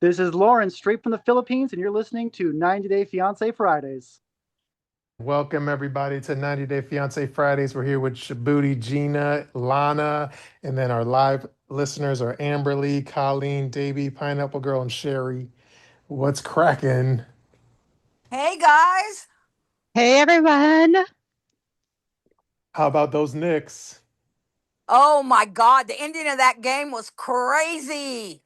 This is Loren, straight from the Philippines, and you're listening to 90 Day Fiance Fridays. Welcome everybody to 90 Day Fiance Fridays. We're here with Shabooty, Gina, Lana, and then our live listeners are Amberlee, Colleen, DayB, Pineapple Girl, and Sherry. What's cracking? Hey guys. Hey everyone. How about those Knicks? Oh my God, the ending of that game was crazy.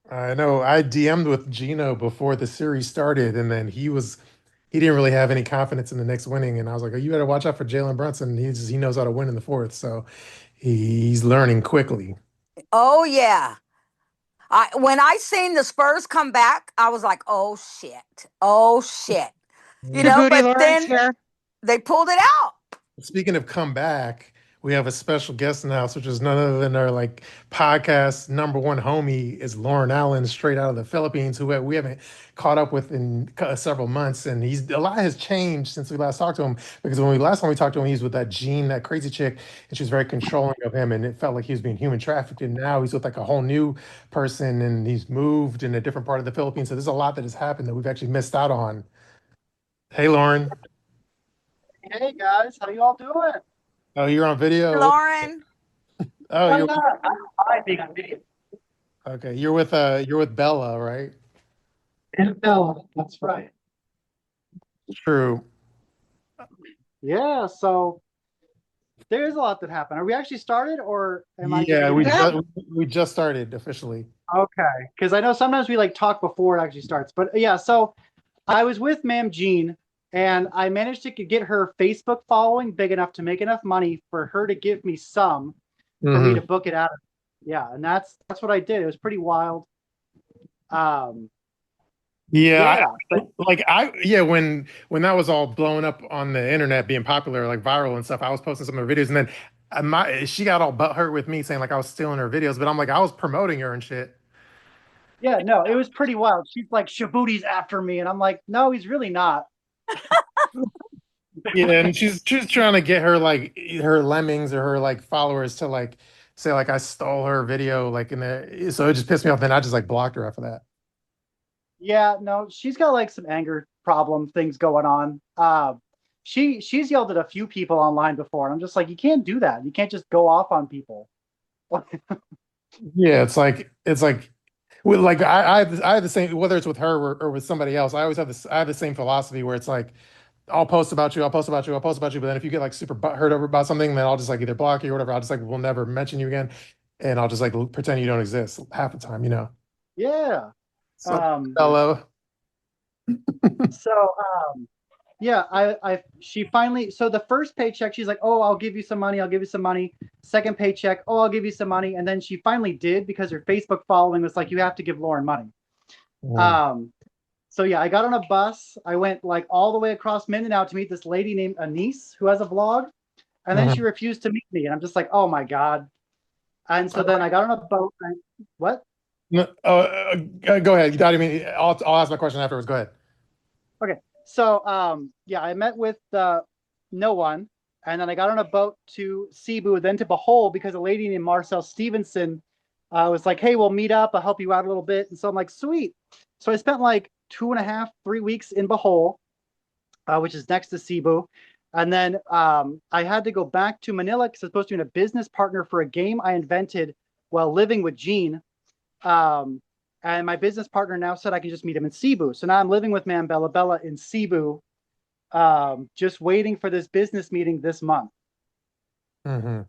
I know I DM'd with Gino before the series started, and then he didn't really have any confidence in the Knicks winning, and I was like, oh, you better watch out for Jalen Brunson. He knows how to win in the fourth, so he's learning quickly. Oh yeah. When I seen the Spurs come back, I was like, oh shit. Oh shit. Shabooty But Lawrence then here. they pulled it out. Speaking of comeback, we have a special guest in the house, which is none other than our podcast number one homie is Loren Allen, straight out of the Philippines, who we haven't caught up with in several months, and he's a lot has changed since we last talked to him. Because when we last time we talked to him, he was with that Jean, that crazy chick, and she was very controlling of him, and it felt like he was being human trafficked. And now he's with like a whole new person, and he's moved in a different part of the Philippines. So there's a lot that has happened that we've actually missed out on. Hey, Loren. Hey guys, how you all doing? Oh, you're on video. Loren. Oh, Why you're not? I'm being on video. okay. You're with Bella, right? And Bella, that's right. True. Yeah, so there's a lot that happened. Are we actually started, or am I just Yeah, getting we just started officially. Okay? Because I know sometimes we like talk before it actually starts. But yeah, so I was with Ma'am Jean, and I managed to get her Facebook following big enough to make enough money for her to give me some for me to book it out of. Yeah, and that's what I did. It was pretty wild. Um, Yeah, yeah, but when that was all blowing up on the internet, being popular, like viral and stuff, I was posting some of her videos, and then she got all butthurt with me saying like I was stealing her videos, but I'm like I was promoting her and shit. yeah, no, it was pretty wild. She's like, Shabooty's after me, and I'm like, no, he's really not. Yeah, and she's trying to get her lemmings or her followers to say like I stole her video so it just pissed me off. Then I just blocked her after that. Yeah, no, she's got like some anger problem things going on. She's yelled at a few people online before, and I'm just like, you can't do that. You can't just go off on people. Yeah, it's like with I have the same, whether it's with her or with somebody else. I have the same philosophy where it's like I'll post about you, I'll post about you, I'll post about you, but then if you get like super hurt over about something, then I'll just either block you or whatever. I'll just we'll never mention you again, and I'll just pretend you don't exist half the time, Yeah. So Um, fellow. so yeah, she finally, so the first paycheck, she's like, oh, I'll give you some money, I'll give you some money. Second paycheck, oh, I'll give you some money. And then she finally did, because her Facebook following was like, you have to give Loren money. Um, so yeah, I got on a bus. I went like all the way across Mindanao to meet this lady named Anise who has a blog. And then she refused to meet me. And I'm just like, oh my God. And so then I got on a boat. What? No, go ahead. I mean, I'll ask my question afterwards. Go ahead. Okay. So yeah, I met with no one. And then I got on a boat to Cebu, then to Bohol, because a lady named Marcel Stevenson was like, hey, we'll meet up. I'll help you out a little bit. And so I'm like, sweet. So I spent like 2.5, 3 weeks in Bohol, which is next to Cebu. And then I had to go back to Manila because I was supposed to be a business partner for a game I invented while living with Jean. And my business partner now said I can just meet him in Cebu. So now I'm living with Man Bella in Cebu, just waiting for this business meeting this month. Mm-hmm.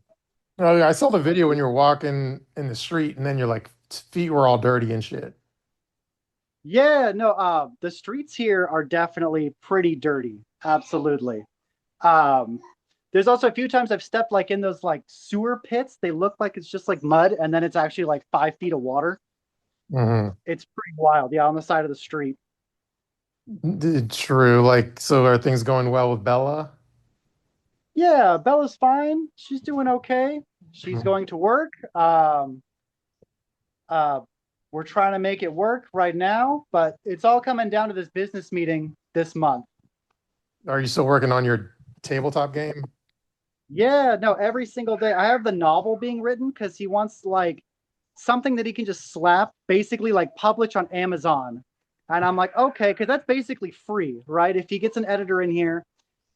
Oh, yeah, I saw the video when you were walking in the street, and then your feet were all dirty and shit. Yeah, no, the streets here are definitely pretty dirty. Absolutely. Um, there's also a few times I've stepped like in those like sewer pits. They look like it's just like mud, and then it's actually like 5 feet of water. Mm-hmm. It's pretty wild. Yeah, on the side of the street. True. So are things going well with Bella? Yeah, Bella's fine. She's doing okay. She's going to work. Uh, we're trying to make it work right now, but it's all coming down to this business meeting this month. Are you still working on your tabletop game? Yeah, no, every single day. I have the novel being written because he wants like something that he can just slap, basically like publish on Amazon. And I'm like, okay, because that's basically free, right? If he gets an editor in here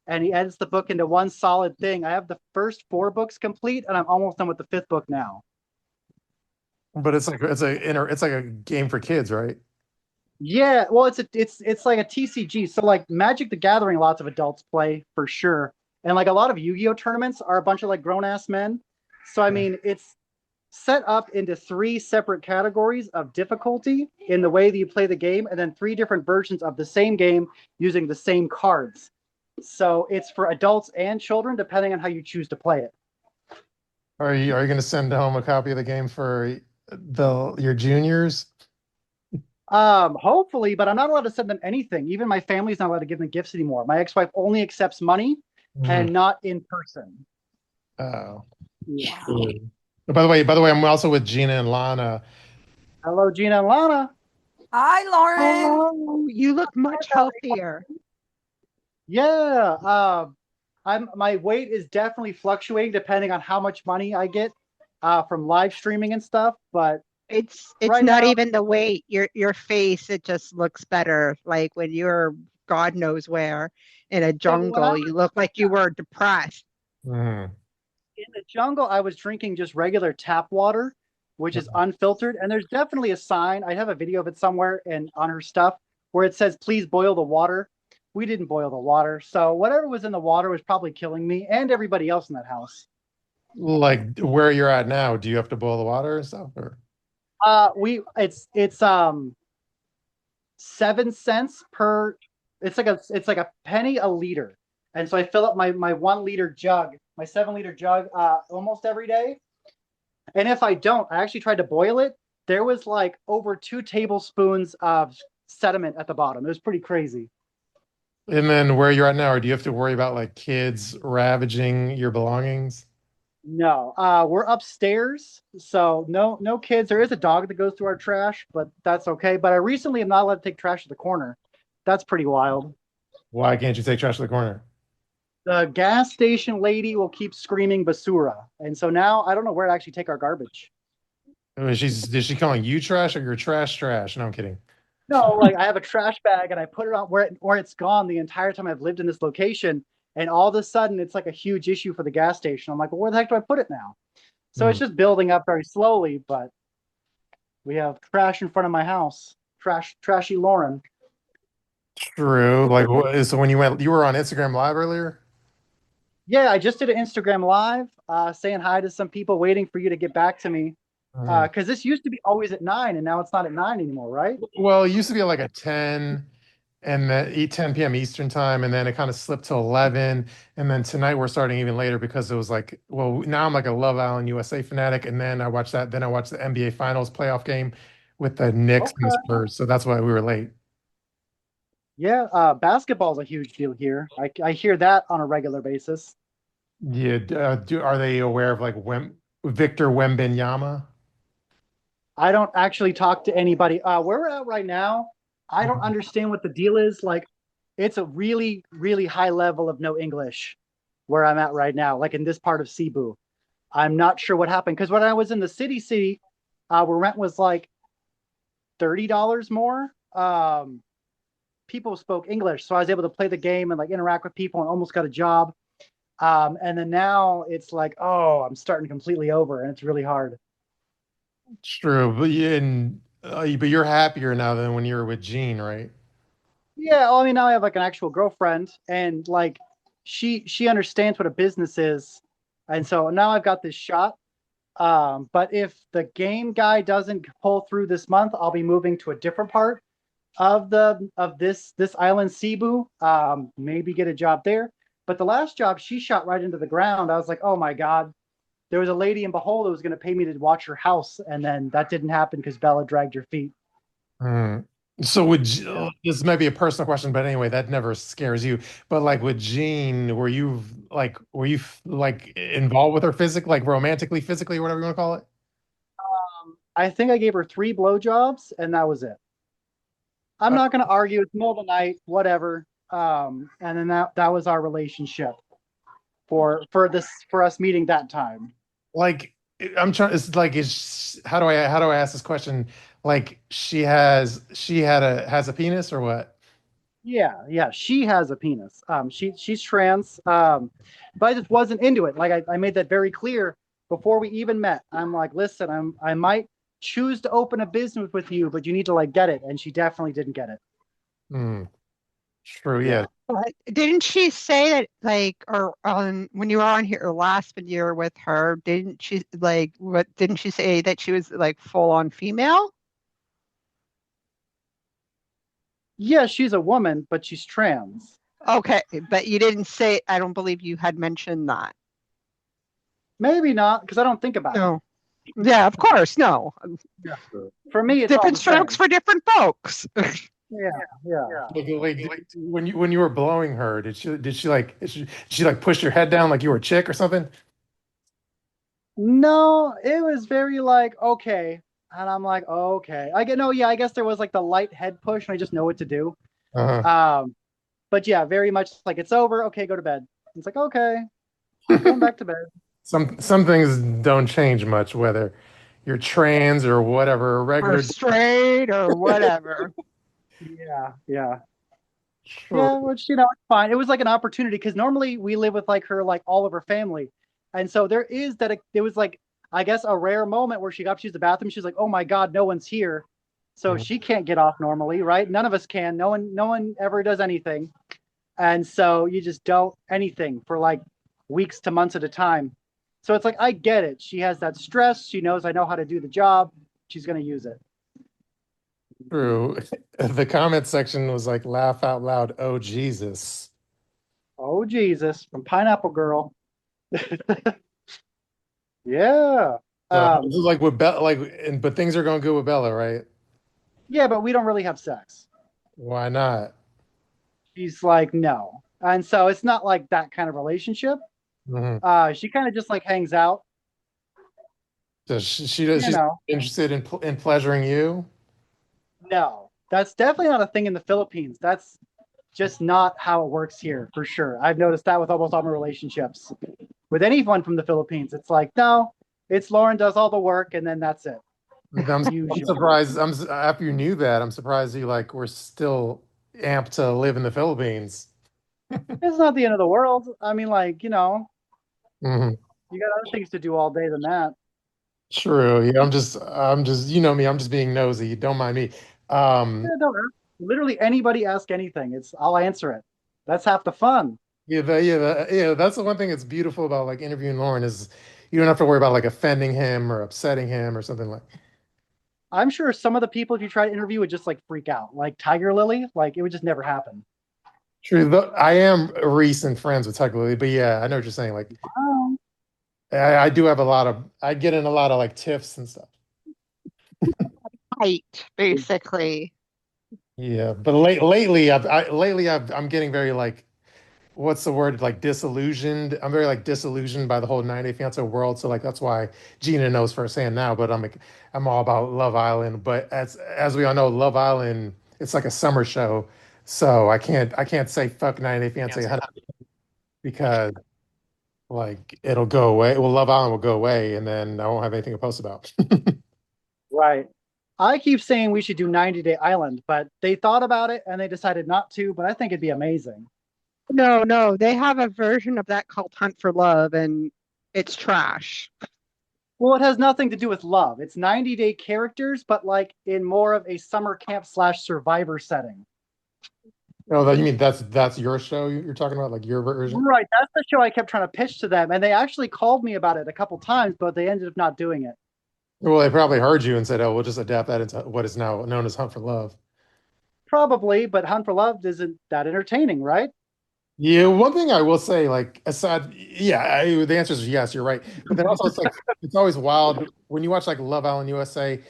and he edits the book into one solid thing, I have the first 4 books complete, and I'm almost done with the 5th book now. But it's like a game for kids, right? Yeah, well, it's like a TCG. So like Magic the Gathering, lots of adults play for sure, and like a lot of Yu-Gi-Oh tournaments are a bunch of like grown-ass men. So I mean, it's set up into 3 separate categories of difficulty in the way that you play the game, and then 3 different versions of the same game using the same cards. So it's for adults and children, depending on how you choose to play it. Are you going to send home a copy of the game for your juniors? Hopefully, but I'm not allowed to send them anything. Even my family's not allowed to give them gifts anymore. My ex-wife only accepts money and not in person. Oh. Yeah. By the way, I'm also with Gina and Lana. Hello, Gina and Lana. Hi, Loren. Oh, you look much healthier. Yeah. My weight is definitely fluctuating depending on how much money I get from live streaming and stuff. But It's right not now, even the weight. Your face, it just looks better. Like when you're God knows where in a jungle, you look like you were depressed. Mm. In the jungle, I was drinking just regular tap water, which is unfiltered. And there's definitely a sign. I have a video of it somewhere and on her stuff where it says, please boil the water. We didn't boil the water. So whatever was in the water was probably killing me and everybody else in that house. Like where you're at now, do you have to boil the water and stuff? Or? It's 7 cents per, it's like a penny a liter. And so I fill up my 1 liter jug, my 7-liter jug, almost every day. And if I don't, I actually tried to boil it. There was like over 2 tablespoons of sediment at the bottom. It was pretty crazy. And then where you're at now, or do you have to worry about like kids ravaging your belongings? No, we're upstairs, so no kids. There is a dog that goes through our trash, but that's okay. But I recently am not allowed to take trash to the corner. That's pretty wild. Why can't you take trash to the corner? The gas station lady will keep screaming basura, and so now I don't know where to actually take our garbage. I mean, is she calling you trash or your trash trash? No, I'm kidding. No, like I have a trash bag and I put it on where it's gone the entire time I've lived in this location, and all of a sudden it's like a huge issue for the gas station. I'm like, well, where the heck do I put it now? So it's just building up very slowly, but we have trash in front of my house. Trashy Loren. True. Like, so when you were on Instagram Live earlier? Yeah, I just did an Instagram Live saying hi to some people, waiting for you to get back to me. Because this used to be always at 9, and now it's not at 9 anymore, right? Well, it used to be like at 10 and then 10 p.m. Eastern time, and then it kind of slipped to 11. And then tonight we're starting even later because it was like, well, now I'm like a Love Island USA fanatic, and then I watched that. Then I watched the NBA Finals playoff game with the Knicks and the Spurs. So that's why we were late. Yeah, basketball's a huge deal here. I hear that on a regular basis. Yeah, are they aware of like Victor Wembanyama? I don't actually talk to anybody. Where we're at right now, I don't understand what the deal is. Like, it's a really, really high level of no English where I'm at right now, like in this part of Cebu. I'm not sure what happened. Because when I was in the city, where rent was like $30 more, people spoke English. So I was able to play the game and like interact with people and almost got a job. And then now it's like, oh, I'm starting completely over and it's really hard. True, but you're happier now than when you were with Jean, right? Yeah, well, I mean, now I have like an actual girlfriend, and like she understands what a business is, and so now I've got this shot. But if the game guy doesn't pull through this month, I'll be moving to a different part of this island, Cebu. Maybe get a job there. But the last job, she shot right into the ground. I was like, oh my God. There was a lady in Behold who was going to pay me to watch her house, and then that didn't happen because Bella dragged her feet. So this might be a personal question, but anyway, that never scares you. But like with Jean, were you involved with her physically, like romantically, physically, or whatever you want to call it? I think I gave her 3 blowjobs, and that was it. I'm not going to argue. It's the middle of the night, whatever. And then that was our relationship for us meeting that time. Like, I'm trying. It's like, is how do I ask this question? Like, has a penis or what? Yeah, yeah, she has a penis. She's trans. But I just wasn't into it. Like I made that very clear before we even met. I'm like, listen, I might choose to open a business with you, but you need to like get it. And she definitely didn't get it. Hmm. True. Yeah. Yeah. But didn't she say that, like, or on when you were on here last when you were with her, didn't she like what? Didn't she say that she was like full on female? Yeah, she's a woman, but she's trans. Okay, but you didn't say. I don't believe you had mentioned that. Maybe not, because I don't think about it. No. Yeah, of course, no. Yeah. For me, it's all Different the strokes same. for different folks. Yeah, yeah. When you were blowing her, did she like push your head down like you were a chick or something? No, it was very like, okay. And I'm like, okay. I get no, yeah, I guess there was like the light head push, and I just know what to do. Uh-huh. Um, but yeah, very much like it's over. Okay, go to bed. It's like, okay, going back to bed. Some things don't change much, whether you're trans or whatever, a Or regular. straight or whatever. Yeah, yeah. Sure. Yeah, which it's fine. It was like an opportunity because normally we live with like her, like all of her family, and so there is that. It was like I guess a rare moment where she got up to use the bathroom. She's like, "Oh my God, no one's here," so Mhm. she can't get off normally, right? None of us can. No one ever does anything, and so you just don't anything for like weeks to months at a time. So it's like I get it. She has that stress. She knows I know how to do the job. She's gonna use it. True. The comment section was like laugh out loud. Oh Jesus. Oh Jesus, from Pineapple Girl. Yeah. So Um, like with Bella, but things are going good with Bella, right? Yeah, but we don't really have sex. Why not? She's like, no. And so it's not like that kind of relationship. Hmm. She kind of just like hangs out, So she does. you She's know. interested in pleasuring you. No, that's definitely not a thing in the Philippines. That's just not how it works here for sure. I've noticed that with almost all my relationships. With anyone from the Philippines, it's like, no, it's Loren does all the work and then that's it. I'm Usually. surprised. After you knew that, I'm surprised you like were still amped to live in the Philippines. It's not the end of the world. I mean, like, Hmm. you got other things to do all day than that. True. Yeah, you know me. I'm just being nosy. Don't mind me. Yeah, Um, don't ask. Literally anybody ask anything. I'll answer it. That's half the fun. yeah. That's the one thing that's beautiful about like interviewing Lauren is you don't have to worry about like offending him or upsetting him or something like. I'm sure some of the people, if you try to interview, would just like freak out. Like Tiger Lily, like it would just never happen. True. I am recent friends with Tucker Lily, but yeah, I know what you're saying. Like, Oh, I do have I get in a lot of like tiffs and stuff. Height, basically. Yeah, but lately I'm getting very like what's the word like disillusioned. I'm very like disillusioned by the whole 90 Day Fiancé world. So like that's why Gina knows firsthand now. But I'm all about Love Island. But as we all know, Love Island it's like a summer show. So I can't say fuck 90 Day Fiancé 100 because like it'll go away. Well, Love Island will go away, and then I won't have anything to post about. right. I keep saying we should do 90 Day Island, but they thought about it and they decided not to. But I think it'd be amazing. No, no, they have a version of that called Hunt for Love, and it's trash. Well, it has nothing to do with love. It's 90 Day characters, but like in more of a summer camp slash survivor setting. Oh, you mean that's your show you're talking about, like your version? Right. That's the show I kept trying to pitch to them. And they actually called me about it a couple times, but they ended up not doing it. Well, they probably heard you and said, "Oh, we'll just adapt that into what is now known as Hunt for Love." Probably, but Hunt for Love isn't that entertaining, right? Yeah, one thing I will say, like aside, yeah, the answer is yes, you're right. But then also, it's like it's always wild when you watch like Love Island USA.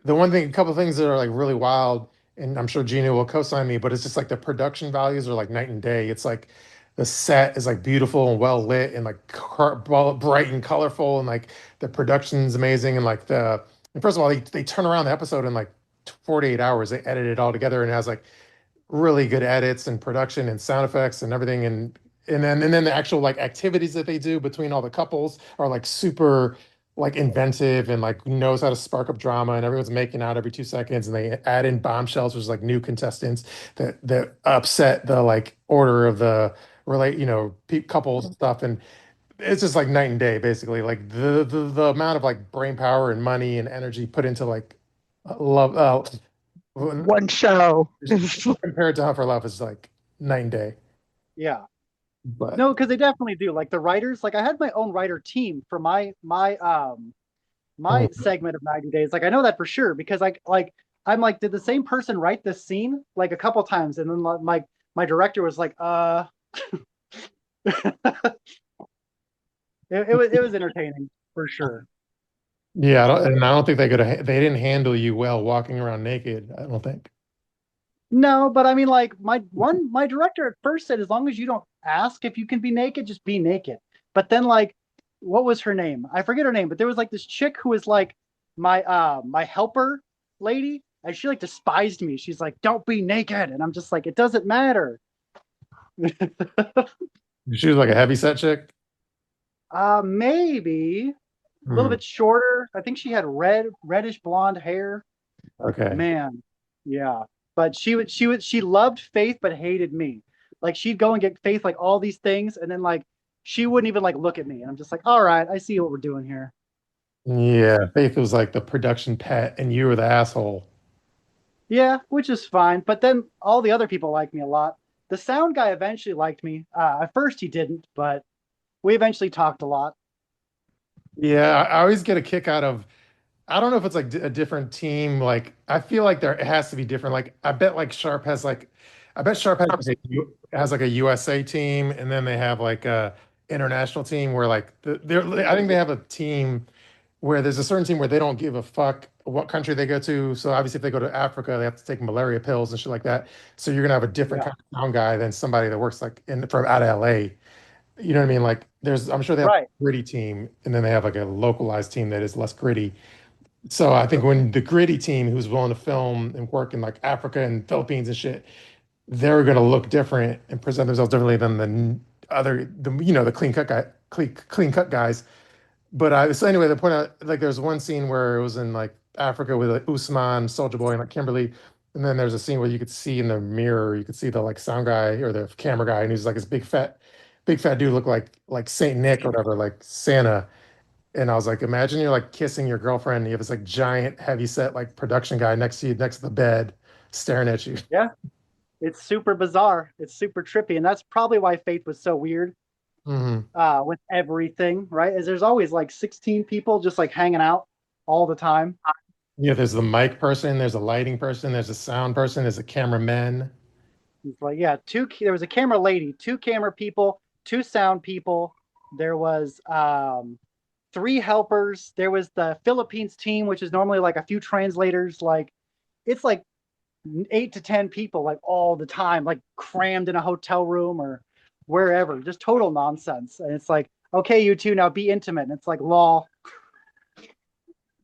The one thing, a couple of things that are like really wild, and I'm sure Gina will co-sign me, but it's just like the production values are like night and day. It's like the set is like beautiful and well lit and like bright and colorful, and like the production's amazing. And like and first of all, they turn around the episode in like 48 hours. They edit it all together and it has like really good edits and production and sound effects and everything. And then the actual like activities that they do between all the couples are like super. like inventive and like knows how to spark up drama, and everyone's making out every 2 seconds, and they add in bombshells, which is like new contestants that upset the like order of the relate, couples and stuff. And it's just like night and day, basically. Like the amount of like brain power and money and energy put into like love One show. compared to Hunt for Love is like night and day. Yeah. But No, because they definitely do. Like the writers, like I had my own writer team for my Mhm. segment of 90 days. Like I know that for sure because I'm like, did the same person write this scene like a couple times? And then like, my director was like, it was entertaining for sure. Yeah, and I don't think they didn't handle you well walking around naked. I don't think. No, but I mean, like my director at first said, as long as you don't ask if you can be naked, just be naked. But then, like, what was her name? I forget her name, but there was like this chick who was like my helper lady, and she like despised me. She's like, "Don't be naked," and I'm just like, "It doesn't matter." She was like a heavy set chick. Maybe a little Hmm. bit shorter. I think she had reddish blonde hair. Okay. Man, yeah. But she loved Faith but hated me. Like she'd go and get Faith like all these things, and then like she wouldn't even like look at me. And I'm just like, all right, I see what we're doing here. Yeah, Faith was like the production pet, and you were the asshole. Yeah, which is fine. But then all the other people liked me a lot. The sound guy eventually liked me. At first he didn't, but we eventually talked a lot. Yeah, I always get a kick out of. I don't know if it's like a different team. Like I feel like there it has to be different. Like I bet like Sharp has like, I bet Sharp has like a USA team, and then they have like a international team where like they're. I think they have a team where there's a certain team where they don't give a fuck what country they go to. So obviously, if they go to Africa, they have to take malaria pills and shit like that. So you're gonna have a different Yeah, kind of sound guy than somebody that works like in from out of LA. You know what I mean? Like I'm sure they have right. a gritty team, and then they have like a localized team that is less gritty. So I think when the gritty team who's willing to film and work in like Africa and Philippines and shit, they're gonna look different and present themselves differently than the clean cut guys. But so anyway, the point out, like there's one scene where it was in like Africa with like Usman, Soldier Boy, and like Kimberly, and then there's a scene where you could see in the mirror, you could see the like sound guy or the camera guy, and he's like this big fat dude, look like Saint Nick or whatever, like Santa. And I was like, imagine you're like kissing your girlfriend, and you have this like giant, heavy set like production guy next to you, next to the bed, staring at you. Yeah, it's super bizarre. It's super trippy, and that's probably why Faith was so weird Hmm. with everything. Right? Is there's always like 16 people just like hanging out all the time. Yeah, there's the mic person, there's a lighting person, there's a sound person, there's a cameraman. It's like, yeah, there was a camera lady, two camera people, two sound people. There was three helpers. There was the Philippines team, which is normally like a few translators. Like it's like 8 to 10 people, like all the time, like crammed in a hotel room or wherever. Just total nonsense. And it's like, okay, you two now be intimate. And it's like law.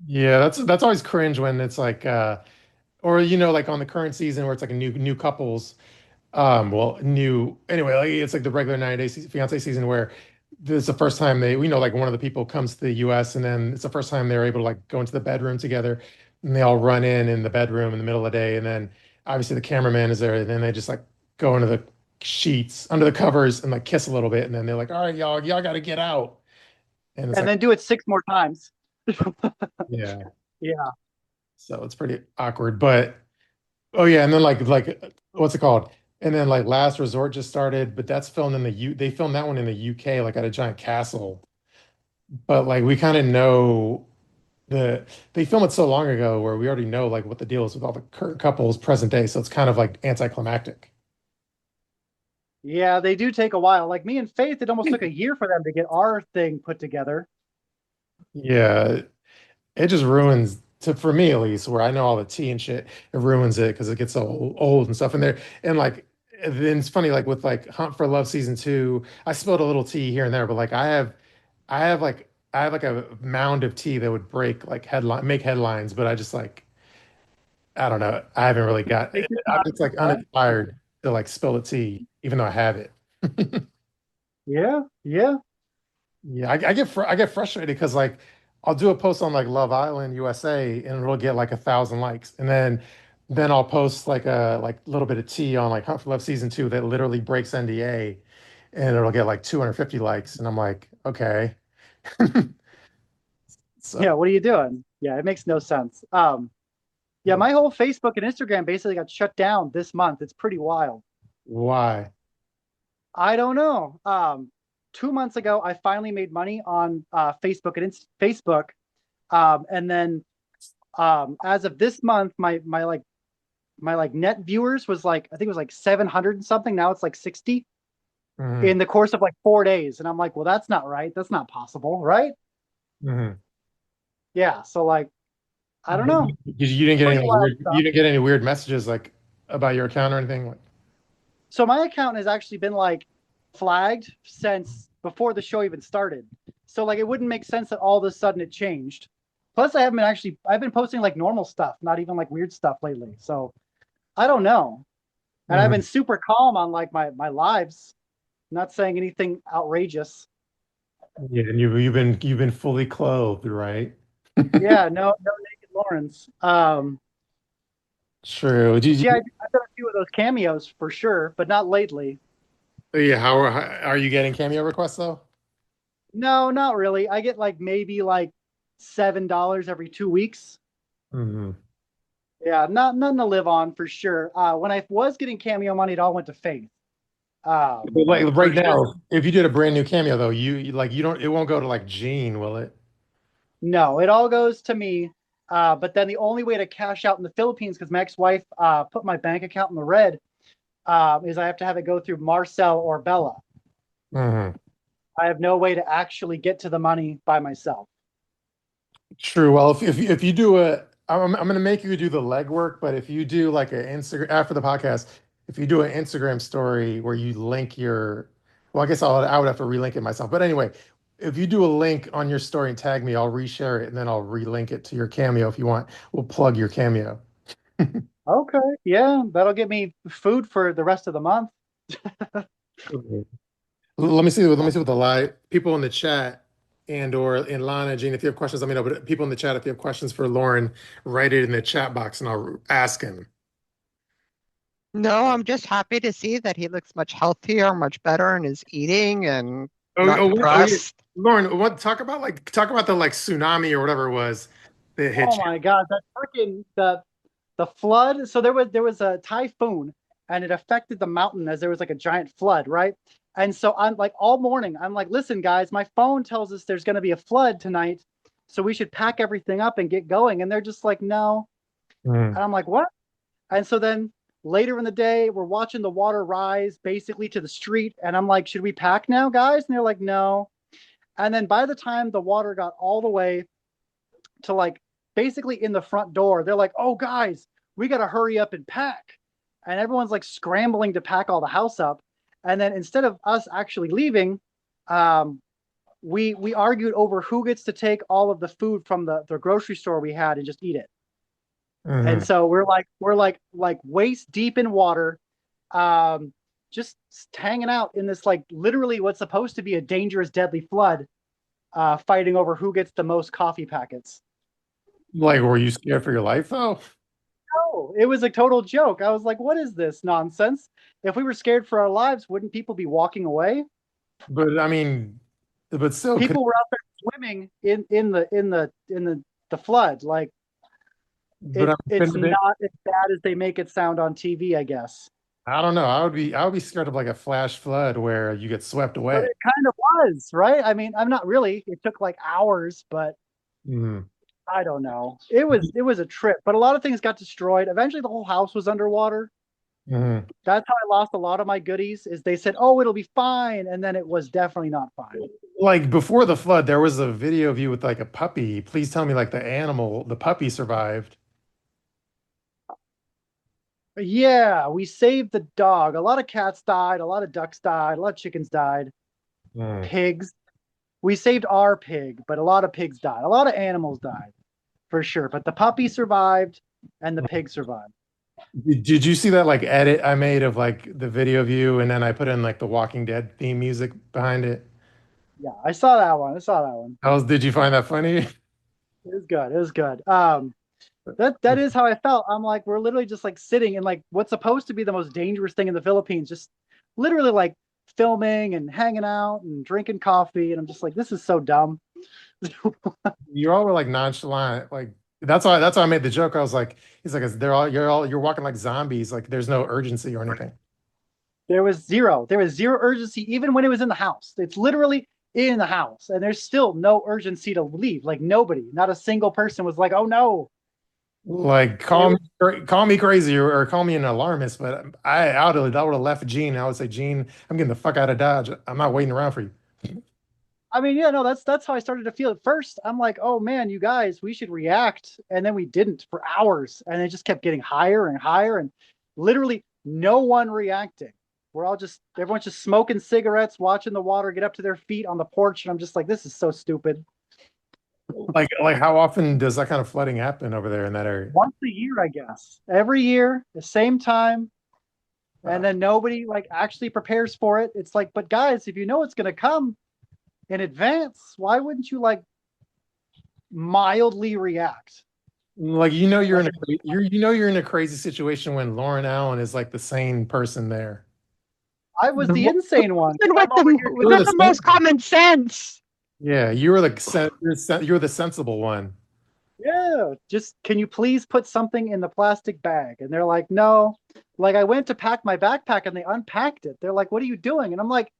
Yeah, that's always cringe when it's like or like on the current season where it's like a new couples. Well, new anyway, like it's like the regular 90 Day Fiance season where this is the first time we know like one of the people comes to the US, and then it's the first time they're able to like go into the bedroom together, and they all run in the bedroom in the middle of the day, and then obviously the cameraman is there, and then they just like go into the sheets under the covers and like kiss a little bit, and then they're like, all right, y'all got to get out. And it's And like, then do it 6 more times. yeah, Yeah. so it's pretty awkward. But oh yeah, and then like what's it called? And then like Last Resort just started, but that's filmed in the U they filmed that one in the UK, like at a giant castle. But like we kind of know they filmed it so long ago where we already know like what the deal is with all the current couples present day. So it's kind of like anticlimactic. Yeah, they do take a while. Like me and Faith, it almost took a year for them to get our thing put together. Yeah, it just ruins for me at least, where I know all the tea and shit, it ruins it because it gets so old and stuff. And like then it's funny, like with like Hunt for Love season two, I spilled a little tea here and there, but like I have like a mound of tea that would make headlines, but I just like I don't know. I haven't really got Take your I'm time, just like huh? uninspired to like spill the tea, even though I have it. Yeah, yeah. Yeah, I get frustrated because like I'll do a post on like Love Island USA and it'll get like 1,000 likes. And then I'll post like a like little bit of tea on like Hunt for Love season 2 that literally breaks NDA and it'll get like 250 likes. And I'm like, okay. Yeah, So what are you doing? Yeah, it makes no sense. Yeah, my whole Facebook and Instagram basically got shut down this month. It's pretty wild. why? I don't know. 2 months ago, I finally made money on Facebook and Facebook, and then as of this month, my net viewers was like, I think it was like 700 and something. Now it's like 60 Hmm. in the course of like 4 days, and I'm like, well, that's not right. That's not possible, right? Hmm. Yeah. So like, I don't know. You didn't get any Pretty like, wild weird, stuff. you didn't get any weird messages like about your account or anything? Like, So my account has actually been like flagged since before the show even started. So like it wouldn't make sense that all of a sudden it changed. Plus I haven't been actually I've been posting like normal stuff, not even like weird stuff lately. So I don't know. And I've been mhm. super calm on like my lives, not saying anything outrageous. Yeah, and you've been fully clothed, right? Yeah, no naked Lawrence. True. Yeah, I've done a few of those cameos for sure, but not lately. Yeah, how are you getting cameo requests though? No, not really. I get like maybe like $7 every 2 weeks. Hmm. Yeah, not nothing to live on for sure. When I was getting cameo money, it all went to Faith. Like For right sure. now, if you did a brand new cameo though, like you don't it won't go to like Gene, will it? No, it all goes to me. But then the only way to cash out in the Philippines, because my ex-wife put my bank account in the red, is I have to have it go through Marcel or Bella. Hmm. I have no way to actually get to the money by myself. True. Well, if you do I'm gonna make you do the legwork, but if you do like an Instagram after the podcast, if you do an Instagram story where you link your, well, I guess I would have to relink it myself. But anyway, if you do a link on your story and tag me, I'll reshare it and then I'll relink it to your cameo if you want. We'll plug your cameo. Okay, yeah, that'll get me food for the rest of the month. Okay. Let me see what the live people in the chat and or in Lana, Gina, if you have questions, let me know. But people in the chat, if you have questions for Loren, write it in the chat box and I'll ask him. No, I'm just happy to see that he looks much healthier, much better, and is eating and not Yeah. depressed. Loren, what talk about the like tsunami or whatever it was that hit Oh you. my God, that freaking the flood. So there was a typhoon and it affected the mountain as there was like a giant flood, right? And so I'm like all morning, I'm like, listen, guys, my phone tells us there's gonna be a flood tonight. So we should pack everything up and get going. And they're just like, no. Mm. And I'm like, what? And so then later in the day, we're watching the water rise basically to the street. And I'm like, should we pack now, guys? And they're like, no. And then by the time the water got all the way to like basically in the front door, they're like, oh, guys, we got to hurry up and pack. And everyone's like scrambling to pack all the house up. And then instead of us actually leaving, um, we argued over who gets to take all of the food from the grocery store we had and just eat it. And Mhm. so we're like waist deep in water, um, just hanging out in this like literally what's supposed to be a dangerous, deadly flood, fighting over who gets the most coffee packets. Like, were you scared for your life though? No, it was a total joke. I was like, what is this nonsense? If we were scared for our lives, wouldn't people be walking away? But I mean, but still, could People were out there swimming in the flood. Like but it's not as bad as they make it sound on TV, I guess. I don't know. I would be scared of like a flash flood where you get swept But away. it kind of was, right? I mean, I'm not really. It took like hours, but Mhm. I don't know. It was a trip, but a lot of things got destroyed. Eventually the whole house was underwater. Mhm. That's how I lost a lot of my goodies is they said, "Oh, it'll be fine," and then it was definitely not fine. Like before the flood, there was a video of you with like a puppy. Please tell me like the puppy survived. Yeah, we saved the dog. A lot of cats died, a lot of ducks died, a lot of chickens died, Mm. pigs. We saved our pig, but a lot of pigs died. A lot of animals died for sure, but the puppy survived and the pig survived. Did you see that like edit I made of like the video of you and then I put in like the Walking Dead theme music behind it? Yeah, I saw that one. I saw that one. Did you find that funny? It was good. It was good. That is how I felt. I'm like, we're literally just like sitting in like what's supposed to be the most dangerous thing in the Philippines, just literally like filming and hanging out and drinking coffee. And I'm just like, this is so dumb. You all were like nonchalant, like that's why I made the joke. I was like, he's like, you're walking like zombies, like there's no urgency or anything. There was zero. There was zero urgency, even when it was in the house. It's literally in the house, and there's still no urgency to leave. Like nobody, not a single person was like, "Oh no." Like call me crazy or call me an alarmist, but I would have left Gene. I would say, Gene, I'm getting the fuck out of Dodge. I'm not waiting around for you. I mean, yeah, no, that's how I started to feel at first. I'm like, "Oh man, you guys, we should react," and then we didn't for hours, and it just kept getting higher and higher, and literally no one reacting. We're all just everyone's just smoking cigarettes, watching the water get up to their feet on the porch, and I'm just like, "This is so stupid." Like how often does that kind of flooding happen over there in that area? Once a year, I guess. Every year, the same time, and then nobody like actually prepares for it. It's like, but guys, if you know it's going to come in advance, why wouldn't you like mildly react? Like you're in a crazy situation when Loren Allen is like the sane person there. I was the insane one. With I'm over the, here You're with the the most common sense. Yeah, you were you're the sensible one. yeah, just can you please put something in the plastic bag? And they're like, no. Like I went to pack my backpack and they unpacked it. They're like, what are you doing? And I'm like,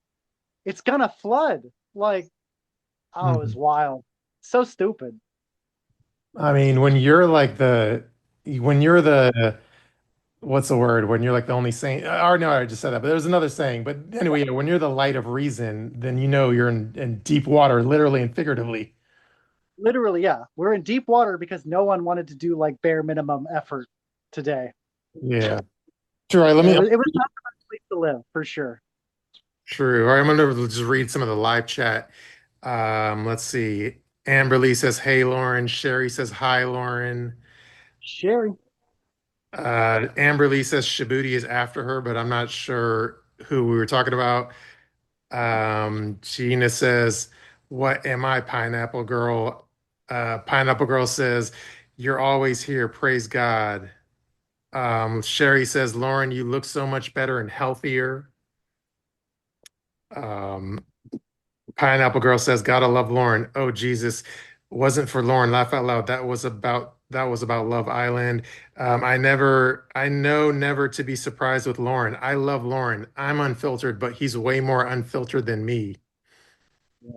it's gonna flood. Like, oh, it was wild. So stupid. I mean, when you're the what's the word? When you're like the only sane, or no, I just said that, but there's another saying. But anyway, yeah, when you're the light of reason, then you know you're in deep water, literally and figuratively. Literally, yeah. We're in deep water because no one wanted to do like bare minimum effort today. Yeah. Sure. All right, It was not a place to live for sure. true. All right, I'm gonna just read some of the live chat. Let's see. Amberlee says, "Hey, Lauren." Sherry says, "Hi, Lauren." Sherry. Amberlee says Shabooty is after her, but I'm not sure who we were talking about. Gina says, "What am I, Pineapple Girl?" Pineapple Girl says, "You're always here. Praise God." Sherry says, "Lauren, you look so much better and healthier." Um, Pineapple Girl says, "Gotta love Lauren." Oh Jesus, wasn't for Lauren. Laugh out loud. That was about Love Island. I know never to be surprised with Lauren. I love Lauren. I'm unfiltered, but he's way more unfiltered than me.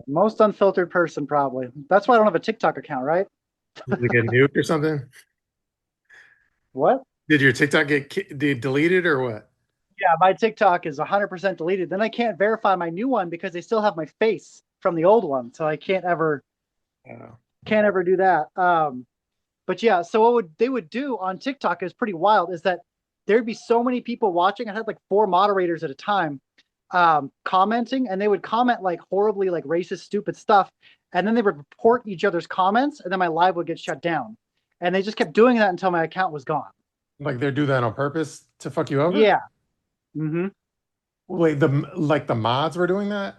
Most unfiltered person, probably. That's why I don't have a TikTok account, right? Did it get nuked or something? What? Did your TikTok get deleted or what? Yeah, my TikTok is 100% deleted. Then I can't verify my new one because they still have my face from the old one. So I Oh. can't ever do that. But yeah, so they would do on TikTok is pretty wild is that there'd be so many people watching. I had like 4 moderators at a time commenting, and they would comment like horribly like racist, stupid stuff. And then they would report each other's comments, and then my live would get shut down. And they just kept doing that until my account was gone. Like they're do that on purpose to fuck you over? Yeah. Mm-hmm. Wait, the mods were doing that?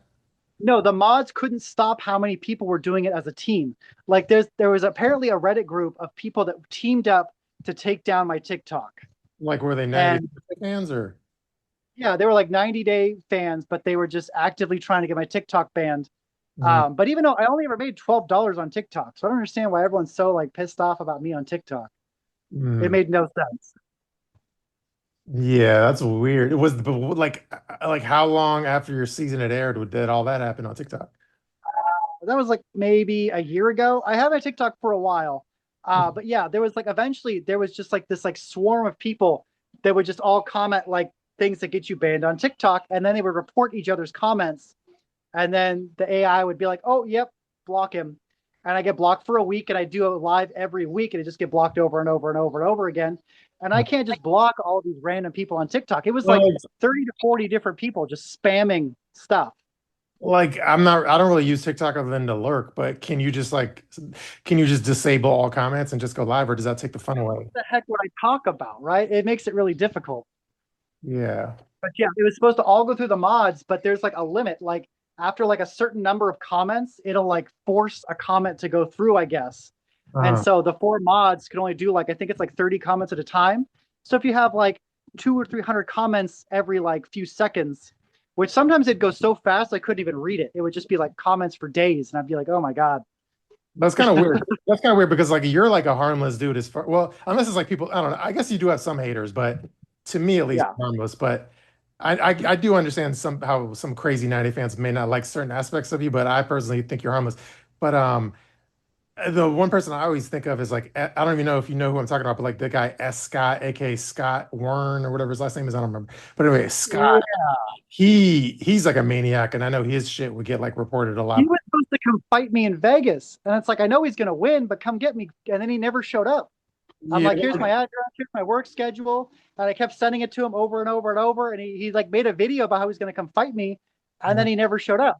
No, the mods couldn't stop how many people were doing it as a team. Like there was apparently a Reddit group of people that teamed up to take down my TikTok. Like were they 90 And fans or? yeah, they were like 90-day fans, but they were just actively trying to get my TikTok banned. Mhm. But even though I only ever made $12 on TikTok, so I don't understand why everyone's so like pissed off about me on TikTok. It Mm. made no sense. Yeah, that's weird. It was but like how long after your season had aired did all that happen on TikTok? That was like maybe a year ago. I had my TikTok for a while. But yeah, there was like eventually there was just like this like swarm of people that would just all comment like things that get you banned on TikTok, and then they would report each other's comments, and then the AI would be like, "Oh, yep, block him," and I get blocked for a week, and I do a live every week, and it just get blocked over and over and over and over again, and I can't just block all these random people on TikTok. It was like Well, 30 to 40 different people just spamming stuff. like I don't really use TikTok other than to lurk, but can you just disable all comments and just go live or does that take the fun away? What the heck would I talk about, right? It makes it really difficult. Yeah. But yeah, it was supposed to all go through the mods, but there's like a limit. Like after like a certain number of comments, it'll like force a comment to go through, I guess. And Uh-huh. so the four mods can only do like, I think it's like 30 comments at a time. So if you have like 200 or 300 comments every like few seconds, which sometimes it'd go so fast I couldn't even read it. It would just be like comments for days, and I'd be like, oh my God. That's kind of weird. That's kind of weird because like you're like a harmless dude as far well, unless it's like people, I don't know. I guess you do have some haters, but to me at least Yeah. harmless. But I do understand how some crazy 90 fans may not like certain aspects of you, but I personally think you're harmless. But the one person I always think of is like I don't even know if you know who I'm talking about, but like the guy S. Scott, aka Scott Wern or whatever his last name is. I don't remember. But anyway, Yeah. Scott, he's like a maniac, and I know his shit would get like reported a He lot. was supposed to come fight me in Vegas. And it's like, I know he's going to win, but come get me. And then he never showed up. I'm Yeah, like, here's my address, here's my work schedule. And I kept sending it to him over and over and over. And he like made a video about how he's going to come fight me. And then he never showed up.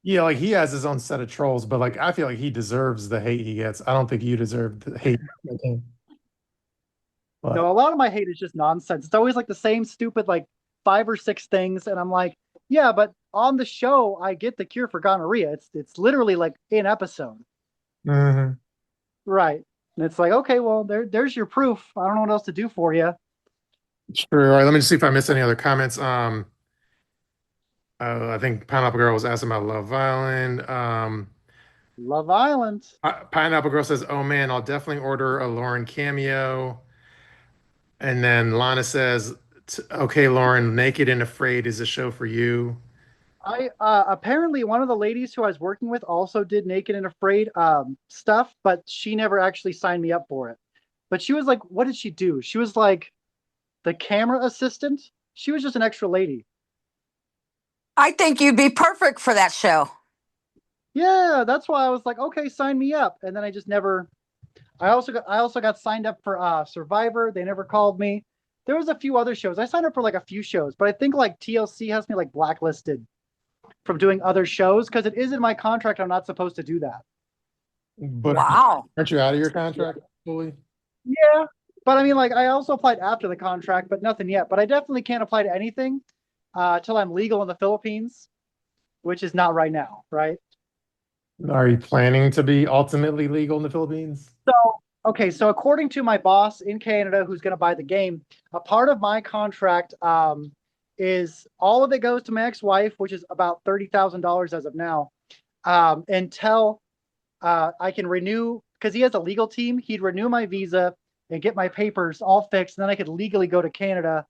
yeah, like he has his own set of trolls, but like I feel like he deserves the hate he gets. I don't think you deserve the hate. Like him. No, But a lot of my hate is just nonsense. It's always like the same stupid, like 5 or 6 things. And I'm like, yeah, but on the show, I get the cure for gonorrhea. It's literally like an episode. mhm. Right. And it's like, okay, well, there's your proof. I don't know what else to do for you. Sure. All right, let me just see if I missed any other comments. I think Pineapple Girl was asking about Love Island. Love Island. Pineapple Girl says, "Oh man, I'll definitely order a Lauren cameo." And then Lana says, "Okay, Lauren, Naked and Afraid is a show for you." I apparently one of the ladies who I was working with also did Naked and Afraid stuff, but she never actually signed me up for it. But she was like, what did she do? She was like the camera assistant. She was just an extra lady. I think you'd be perfect for that show. Yeah, that's why I was like, okay, sign me up. And then I just never. I also got signed up for Survivor. They never called me. There was a few other shows. I signed up for like a few shows, but I think like TLC has me like blacklisted from doing other shows because it is in my contract. I'm not supposed to do that. But Wow. aren't you out of your contract fully? Yeah, but I mean, like, I also applied after the contract, but nothing yet. But I definitely can't apply to anything till I'm legal in the Philippines, which is not right now, right? Are you planning to be ultimately legal in the Philippines? So, okay, so according to my boss in Canada, who's going to buy the game, a part of my contract is all of it goes to my ex-wife, which is about $30,000 as of now, until I can renew, because he has a legal team. He'd renew my visa and get my papers all fixed, and then I could legally go to Canada,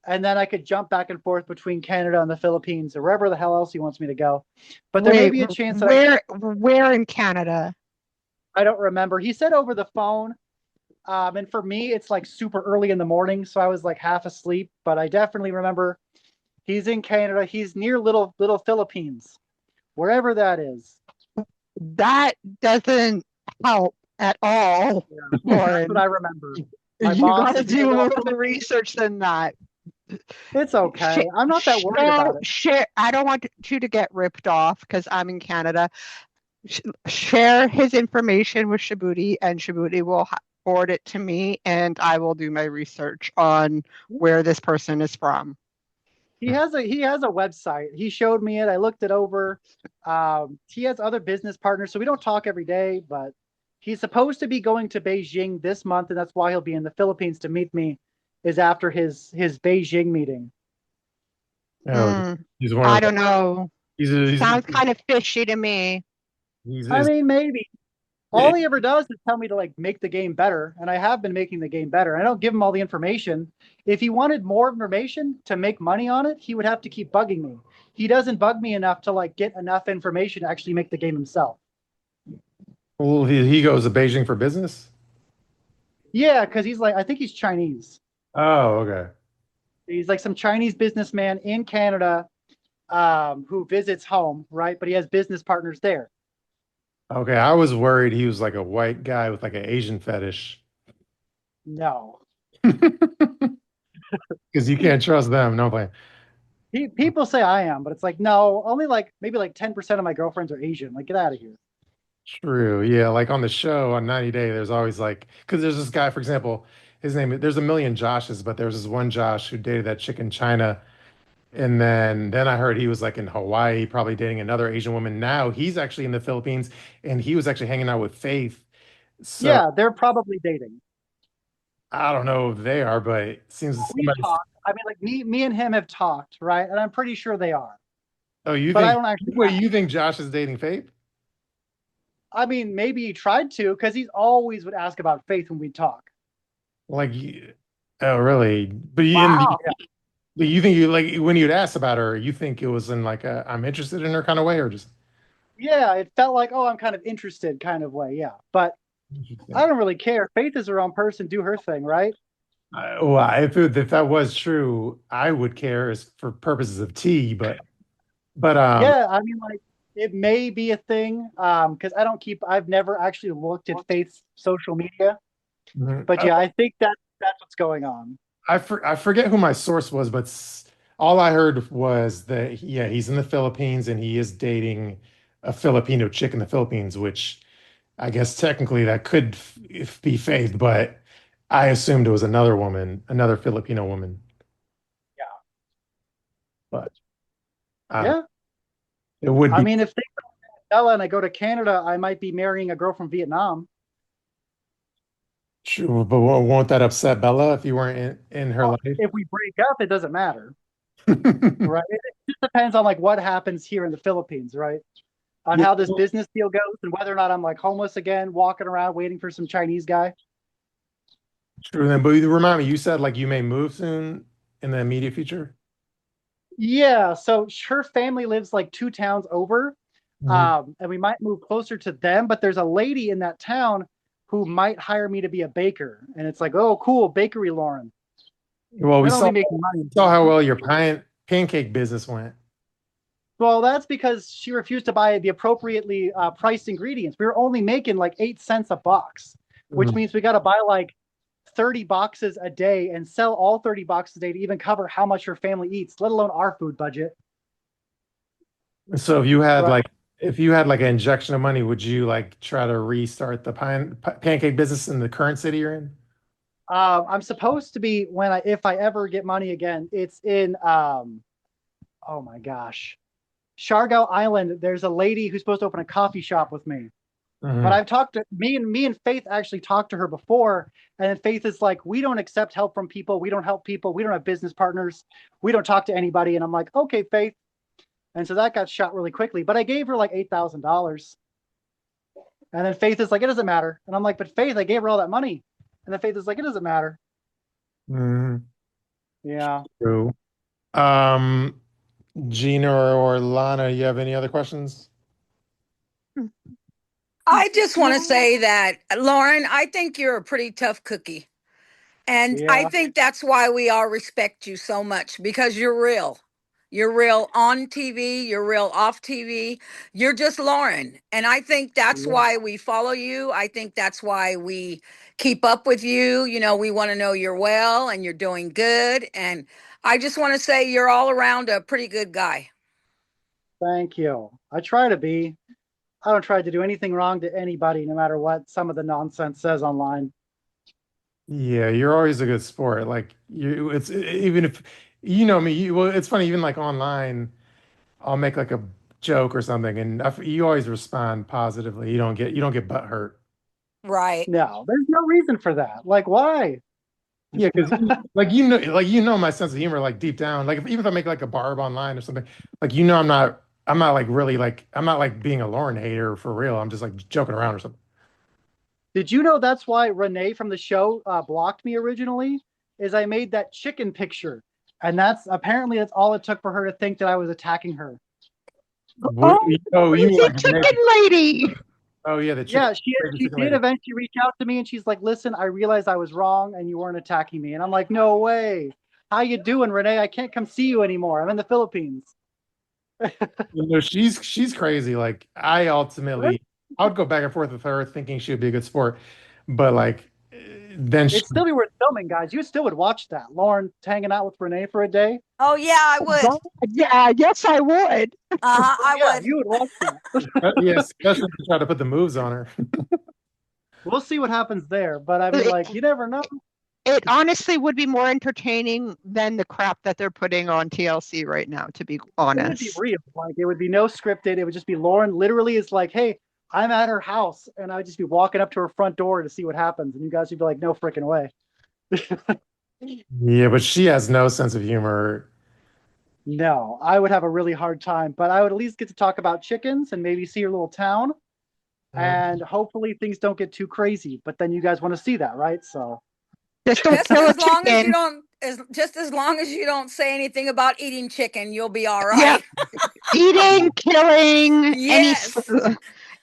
and then I could jump back and forth between Canada and the Philippines or wherever the hell else he wants me to go. But there may Wait, be a chance that where in Canada? I don't remember. He said over the phone, and for me, it's like super early in the morning, so I was like half asleep. But I definitely remember he's in Canada. He's near little Philippines, wherever that is. That doesn't help at all, Yeah, that's what Lauren. I remember. My You boss gotta is near do little more Philippines. research than that. It's okay. I'm not that worried about it. Share. I don't want you to get ripped off because I'm in Canada. Share his information with Shabooty, and Shabooty will forward it to me, and I will do my research on where this person is from. He has a website. He showed me it. I looked it over. He has other business partners, so we don't talk every day, but he's supposed to be going to Beijing this month, and that's why he'll be in the Philippines to meet me, is after his Beijing meeting. Oh, he's one I of don't know. he's Sounds kind of fishy to me. I he's mean, maybe. All he ever does is tell me to like make the game better, and I have been making the game better. I don't give him all the information. If he wanted more information to make money on it, he would have to keep bugging me. He doesn't bug me enough to like get enough information to actually make the game himself. well, he goes to Beijing for business. Yeah, because he's like, I think he's Chinese. Oh, okay. He's like some Chinese businessman in Canada who visits home, right? But he has business partners there. Okay, I was worried he was like a white guy with like an Asian fetish. No. Because you can't trust them. No plan. People say I am, but it's like, no, only like maybe like 10% of my girlfriends are Asian. Like, get out of here. True. Yeah. Like on the show on 90 Day, there's always like, because there's this guy, for example, his name, there's a million Joshes, but there's this one Josh who dated that chick in China. And then I heard he was like in Hawaii, probably dating another Asian woman. Now he's actually in the Philippines and he was actually hanging out with Faith. So Yeah, they're probably dating. I don't know if they are, but it seems We've somebody's. talked. I mean, like me and him have talked, right? And I'm pretty sure they are. Oh, you But I think? don't actually Wait, have. you think Josh is dating Faith? I mean, maybe he tried to because he's always would ask about Faith when we talk. Like, oh, really? But Wow. you think you like when you'd ask about her, you think it was in like a I'm interested in her kind of way, or just Yeah, it felt like, oh, I'm kind of interested kind of way. Yeah. But I interesting? don't really care. Faith is her own person, do her thing, right? Well, if that was true, I would care as for purposes of tea, but Yeah, I mean, like it may be a thing. Because I've never actually looked at Faith's social media. mhm. But yeah, I think that's what's going on. I forget who my source was, but all I heard was that yeah, he's in the Philippines and he is dating a Filipino chick in the Philippines, which I guess technically that could be Faith, but I assumed it was another woman, another Filipino woman. But I don't, Yeah. it would I be mean, if they go to Stella and I go to Canada, I might be marrying a girl from Vietnam. true, but won't that upset Bella if you weren't in her Well, life? if we break up, it doesn't matter, right? It just depends on like what happens here in the Philippines, right? On Yeah, how this business deal goes and whether or not I'm like homeless again, walking around waiting for some Chinese guy. true then. But you remind me, you said like you may move soon in the immediate future. Yeah, so her family lives like 2 towns over, Mhm. and we might move closer to them. But there's a lady in that town who might hire me to be a baker, and it's like, oh, cool, bakery, Loren. Well, we Then I'll be making money. saw how well your pancake business went. Well, that's because she refused to buy the appropriately priced ingredients. We were only making like 8 cents a box, which Mhm. means we got to buy like 30 boxes a day and sell all 30 boxes a day to even cover how much her family eats, let alone our food budget. So Right. if you had like an injection of money, would you like try to restart the pancake business in the current city you're in? I'm supposed to be if I ever get money again, it's in oh my gosh, Shargo Island. There's a lady who's supposed to open a coffee shop with me. But Mhm. I've talked to me and Faith actually talked to her before, and then Faith is like, we don't accept help from people, we don't help people, we don't have business partners, we don't talk to anybody. And I'm like, okay, Faith. And so that got shot really quickly. But I gave her like $8,000. And then Faith is like, it doesn't matter. And I'm like, but Faith, I gave her all that money. And then Faith is like, it doesn't matter. Mhm. Yeah. True. Um, Gina or Lana, you have any other questions? I just want to say that, Lauren, I think you're a pretty tough cookie. And I Yeah. think that's why we all respect you so much because you're real. You're real on TV, you're real off TV. You're just Lauren. And I think that's Yeah. why we follow you. I think that's why we keep up with you. You know, we want to know you're well and you're doing good. And I just want to say you're all around a pretty good guy. Thank you. I try to be. I don't try to do anything wrong to anybody, no matter what some of the nonsense says online. Yeah, you're always a good sport. Like it's even if you know me, well, it's funny, even like online, I'll make like a joke or something, and you always respond positively. You don't get butt hurt. Right. No, there's no reason for that. Like, why? Yeah, because like my sense of humor, like deep down, like even if I make like a barb online or something, like I'm not like really like I'm not like being a Lauren hater for real. I'm just like joking around or something. Did you know that's why Renee from the show blocked me originally? Is I made that chicken picture, and that's all it took for her to think that I was attacking her. What, Oh, oh, you crazy like chicken lady. oh yeah, the Yeah, crazy she chicken did lady. eventually reach out to me, and she's like, "Listen, I realized I was wrong, and you weren't attacking me." And I'm like, "No way. How you doing, Renee? I can't come see you anymore. I'm in the Philippines." You know, she's crazy. Like I would go back and forth with her thinking she would be a good sport, but like then she It'd still be worth filming, guys. You still would watch that. Lauren hanging out with Renee for a day. Oh, yeah, I Oh would. God, yeah, yes, I would. Uh-huh, Oh I yeah, would. you would watch that. yeah, especially if you try to put the moves on her. We'll see what happens there, but I mean, It, like, you never know. it honestly would be more entertaining than the crap that they're putting on TLC right now, to be It would be honest. real. Like, it would be no scripted. It would just be Lauren literally is like, "Hey, I'm at her house and I'd just be walking up to her front door to see what happens. And you guys would be like, no freaking way. Yeah, but she has no sense of humor. No, I would have a really hard time, but I would at least get to talk about chickens and maybe see your little town. And hopefully things don't get too crazy. But then you guys want to see that, right? So Just don't Just kill a as long as you chicken. don't, just as long as you don't say anything about eating chicken, you'll be all Yeah. right. Eating, killing, Yes.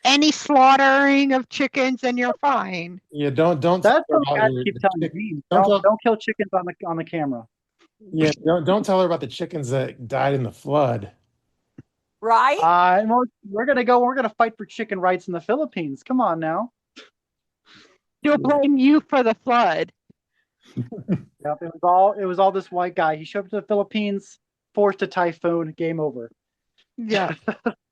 any slaughtering of chickens, and you're fine. Yeah, don't that's tell what her guys about keep the telling chick- me. don't tell, Don't kill chickens on the camera. yeah, don't tell her about the chickens that died in the flood. Right? We're gonna fight for chicken rights in the Philippines. Come on now. She'll blame you for the flood. Yep, it was all this white guy. He showed up to the Philippines, forced a typhoon, game over. Yeah.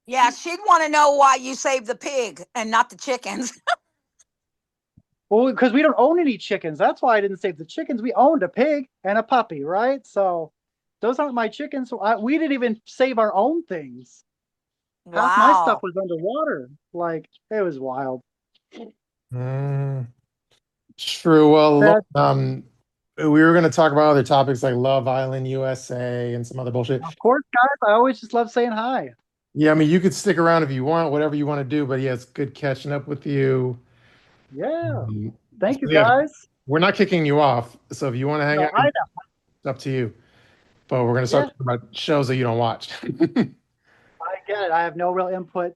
Yeah, she'd want to know why you saved the pig and not the chickens. Well, because we don't own any chickens. That's why I didn't save the chickens. We owned a pig and a puppy, right? So those aren't my chickens. So we didn't even save our own things. Half my stuff Wow. was underwater. Like, it was wild. Mm, true. Well, look, we were going to talk about other topics like Love Island USA and some other bullshit. Of course, guys, I always just love saying hi. Yeah, I mean, you could stick around if you want, whatever you want to do, but yeah, it's good catching up with you. Yeah. Thank you, Yeah, guys. we're not kicking you off, so if you want to hang No, out, I know. it's up to you. But we're going to start talking about shows that you don't watch. I get it. I have no real input.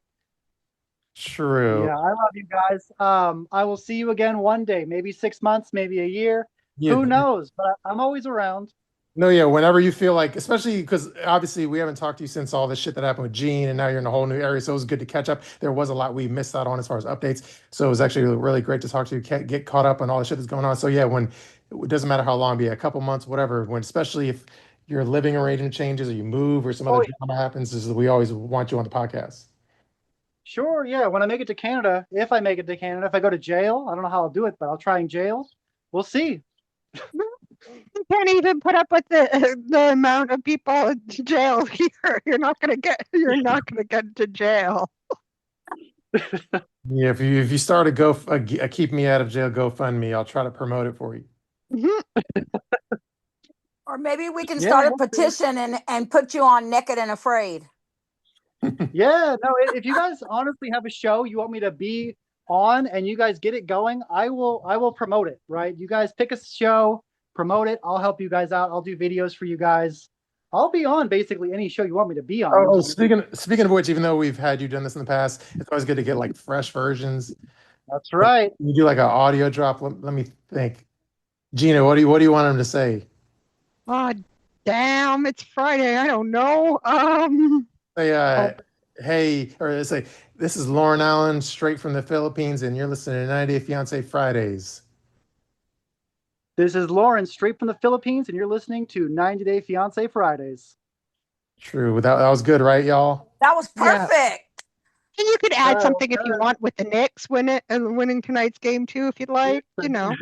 True. Yeah, I love you guys. I will see you again one day, maybe 6 months, maybe a year. Yeah. Who knows? But I'm always around. No, yeah, whenever you feel like, especially because obviously we haven't talked to you since all this shit that happened with Gene, and now you're in a whole new area, so it was good to catch up. There was a lot we missed out on as far as updates, so it was actually really great to talk to you, get caught up on all the shit that's going on. So yeah, when it doesn't matter how long, be a couple months, whatever. When especially if your living arrangement changes or you move or some other drama happens, is we always want you on the podcast. Sure, yeah. When I make it to Canada, if I make it to Canada, if I go to jail, I don't know how I'll do it, but I'll try in jail. We'll see. You can't even put up with the amount of people in jail here. You're not gonna get to jail. Yeah, if you start a keep me out of jail GoFundMe, I'll try to promote it for you. Or maybe we can start a petition and put you on Naked and Afraid. Yeah, no, if you guys honestly have a show you want me to be on and you guys get it going, I will promote it, right? You guys pick a show, promote it. I'll help you guys out. I'll do videos for you guys. I'll be on basically any show you want me to be on. Oh, speaking of which, even though we've had you done this in the past, it's always good to get like fresh versions. That's right. You do like an audio drop. Let me think. Gina, what do you want him to say? Oh, damn! It's Friday. I don't know. Say, hey, or say, this is Loren Allen, straight from the Philippines, and you're listening to 90 Day Fiancé Fridays. This is Loren, straight from the Philippines, and you're listening to 90 Day Fiancé Fridays. True. That was good, right, y'all? That was perfect. Yeah. And you could add something if you want with the Knicks winning tonight's game too, if you'd like. You know.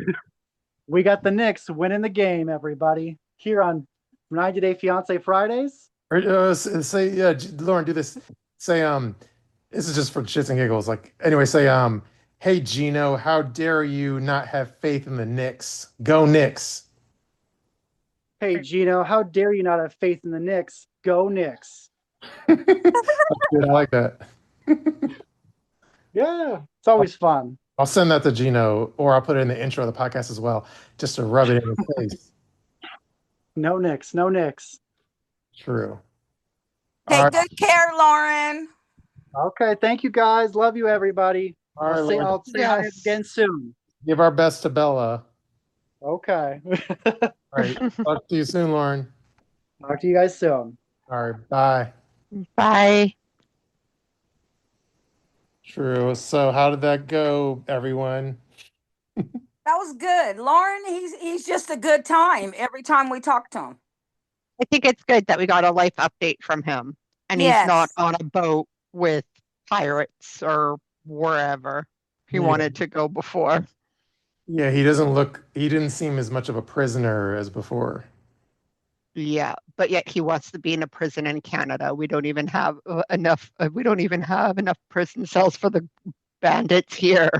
We got the Knicks winning the game, everybody, here on 90 Day Fiancé Fridays. Or say, Loren, do this. Say, this is just for shits and giggles. Like, anyway, say, hey, Gino, how dare you not have faith in the Knicks? Go Knicks. Hey, Gino, how dare you not have faith in the Knicks? Go Knicks. That's good. I like that. Yeah, it's always fun. I'll send that to Gino, or I'll put it in the intro of the podcast as well, just to rub it in his face. No Knicks, no Knicks. True. Take good care, Loren. Okay, thank you guys. Love you, everybody. All right, I'll say hi again soon. Give our best to Bella. Okay. All right. Talk to you soon, Loren. Talk to you guys soon. All right. Bye. Bye. True. So how did that go, everyone? That was good. Loren, he's just a good time every time we talk to him. I think it's good that we got a life update from him, and he's not on a boat with pirates or wherever he wanted to go before. Yeah, he didn't seem as much of a prisoner as before. Yeah, but yet he wants to be in a prison in Canada. We don't even have enough prison cells for the bandits here.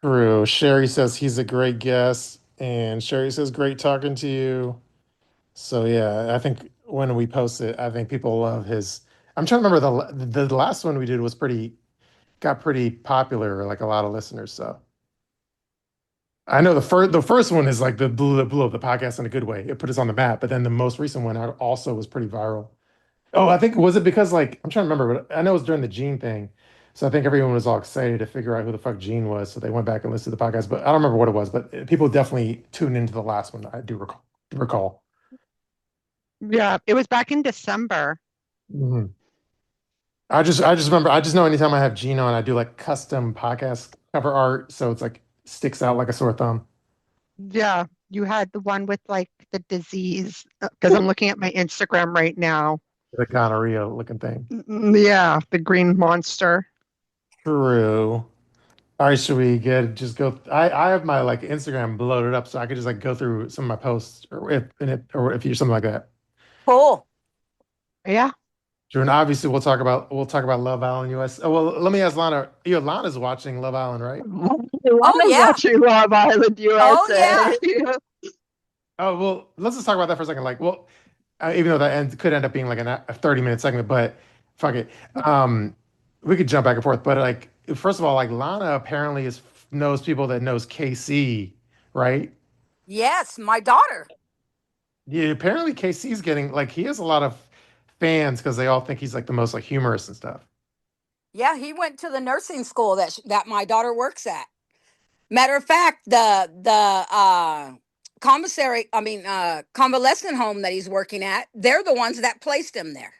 True. Sherry says he's a great guest, and Sherry says great talking to you. So yeah, I think when we post it, I think people love his. I'm trying to remember the last one we did was got pretty popular, like a lot of listeners. So I know the first one is like the blew up the podcast in a good way. It put us on the map. But then the most recent one also was pretty viral. Oh, I think was it because like I'm trying to remember, but I know it was during the Gene thing. So I think everyone was all excited to figure out who the fuck Gene was. So they went back and listened to the podcast. But I don't remember what it was. But people definitely tuned into the last one. I do recall. Yeah, it was back in December. Mhm. I just remember I just know anytime I have Gene on, I do like custom podcast cover art, so it's like sticks out like a sore thumb. Yeah, you had the one with like the disease, because I'm looking at my Instagram right now. The gonorrhea looking thing. Yeah, the green monster. True. All right, should we get just go? I have my like Instagram loaded up, so I could just like go through some of my posts, or if you're something like that. Cool. Yeah. True, and obviously we'll talk about Love Island US. Oh, well, let me ask Lana. Lana's watching Love Island, right? Oh, I'm yeah. watching Love Island Oh, USA. Oh well, let's just talk about that for a second. Like, well, even though could end up being like a 30-minute segment, but fuck it. We could jump back and forth. But like, first of all, like Lana apparently knows people that knows KC, right? Yes, my daughter. Yeah, apparently KC's getting like he has a lot of fans because they all think he's like the most like humorous and stuff. Yeah, he went to the nursing school that my daughter works at. Matter of fact, the commissary, I mean, convalescent home that he's working at, they're the ones that placed him there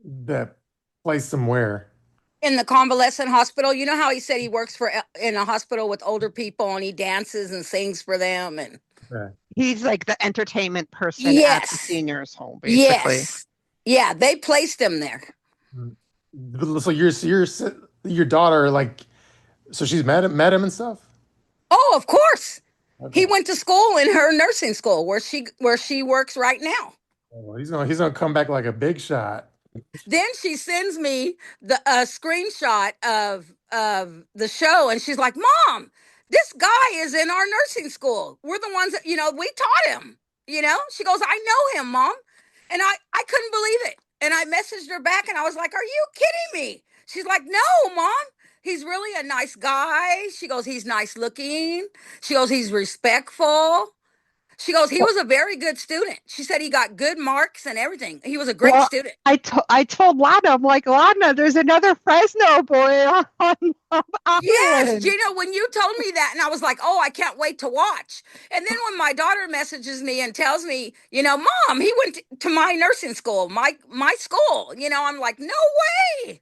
That place somewhere. in the convalescent hospital. You know how he said he works in a hospital with older people and he dances and sings for them and Yeah. He's like the entertainment person at the yes, seniors home, basically. yes, yeah, they placed him there. So your daughter like so she's met him and stuff. Oh, of course, Okay. he went to school in her nursing school where she works right now. Oh, he's gonna come back like a big shot. Then she sends me the screenshot of the show, and she's like, "Mom, this guy is in our nursing school. We're the ones that we taught him. She goes, I know him, Mom, and I couldn't believe it. And I messaged her back, and I was like, Are you kidding me? She's like, No, Mom. He's really a nice guy. She goes, He's nice looking. She goes, He's respectful. She goes, He was a very good student. She said he got good marks and everything. He was a great Well, student. I told Lana, I'm like, Lana, there's another Fresno boy on Love Yes, Island. Gina, when you told me that, and I was like, oh, I can't wait to watch. And then when my daughter messages me and tells me, Mom, he went to my nursing school, my school, I'm like, no way.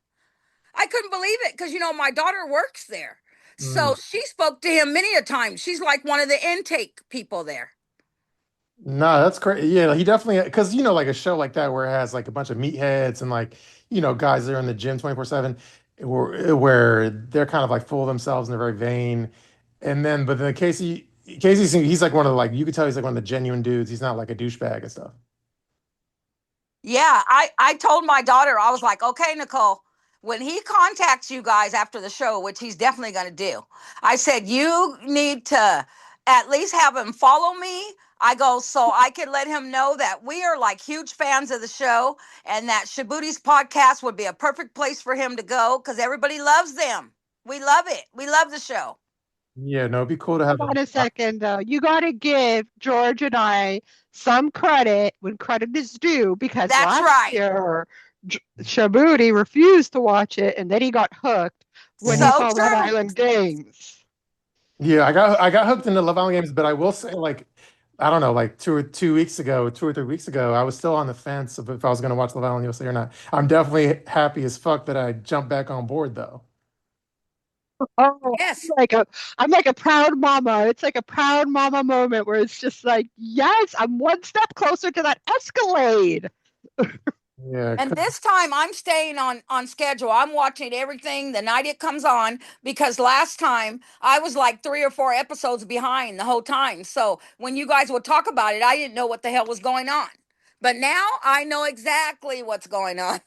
I couldn't believe it because, my daughter works there. So she spoke to him many a time. She's like one of the intake people there. No, that's crazy. Yeah, he definitely because like a show like that where it has like a bunch of meatheads and like guys that are in the gym 24/7, where they're kind of like full of themselves and they're very vain. And then but then he's like one of the like you could tell he's like one of the genuine dudes. He's not like a douchebag and stuff. Yeah, I told my daughter, I was like, okay, Nicole, when he contacts you guys after the show, which he's definitely going to do, I said, you need to at least have him follow me. I go, so I can let him know that we are like huge fans of the show and that Shabooty's podcast would be a perfect place for him to go because everybody loves them. We love it. We love the show. Yeah, no, it'd be cool to have Hold on a second, though. You got to give George and I some credit when credit is due because That's last right. year Shabooty refused to watch it and then he got hooked when he So saw Love true. Island Games. Yeah, I got hooked into Love Island Games, but I will say like I don't know, like 2 or 3 weeks ago, I was still on the fence of if I was going to watch Love Island USA or not. I'm definitely happy as fuck that I jumped back on board though. Oh, Yes. I'm like a proud mama. It's like a proud mama moment where it's just like, yes, I'm one step closer to that Escalade. Yeah, And this time I'm staying on schedule. I'm watching everything the night it comes on because last time I was like 3 or 4 episodes behind the whole time. So when you guys would talk about it, I didn't know what the hell was going on. But now I know exactly what's going on.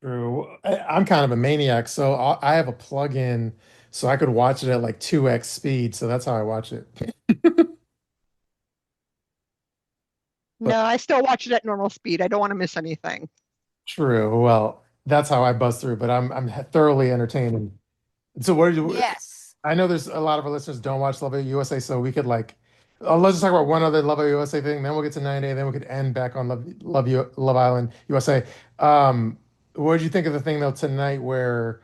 True. I'm kind of a maniac, so I have a plug-in so I could watch it at like 2x speed. So that's how I watch it. But No, I still watch it at normal speed. I don't want to miss anything. true. Well, that's how I buzz through, but I'm thoroughly entertained. So what did you, Yes. I know there's a lot of our listeners don't watch Love of USA, so we could like let's just talk about one other Love of USA thing, then we'll get to 90, and then we could end back on Love Island USA. What did you think of the thing though tonight where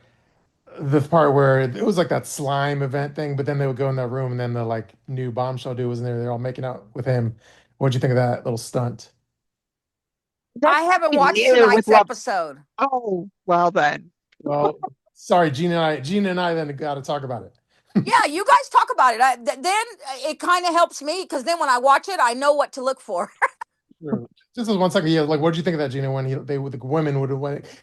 the part where it was like that slime event thing, but then they would go in that room and then the like new bombshell dude was in there, they're all making out with him. What'd you think of that little stunt? That's I haven't nothing watched new with tonight's love. episode. Oh, well then. Well, sorry, Gina and I then got to talk about it. Yeah, you guys talk about it. Then it kind of helps me because then when I watch it, I know what to look for. Sure. Just as 1 second, yeah, like what did you think of that, Gina, when they the women would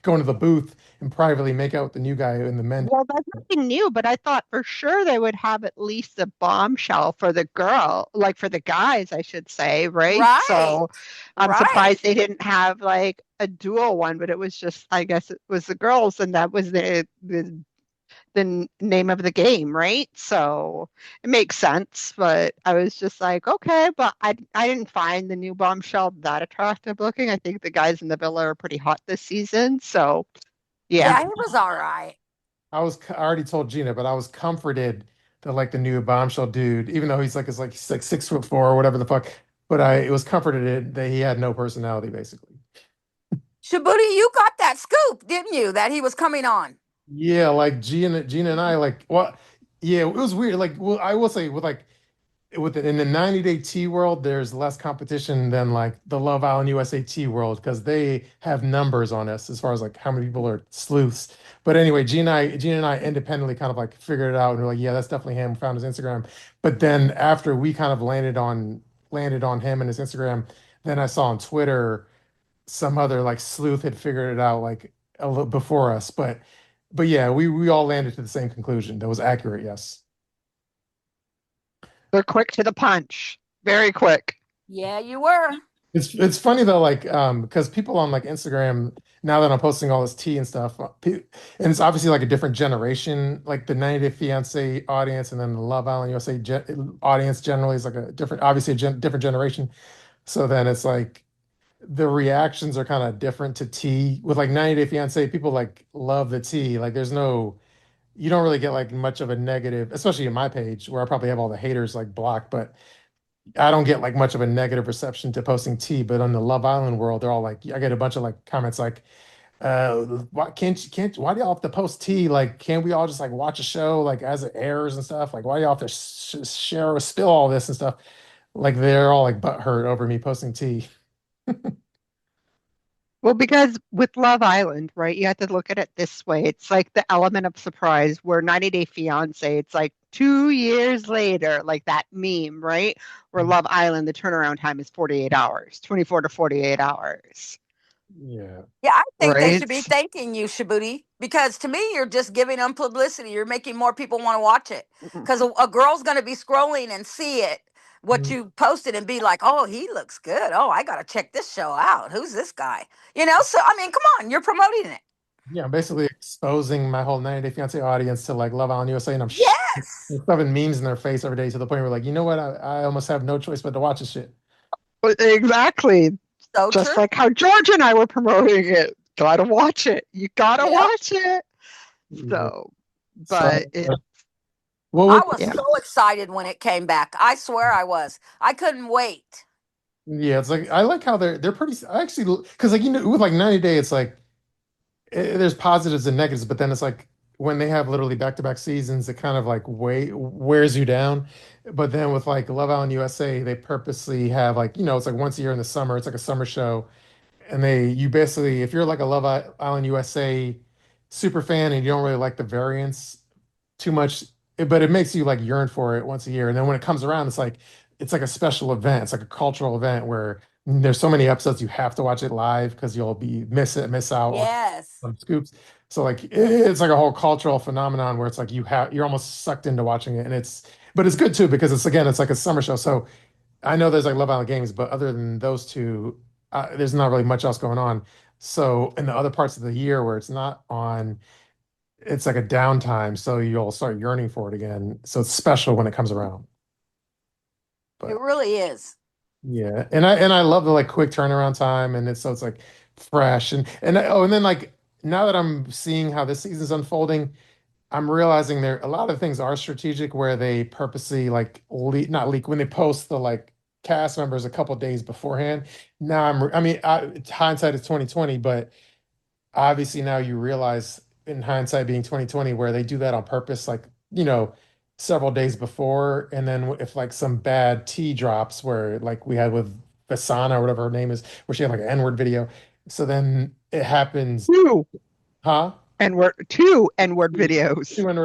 go into the booth and privately make out with the new guy and the men? Well, that's nothing new, but I thought for sure they would have at least a bombshell for the girl, like for the guys, I should say, right? Right. So I'm Right. surprised they didn't have like a dual one, but it was just, I guess it was the girls, and that was the name of the game, right? So it makes sense, but I was just like, okay, but I didn't find the new bombshell that attractive looking. I think the guys in the villa are pretty hot this season, so yeah. Yeah, he was all right. I already told Gina, but I was comforted that like the new bombshell dude, even though he's like 6'4" or whatever the fuck, but I it was comforted that he had no personality basically. Shabooty, you got that scoop, didn't you? That he was coming on. Yeah, like Gina and I like well, yeah, it was weird. Like, well, I will say in the 90-day T world, there's less competition than like the Love Island USA T world because they have numbers on us as far as like how many people are sleuths. But anyway, Gina and I independently kind of like figured it out and we're like, yeah, that's definitely him. Found his Instagram. But then after we kind of landed on him and his Instagram, then I saw on Twitter some other like sleuth had figured it out like a little before us. But yeah, we all landed to the same conclusion. That was accurate, yes. They're quick to the punch. Very quick. Yeah, you were. It's funny though, like because people on like Instagram now that I'm posting all this tea and stuff, and it's obviously like a different generation, like the 90 Day Fiance audience, and then the Love Island USA audience generally is like a different, obviously different generation. So then it's like the reactions are kind of different to tea. With like 90 Day Fiance, people like love the tea. Like you don't really get like much of a negative, especially in my page where I probably have all the haters like blocked, but I don't get like much of a negative reception to posting tea, but on the Love Island world, they're all like, I get a bunch of like comments like, why why do y'all have to post tea? Like, can't we all just like watch a show like as it airs and stuff? Like, why do y'all have to share or spill all this and stuff? Like, they're all like butthurt over me posting tea. Well, because with Love Island, right, you have to look at it this way. It's like the element of surprise where 90 Day Fiance, it's like 2 years later, like that meme, right? Where Love Island, the turnaround time is 48 hours, 24 to 48 hours, Yeah. Yeah, I think they should right? be thanking you, Shabooty, because to me, you're just giving them publicity. You're making more people want to watch it because a girl's going to be scrolling and see it, what Mm. you posted, and be like, oh, he looks good. Oh, I got to check this show out. Who's this guy? You know, so I mean, come on, you're promoting it. Yeah, I'm basically exposing my whole 90 Day Fiance audience to like Love Island USA, and Yes. shoving memes in their face every day to the point where like, you know what? I almost have no choice but to watch this shit. Exactly. So Just true. like how George and I were promoting it. Gotta watch it. You gotta Yep. watch it. Yeah. So, So, but it, I what was yeah. so excited when it came back. I swear I was. I couldn't wait. Yeah, it's like I like how they're pretty. I actually because like with like 90 Day, it's like there's positives and negatives, but then it's like when they have literally back-to-back seasons, it kind of like wears you down. But then with like Love Island USA, they purposely have like it's like once a year in the summer. It's like a summer show, and you basically if you're like a Island USA super fan and you don't really like the variants too much, but it makes you like yearn for it once a year. And then when it comes around, it's like a special event. It's like a cultural event where there's so many episodes you have to watch it live because you'll be miss out on Yes. some scoops. So like it's like a whole cultural phenomenon where it's like you're almost sucked into watching it, and but it's good too because it's like a summer show. So I know there's like Love Island games, but other than those two, there's not really much else going on. So in the other parts of the year where it's not on, it's like a downtime. So you'll start yearning for it again. So it's special when it comes around. It But really is. yeah, and I love the like quick turnaround time, and it's like fresh and then like now that I'm seeing how this season's unfolding, I'm realizing there a lot of things are strategic where they purposely like leak not leak when they post the like cast members a couple days beforehand. Now I mean hindsight is 2020, but obviously now you realize in hindsight being 2020 where they do that on purpose, like, several days before. And then if like some bad tea drops where like we had with Vasana or whatever her name is, where she had like an N-word video. So then it happens, Two huh? N-word videos. Two N-word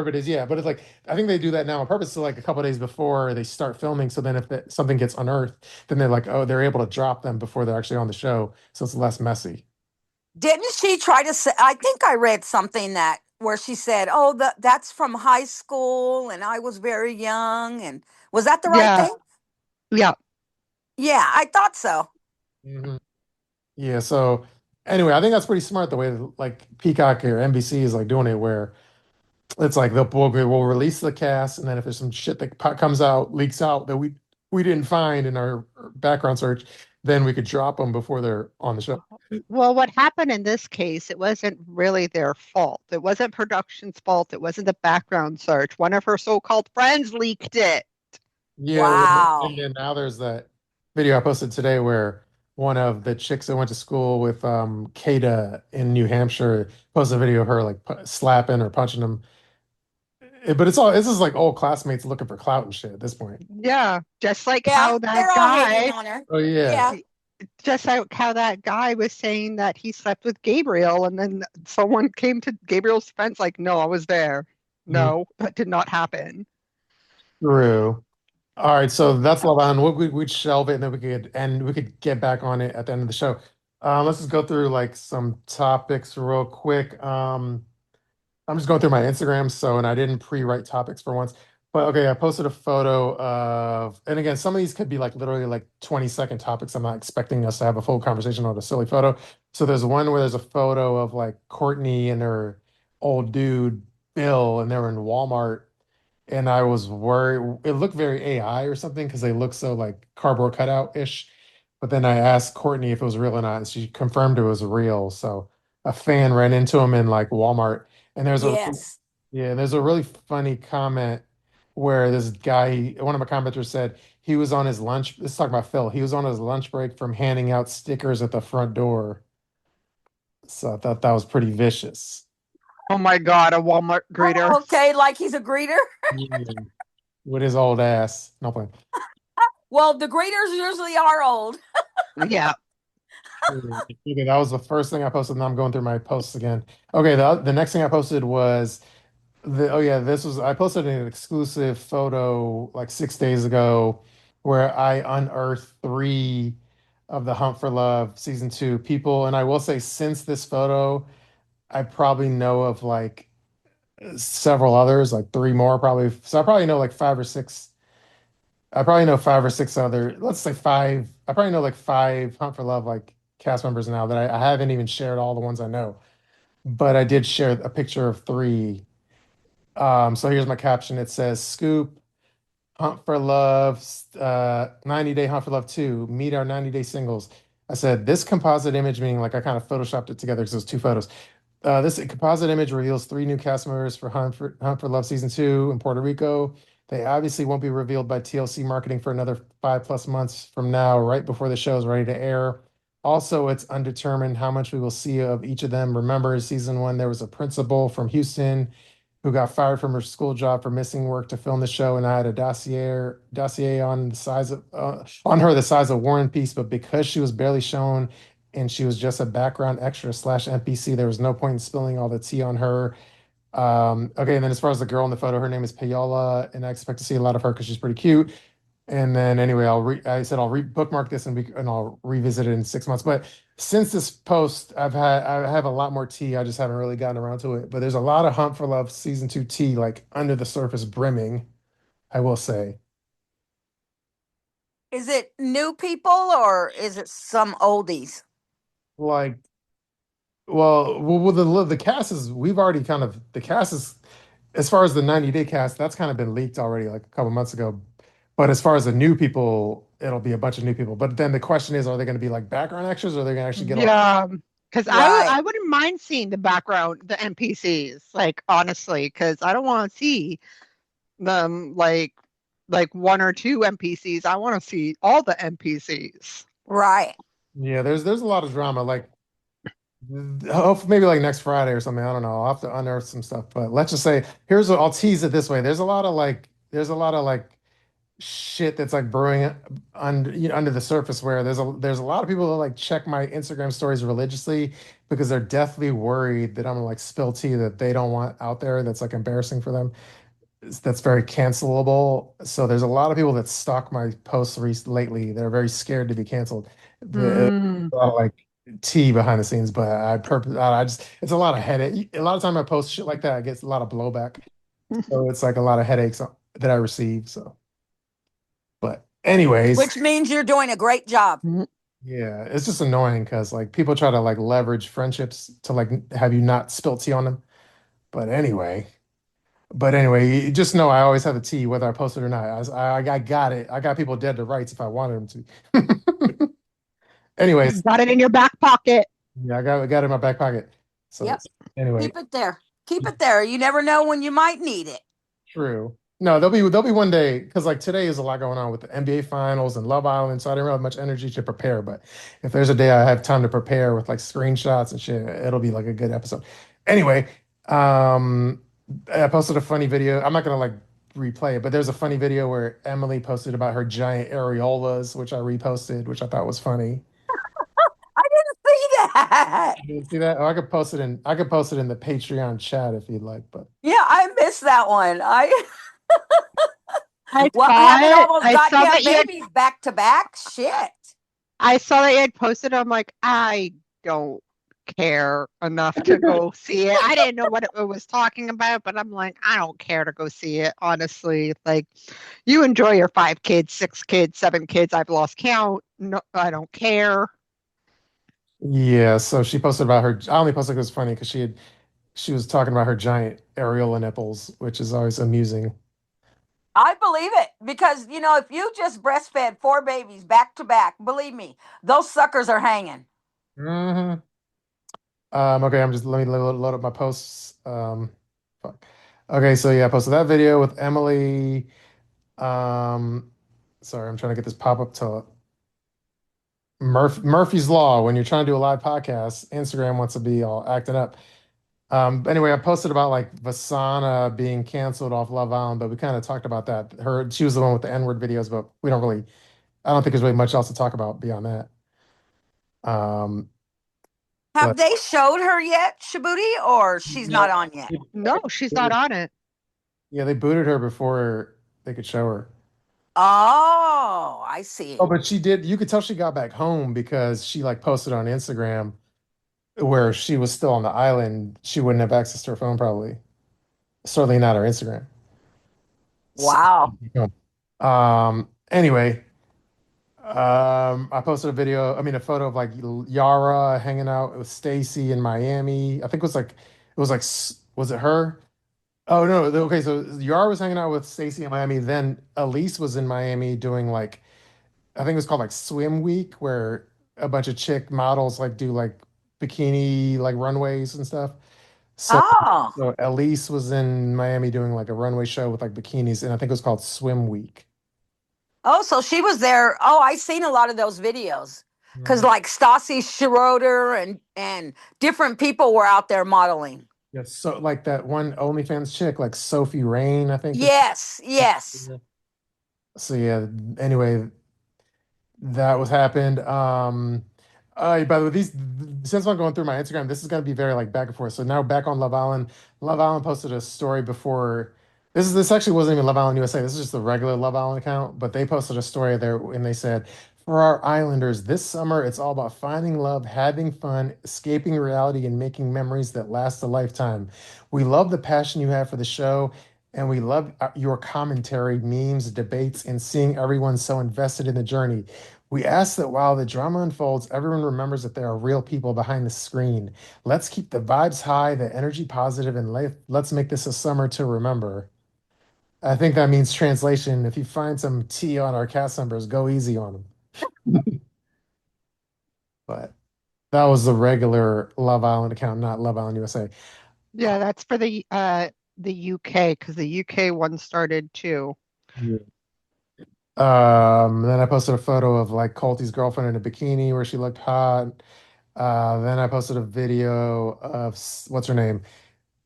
videos, yeah. But it's like, I think they do that now on purpose. So like a couple days before they start filming. So then if something gets unearthed, then they're like, oh, they're able to drop them before they're actually on the show. So it's less messy. Didn't she try to say? I think I read something that where she said, "Oh, that's from high school, and I was very young." And was that the right Yeah, thing? yeah. Yeah, I thought so. Mhm. Yeah, so anyway, I think that's pretty smart the way that, like Peacock or NBC is like doing it, where it's like we'll release the cast, and then if there's some shit that comes out, leaks out that we didn't find in our background search, then we could drop them before they're on the show. Well, what happened in this case, it wasn't really their fault. It wasn't production's fault. It wasn't the background search. One of her so-called friends leaked it. Yeah, well, Wow. and then now there's that video I posted today where one of the chicks that went to school with Kata in New Hampshire posted a video of her like slapping or punching him. But this is like old classmates looking for clout and shit at this point. Yeah, just like Yeah, how they're that all hating guy, on her. Oh yeah. Yeah. just like how that guy was saying that he slept with Gabriel, and then someone came to Gabriel's defense, like, no, I was there. Mhm. No, that did not happen. True. All right, so that's Love Island. We'd shelve it, and then we could get back on it at the end of the show. Let's just go through like some topics real quick. I'm just going through my Instagram, and I didn't pre-write topics for once. But okay, I posted a photo of, and again, some of these could be like literally like 20-second topics. I'm not expecting us to have a full conversation on a silly photo. So there's one where there's a photo of like Courtney and her old dude Bill, and they were in Walmart, and I was worried. It looked very AI or something because they look so like cardboard cutout-ish. But then I asked Courtney if it was real or not, and she confirmed it was real. So a fan ran into him in like Walmart, and Yes. there's a really funny comment where this guy, one of my commenters said he was on his lunch. Let's talk about Phil. He was on his lunch break from handing out stickers at the front door. So I thought that was pretty vicious. Oh my God, a Walmart greeter. Oh, okay, like he's a greeter. Yeah. With his old ass. No plan. Well, the greeters usually are old. Yeah. Okay, that was the first thing I posted. Now I'm going through my posts again. Okay, the next thing I posted was I posted an exclusive photo like 6 days ago where I unearthed three of the Hunt for Love season two people. And I will say, since this photo, I probably know of like several others, like three more probably. So I probably know like five or six. I probably know five or six other, let's say five. I probably know like five Hunt for Love like cast members now that I haven't even shared all the ones I know. But I did share a picture of three. So here's my caption. It says, Scoop, Hunt for Love, 90-day Hunt for Love 2, meet our 90-day singles. I said, this composite image, meaning like I kind of photoshopped it together because it was two photos. This composite image reveals three new cast members for Hunt for Love Season 2 in Puerto Rico. They obviously won't be revealed by TLC marketing for another 5+ months from now, right before the show is ready to air. Also, it's undetermined how much we will see of each of them. Remember, season one, there was a principal from Houston who got fired from her school job for missing work to film the show, and I had a dossier on on her the size of War and Peace, but because she was barely shown and she was just a background extra slash NPC, there was no point in spilling all the tea on her. Okay, and then as far as the girl in the photo, her name is Payola, and I expect to see a lot of her because she's pretty cute. And then anyway, I said I'll bookmark this and I'll revisit it in 6 months. But since this post, I have a lot more tea. I just haven't really gotten around to it. But there's a lot of Hunt for Love season two tea like under the surface brimming, I will say. Is it new people or is it some oldies? Like well, the cast is we've already kind of the cast is as far as the 90-day cast, that's kind of been leaked already like a couple months ago. But as far as the new people, it'll be a bunch of new people. But then the question is, are they going to be like background extras or are they going to actually get on? Yeah, because Right. I wouldn't mind seeing the background, the NPCs, like honestly, because I don't want to see them like one or two NPCs. I want to see all the NPCs. Right. Yeah, there's a lot of drama. Like, hope maybe like next Friday or something. I don't know. I'll have to unearth some stuff. But let's just say, I'll tease it this way. There's a lot of like shit that's like brewing under under the surface where there's a lot of people that like check my Instagram stories religiously because they're deathly worried that I'm gonna like spill tea that they don't want out there that's like embarrassing for them. That's very cancelable. So there's a lot of people that stalk my posts lately. They're very scared to be canceled. Mm. A lot of like tea behind the scenes, but I just it's a lot of headache. A lot of time I post shit like that, I get a lot of blowback. So it's like a lot of headaches that I receive. So, but anyways, Which means you're doing a great job. yeah, it's just annoying because like people try to like leverage friendships to like have you not spill tea on them. But anyway. But anyway, you just know I always have the tea, whether I post it or not. I got it. I got people dead to rights if I wanted them to. Anyways, Got it in your back pocket. yeah, I got it in my back pocket. So Yep. anyway, Keep it there. Keep it there. You never know when you might need it. true. No, there'll be one day because like today is a lot going on with the NBA finals and Love Island, so I didn't really have much energy to prepare. But if there's a day I have time to prepare with like screenshots and shit, it'll be like a good episode. Anyway, um, I posted a funny video. I'm not gonna like replay it, but there's a funny video where Emily posted about her giant areolas, which I reposted, which I thought was funny. I didn't see that. You didn't see that? Oh, I could post it in the Patreon chat if you'd like, but Yeah, I missed that one. I Well, saw having it. all those I saw goddamn that you had, babies back to back, shit. I saw that you had posted. I'm like, I don't care enough to go see it. I didn't know what it was talking about, but I'm like, I don't care to go see it, honestly. Like, you enjoy your 5 kids, 6 kids, 7 kids. I've lost count. No, I don't care. yeah. So she posted about her. I only posted because it was funny because she was talking about her giant areola nipples, which is always amusing. I believe it because, if you just breastfed 4 babies back to back, believe me, those suckers are hanging. Hmm. Okay, I'm just let me load up my posts. Fuck. Okay, so yeah, I posted that video with Emily. Um, sorry, I'm trying to get this pop up to Murphy's Law. When you're trying to do a live podcast, Instagram wants to be all acting up. Anyway, I posted about like Vasana being canceled off Love Island, but we kind of talked about that. She was the one with the N-word videos, but I don't think there's really much else to talk about beyond that. Um, Have but they showed her yet, Shabooty, or she's not no, on yet? No, she's not on it. yeah, they booted her before they could show her. Oh, I Oh, see. but she did. You could tell she got back home because she like posted on Instagram where she was still on the island. She wouldn't have access to her phone, probably. Certainly not her Instagram. So, Wow. anyway, I posted a photo of like Yara hanging out with Stacy in Miami. I think was it her? Oh no, okay, so Yara was hanging out with Stacy in Miami. Then Elise was in Miami doing like I think it was called like Swim Week, where a bunch of chick models like do like bikini like runways and stuff. So, Oh. so Elise was in Miami doing like a runway show with like bikinis, and I think it was called Swim Week. Oh, so she was there. Oh, I seen a lot of those videos. Cause Mhm. like Stassi Schroeder and different people were out there modeling. Yeah, so like that one OnlyFans chick, like Sophie Rain, I think. Yes, yes. So yeah. Anyway, that was happened. By the way, since I'm going through my Instagram, this is going to be very like back and forth. So now back on Love Island. Love Island posted a story before. This actually wasn't even Love Island USA. This is just the regular Love Island account. But they posted a story there and they said, for our Islanders, this summer it's all about finding love, having fun, escaping reality, and making memories that last a lifetime. We love the passion you have for the show. And we love your commentary, memes, debates, and seeing everyone so invested in the journey. We ask that while the drama unfolds, everyone remembers that there are real people behind the screen. Let's keep the vibes high, the energy positive, and let's make this a summer to remember. I think that means translation. If you find some tea on our cast members, go easy on them. But that was the regular Love Island account, not Love Island USA. Yeah, that's for the UK because the UK one started too. Yeah. Then I posted a photo of like Colty's girlfriend in a bikini where she looked hot. Then I posted a video of what's her name?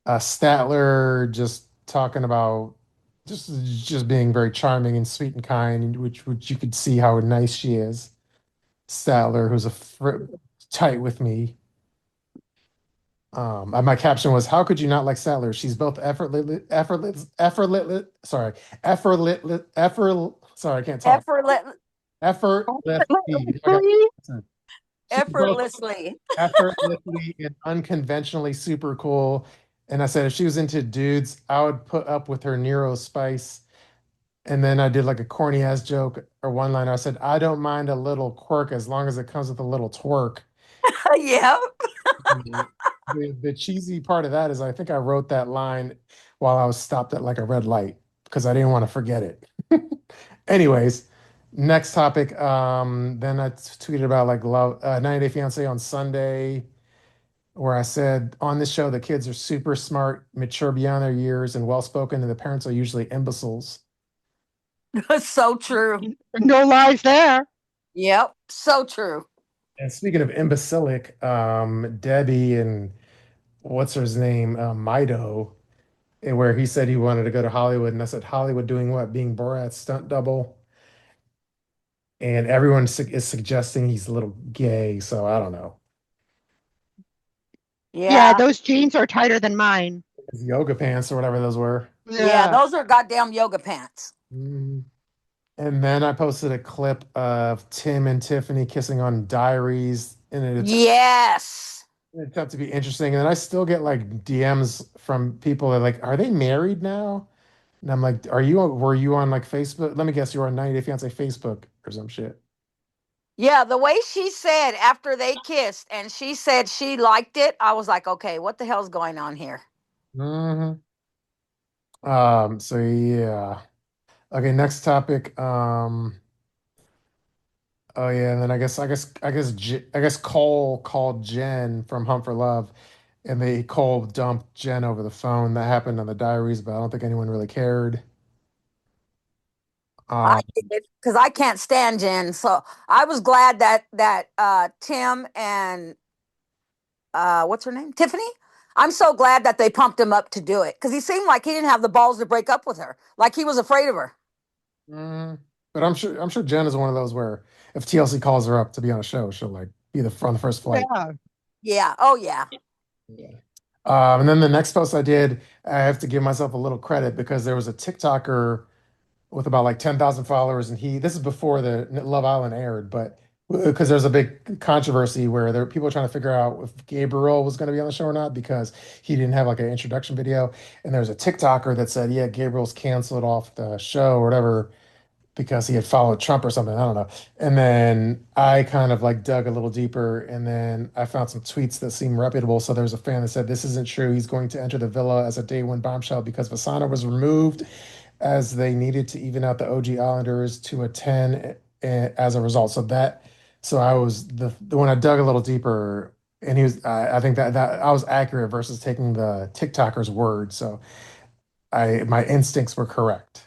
Statler just talking about just being very charming and sweet and kind, which you could see how nice she is. Statler, who's tight with me. And my caption was, "How could you not like Statler? She's both sorry, I can't talk. Effortless, Effortlessly. She's both effortlessly. effortlessly and unconventionally super cool. And I said if she was into dudes, I would put up with her Nero spice. And then I did like a corny ass joke or one liner. I said, I don't mind a little quirk as long as it comes with a little twerk. Yeah. The cheesy part of that is I think I wrote that line while I was stopped at like a red light because I didn't want to forget it. Anyways, next topic. Then I tweeted about like love 90 Day Fiance on Sunday, where I said on this show the kids are super smart, mature beyond their years, and well spoken, and the parents are usually imbeciles. So true. No lies there. Yep. So true. And speaking of imbecilic, Debbie and what's his name, Mido, where he said he wanted to go to Hollywood, and I said Hollywood doing what? Being Borat's stunt double, and everyone is suggesting he's a little gay, so I don't know. Yeah, Yeah. those jeans are tighter than mine. His yoga pants or whatever those were. Yeah. Those are goddamn yoga pants. Mm. And then I posted a clip of Tim and Tiffany kissing on Diaries in an Yes. attempt to be interesting. And then I still get like DMs from people that are like, are they married now? And I'm like, were you on like Facebook? Let me guess, you were on 90 Day Fiance Facebook or some shit. Yeah. The way she said after they kissed and she said she liked it, I was like, okay, what the hell's going on here? Hmm. So yeah. Okay, next topic. Oh yeah, and then I guess Cole called Jen from Hunt for Love, and Cole dumped Jen over the phone. That happened on the diaries, but I don't think anyone really cared. I Um, did because I can't stand Jen. So I was glad that Tim and what's her name? Tiffany. I'm so glad that they pumped him up to do it because he seemed like he didn't have the balls to break up with her, like he was afraid of her. mm, but I'm sure Jen is one of those where if TLC calls her up to be on a show, she'll like be on the first flight. Yeah. Yeah. Oh yeah. Yeah. And then the next post I did, I have to give myself a little credit because there was a TikToker with about like 10,000 followers. And this is before the Love Island aired, but because there's a big controversy where there people were trying to figure out if Gabriel was going to be on the show or not because he didn't have like an introduction video. And there's a TikToker that said, yeah, Gabriel's canceled off the show or whatever because he had followed Trump or something. I don't know. And then I kind of like dug a little deeper and then I found some tweets that seemed reputable. So there's a fan that said, this isn't true. He's going to enter the villa as a day one bombshell because Vasana was removed as they needed to even out the OG Islanders to a 10 as a result. So I was the when I dug a little deeper, and I think that I was accurate versus taking the TikToker's word. So my instincts were correct.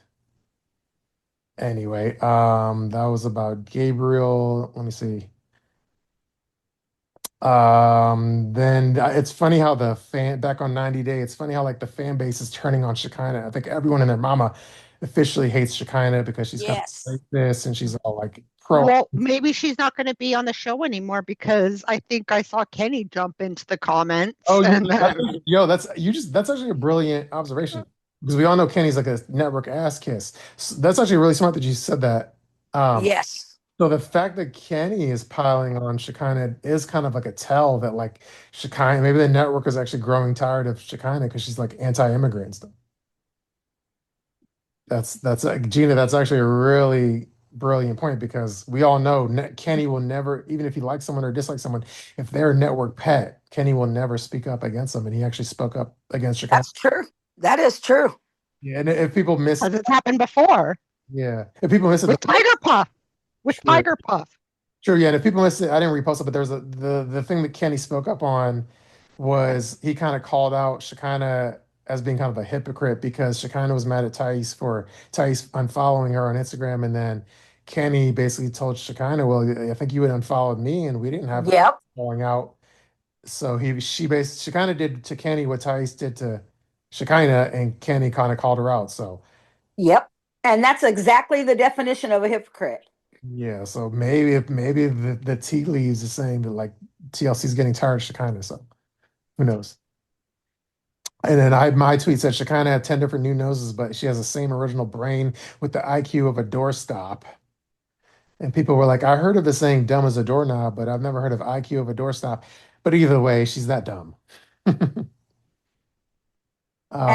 Anyway, that was about Gabriel. Let me see. Then it's funny how the fan back on 90 Day, it's funny how like the fan base is turning on Shekinah. I think everyone and their mama officially hates Shekinah because she's kind of Yes. like this and she's all like pro. Well, maybe she's not going to be on the show anymore because I think I saw Kenny jump into the comments. Oh, And that's actually a brilliant observation because we all know Kenny's like a network ass kiss. So that's actually really smart that you said that. Yes. So the fact that Kenny is piling on Shekinah is kind of like a tell that like Shekinah, maybe the network is actually growing tired of Shekinah because she's like anti-immigrant and stuff. That's Gina. That's actually a really brilliant point because we all know Kenny will never, even if he likes someone or dislikes someone, if they're a network pet, Kenny will never speak up against them. And he actually spoke up against Chicago. That's true. That is true. Yeah, and if people miss, As it's happened before yeah, if people miss it, with Tiger Puff. With true, Tiger Puff. true, yeah, and if people miss it, I didn't repost it, but there's the thing that Kenny spoke up on was he kind of called out Shekinah as being kind of a hypocrite because Shekinah was mad at Thais for Thais unfollowing her on Instagram, and then Kenny basically told Shekinah, "Well, I think you had unfollowed me, and we didn't have Yep. falling out." So Shekinah did to Kenny what Thais did to Shekinah, and Kenny kind of called her out. So Yep. And that's exactly the definition of a hypocrite. yeah, so maybe the tea leaves is saying that like TLC's getting tired of Shekinah, so who knows? And then my tweet said Shekinah had 10 different new noses, but she has the same original brain with the IQ of a doorstop. And people were like, I heard of the saying dumb as a doorknob, but I've never heard of IQ of a doorstop. But either way, she's that dumb. And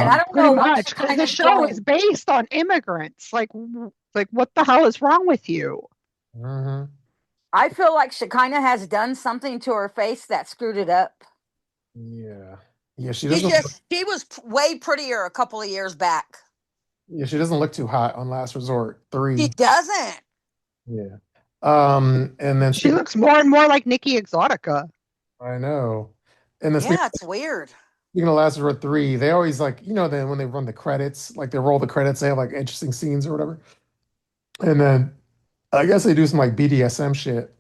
I don't Pretty know what much, because the Shekinah's show is doing. based on immigrants. Like what the hell is wrong with you? Mhm. I feel like Shekinah has done something to her face that screwed it up. Yeah. Yeah, she She doesn't was way prettier a couple of years back. yeah, she doesn't look too hot on Last Resort She 3. doesn't. Yeah. And then She looks more and more like Nikki Exotica. I know. And then Yeah, it's weird. speaking of Last Resort 3, they always like, then when they run the credits, like they roll the credits, they have like interesting scenes or whatever. And then I guess they do some like BDSM shit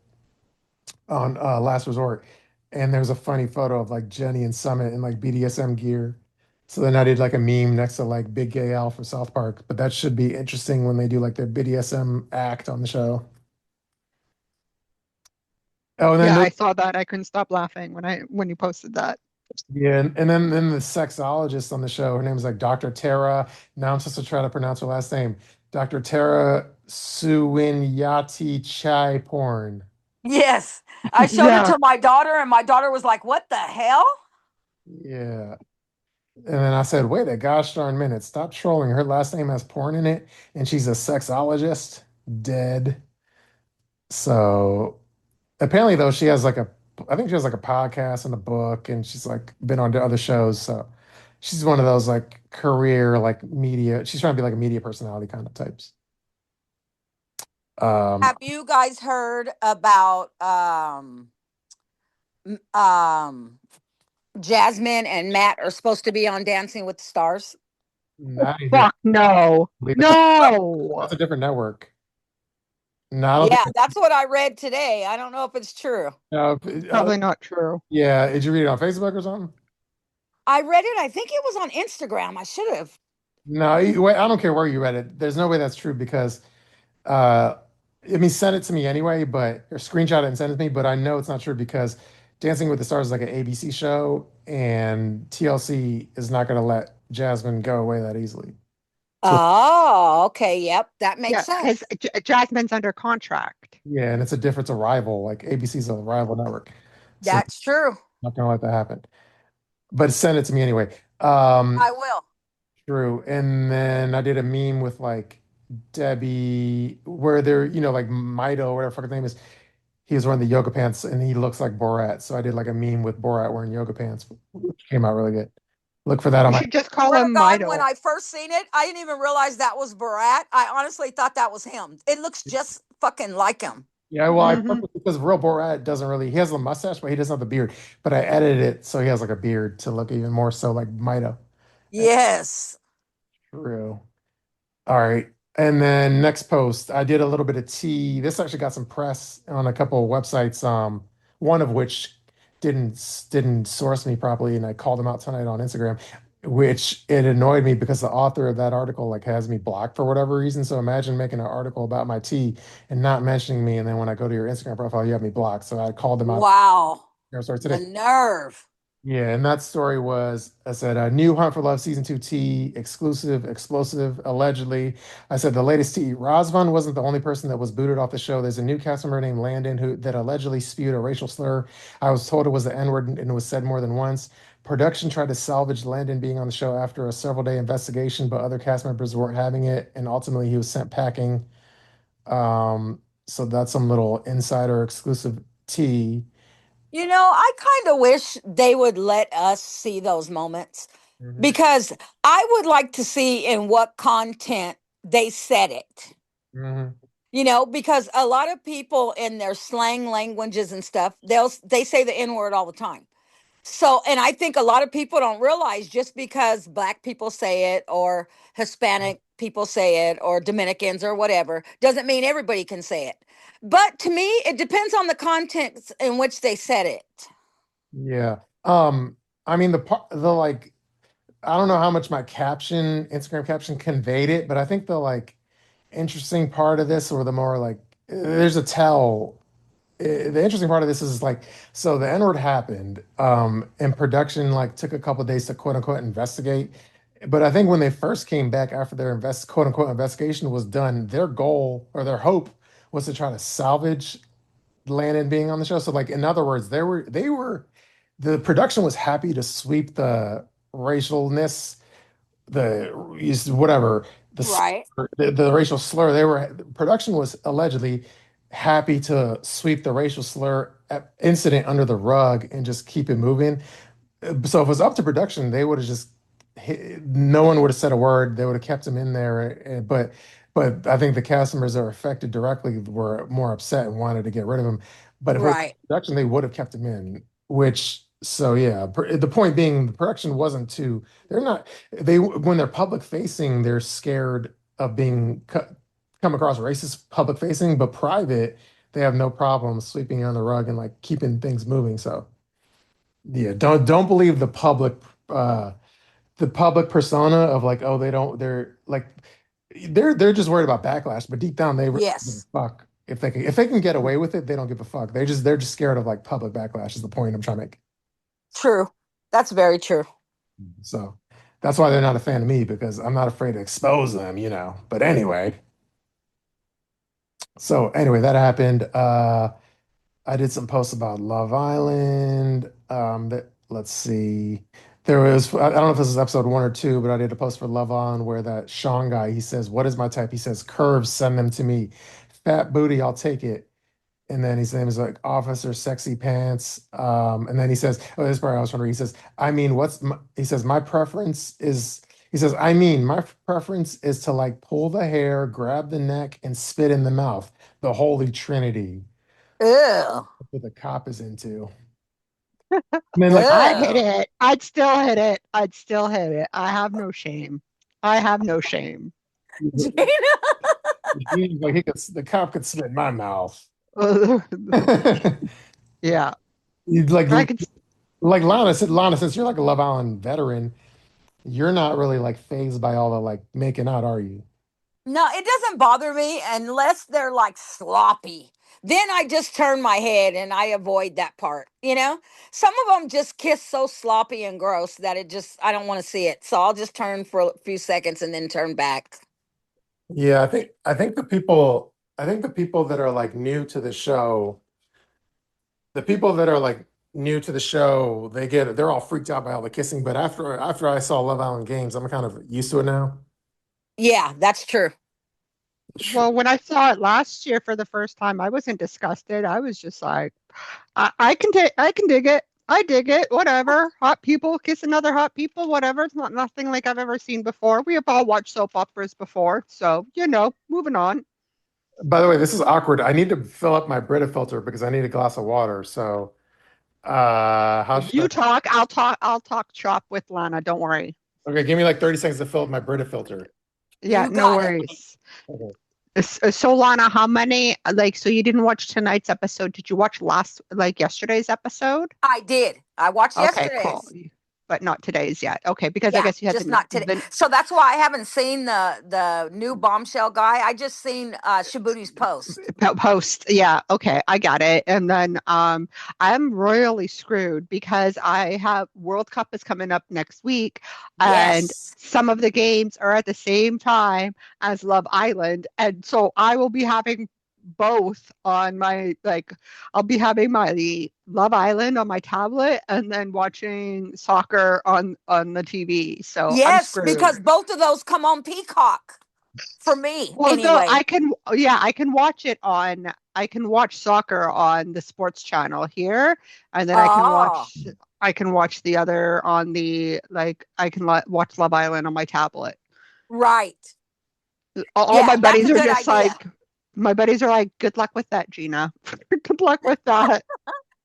on Last Resort. And there's a funny photo of like Jenny and Summit in like BDSM gear. So then I did like a meme next to like Big Gay Al from South Park. But that should be interesting when they do like their BDSM act on the show. Oh, and then Yeah, I saw that. I couldn't stop laughing when you posted that. yeah, and then the sexologist on the show, her name is like Dr. Tara. Now I'm supposed to try to pronounce her last name. Dr. Tara Suwinyati Chai Porn. Yes. I showed Yeah. it to my daughter, and my daughter was like, what the hell? Yeah. And then I said, wait a gosh darn minute, stop trolling. Her last name has porn in it, and she's a sexologist. Dead. So apparently, though, I think she has like a podcast and a book, and she's like been on to other shows. So she's one of those like career, like media. She's trying to be like a media personality kind of types. Have you guys heard about Jasmine and Matt are supposed to be on Dancing with the Stars? Not even- Fuck no. No. That's a different network. No, I don't Yeah, think that's what I read today. I don't know if it's true. no, Probably not true. yeah. Did you read it on Facebook or something? I read it. I think it was on Instagram. I should have. No, wait, I don't care where you read it. There's no way that's true because I mean, send it to me anyway, or screenshot it and send it to me. But I know it's not true because Dancing with the Stars is like an ABC show, and TLC is not going to let Jasmine go away that easily. Oh, okay. Yep, that makes sense. Because Jasmine's under contract. Yeah, and it's a rival. Like ABC's a rival network. So That's true. not going to let that happen. But send it to me anyway. I will. True. And then I did a meme with like Debbie, where they're, like Mido, whatever fucking name is. He was wearing the yoga pants and he looks like Borat. So I did like a meme with Borat wearing yoga pants, which came out really good. Look for that on You my. should just call Swear to him God, Mido. when I first seen it, I didn't even realize that was Borat. I honestly thought that was him. It looks just fucking like him. Yeah, well, Mhm. because real Borat doesn't really, he has a mustache, but he doesn't have the beard. But I edited it so he has like a beard to look even more so like Mido. Yes. True. All right. And then next post, I did a little bit of tea. This actually got some press on a couple of websites, one of which didn't source me properly, and I called them out tonight on Instagram, which it annoyed me because the author of that article like has me blocked for whatever reason. So imagine making an article about my tea and not mentioning me, and then when I go to your Instagram profile, you have me blocked. So I called them out. Wow. Sorry, The today. nerve. Yeah, and that story was, I said, a new Hunt for Love season 2 tea, exclusive, explosive, allegedly. I said the latest tea. Razvan wasn't the only person that was booted off the show. There's a new cast member named Landon that allegedly spewed a racial slur. I was told it was the N-word and it was said more than once. Production tried to salvage Landon being on the show after a several-day investigation, but other cast members weren't having it, and ultimately he was sent packing. So that's some little insider exclusive tea. I kind of wish they would let us see those moments Mhm. because I would like to see in what content they said it. Mhm. Because a lot of people in their slang languages and stuff, they say the N word all the time. So, and I think a lot of people don't realize just because black people say it or Hispanic people say it or Dominicans or whatever doesn't mean everybody can say it. But to me, it depends on the context in which they said it. Yeah. I mean the like I don't know how much my Instagram caption conveyed it, but I think the like interesting part of this, or the more like there's a tell. The interesting part of this is like, so the N-word happened, and production like took a couple of days to quote unquote investigate. But I think when they first came back after their quote unquote investigation was done, their goal or their hope was to try to salvage Landon being on the show. So like in other words, the production was happy to sweep the racialness, whatever, Right. the racial slur. Production was allegedly happy to sweep the racial slur incident under the rug and just keep it moving. So if it was up to production, they would have just no one would have said a word. They would have kept him in there. But I think the cast members that were affected directly were more upset and wanted to get rid of him. But if it was Right. production, they would have kept him in. Which so yeah, the point being, the production wasn't too. They're not. They when they're public facing, they're scared of being come across racist public facing, but private, they have no problem sweeping it on the rug and like keeping things moving. So. Yeah, don't believe uh the public persona of like, oh, they're like they're just worried about backlash, but deep down they really don't give Yes. a fuck. If they can get away with it, they don't give a fuck. They're just scared of like public backlash is the point I'm trying to make. True. That's very true. So that's why they're not a fan of me because I'm not afraid to expose them. But anyway, that happened. I did some posts about Love Island. That let's see. I don't know if this is episode 1 or 2, but I did a post for Love Island where that Sean guy, he says, "What is my type?" He says, "Curves, send them to me. Fat booty, I'll take it." And then his name is like Officer Sexy Pants. And then he says, "Oh, this part I was wondering." He says, he says, "My preference is." He says, my preference is to like pull the hair, grab the neck, and spit in the mouth. The Holy Trinity." Ew. What the cop is into. And then like I'd hit Ew. it. I'd still hit it. I'd still hit it. I have no shame. I have no shame. Gina. the cop could spit in my mouth. Yeah, You'd like I could. like Lana, since you're like a Love Island veteran, you're not really like phased by all the like making out, are you? No, it doesn't bother me unless they're like sloppy. Then I just turn my head and I avoid that part. Some of them just kiss so sloppy and gross that I don't want to see it. So I'll just turn for a few seconds and then turn back. Yeah, I think the people that are like new to the show, the people that are like new to the show, they're all freaked out by all the kissing. But after I saw Love Island Games, I'm kind of used to it now. Yeah, that's true. Well, when I saw it last year for the first time, I wasn't disgusted. I was just like, I can dig it. I dig it. Whatever. Hot people kissing other hot people. Whatever. It's not nothing like I've ever seen before. We have all watched soap operas before, so moving on. By the way, this is awkward. I need to fill up my Brita filter because I need a glass of water. So, how should You I? talk. I'll talk. I'll talk shop with Lana. Don't worry. Okay, give me like 30 seconds to fill up my Brita filter. Yeah, You no got it. worries. Okay. So Lana, how many so you didn't watch tonight's episode? Did you watch yesterday's episode? I did. I watched Okay, cool. yesterday's. But not today's yet. Okay, because I Yeah, guess you had just not today. the So that's why I haven't seen the new bombshell guy. I just seen Shabooty's post. post. Yeah, okay, I got it. And then I'm royally screwed because I have World Cup is coming up next week, and Yes. some of the games are at the same time as Love Island, and so I will be having both on my I'll be having my Love Island on my tablet and then watching soccer on the TV. So I'm Yes, screwed. because both of those come on Peacock. For me, Well, no, anyway. I can watch it on, I can watch soccer on the sports channel here, and then Oh, I can watch the other on the, like, I can watch Love Island on my tablet. right. All my Yeah, that's a buddies are good just idea. like, my buddies are like, good luck with that, Gina. Good luck with that.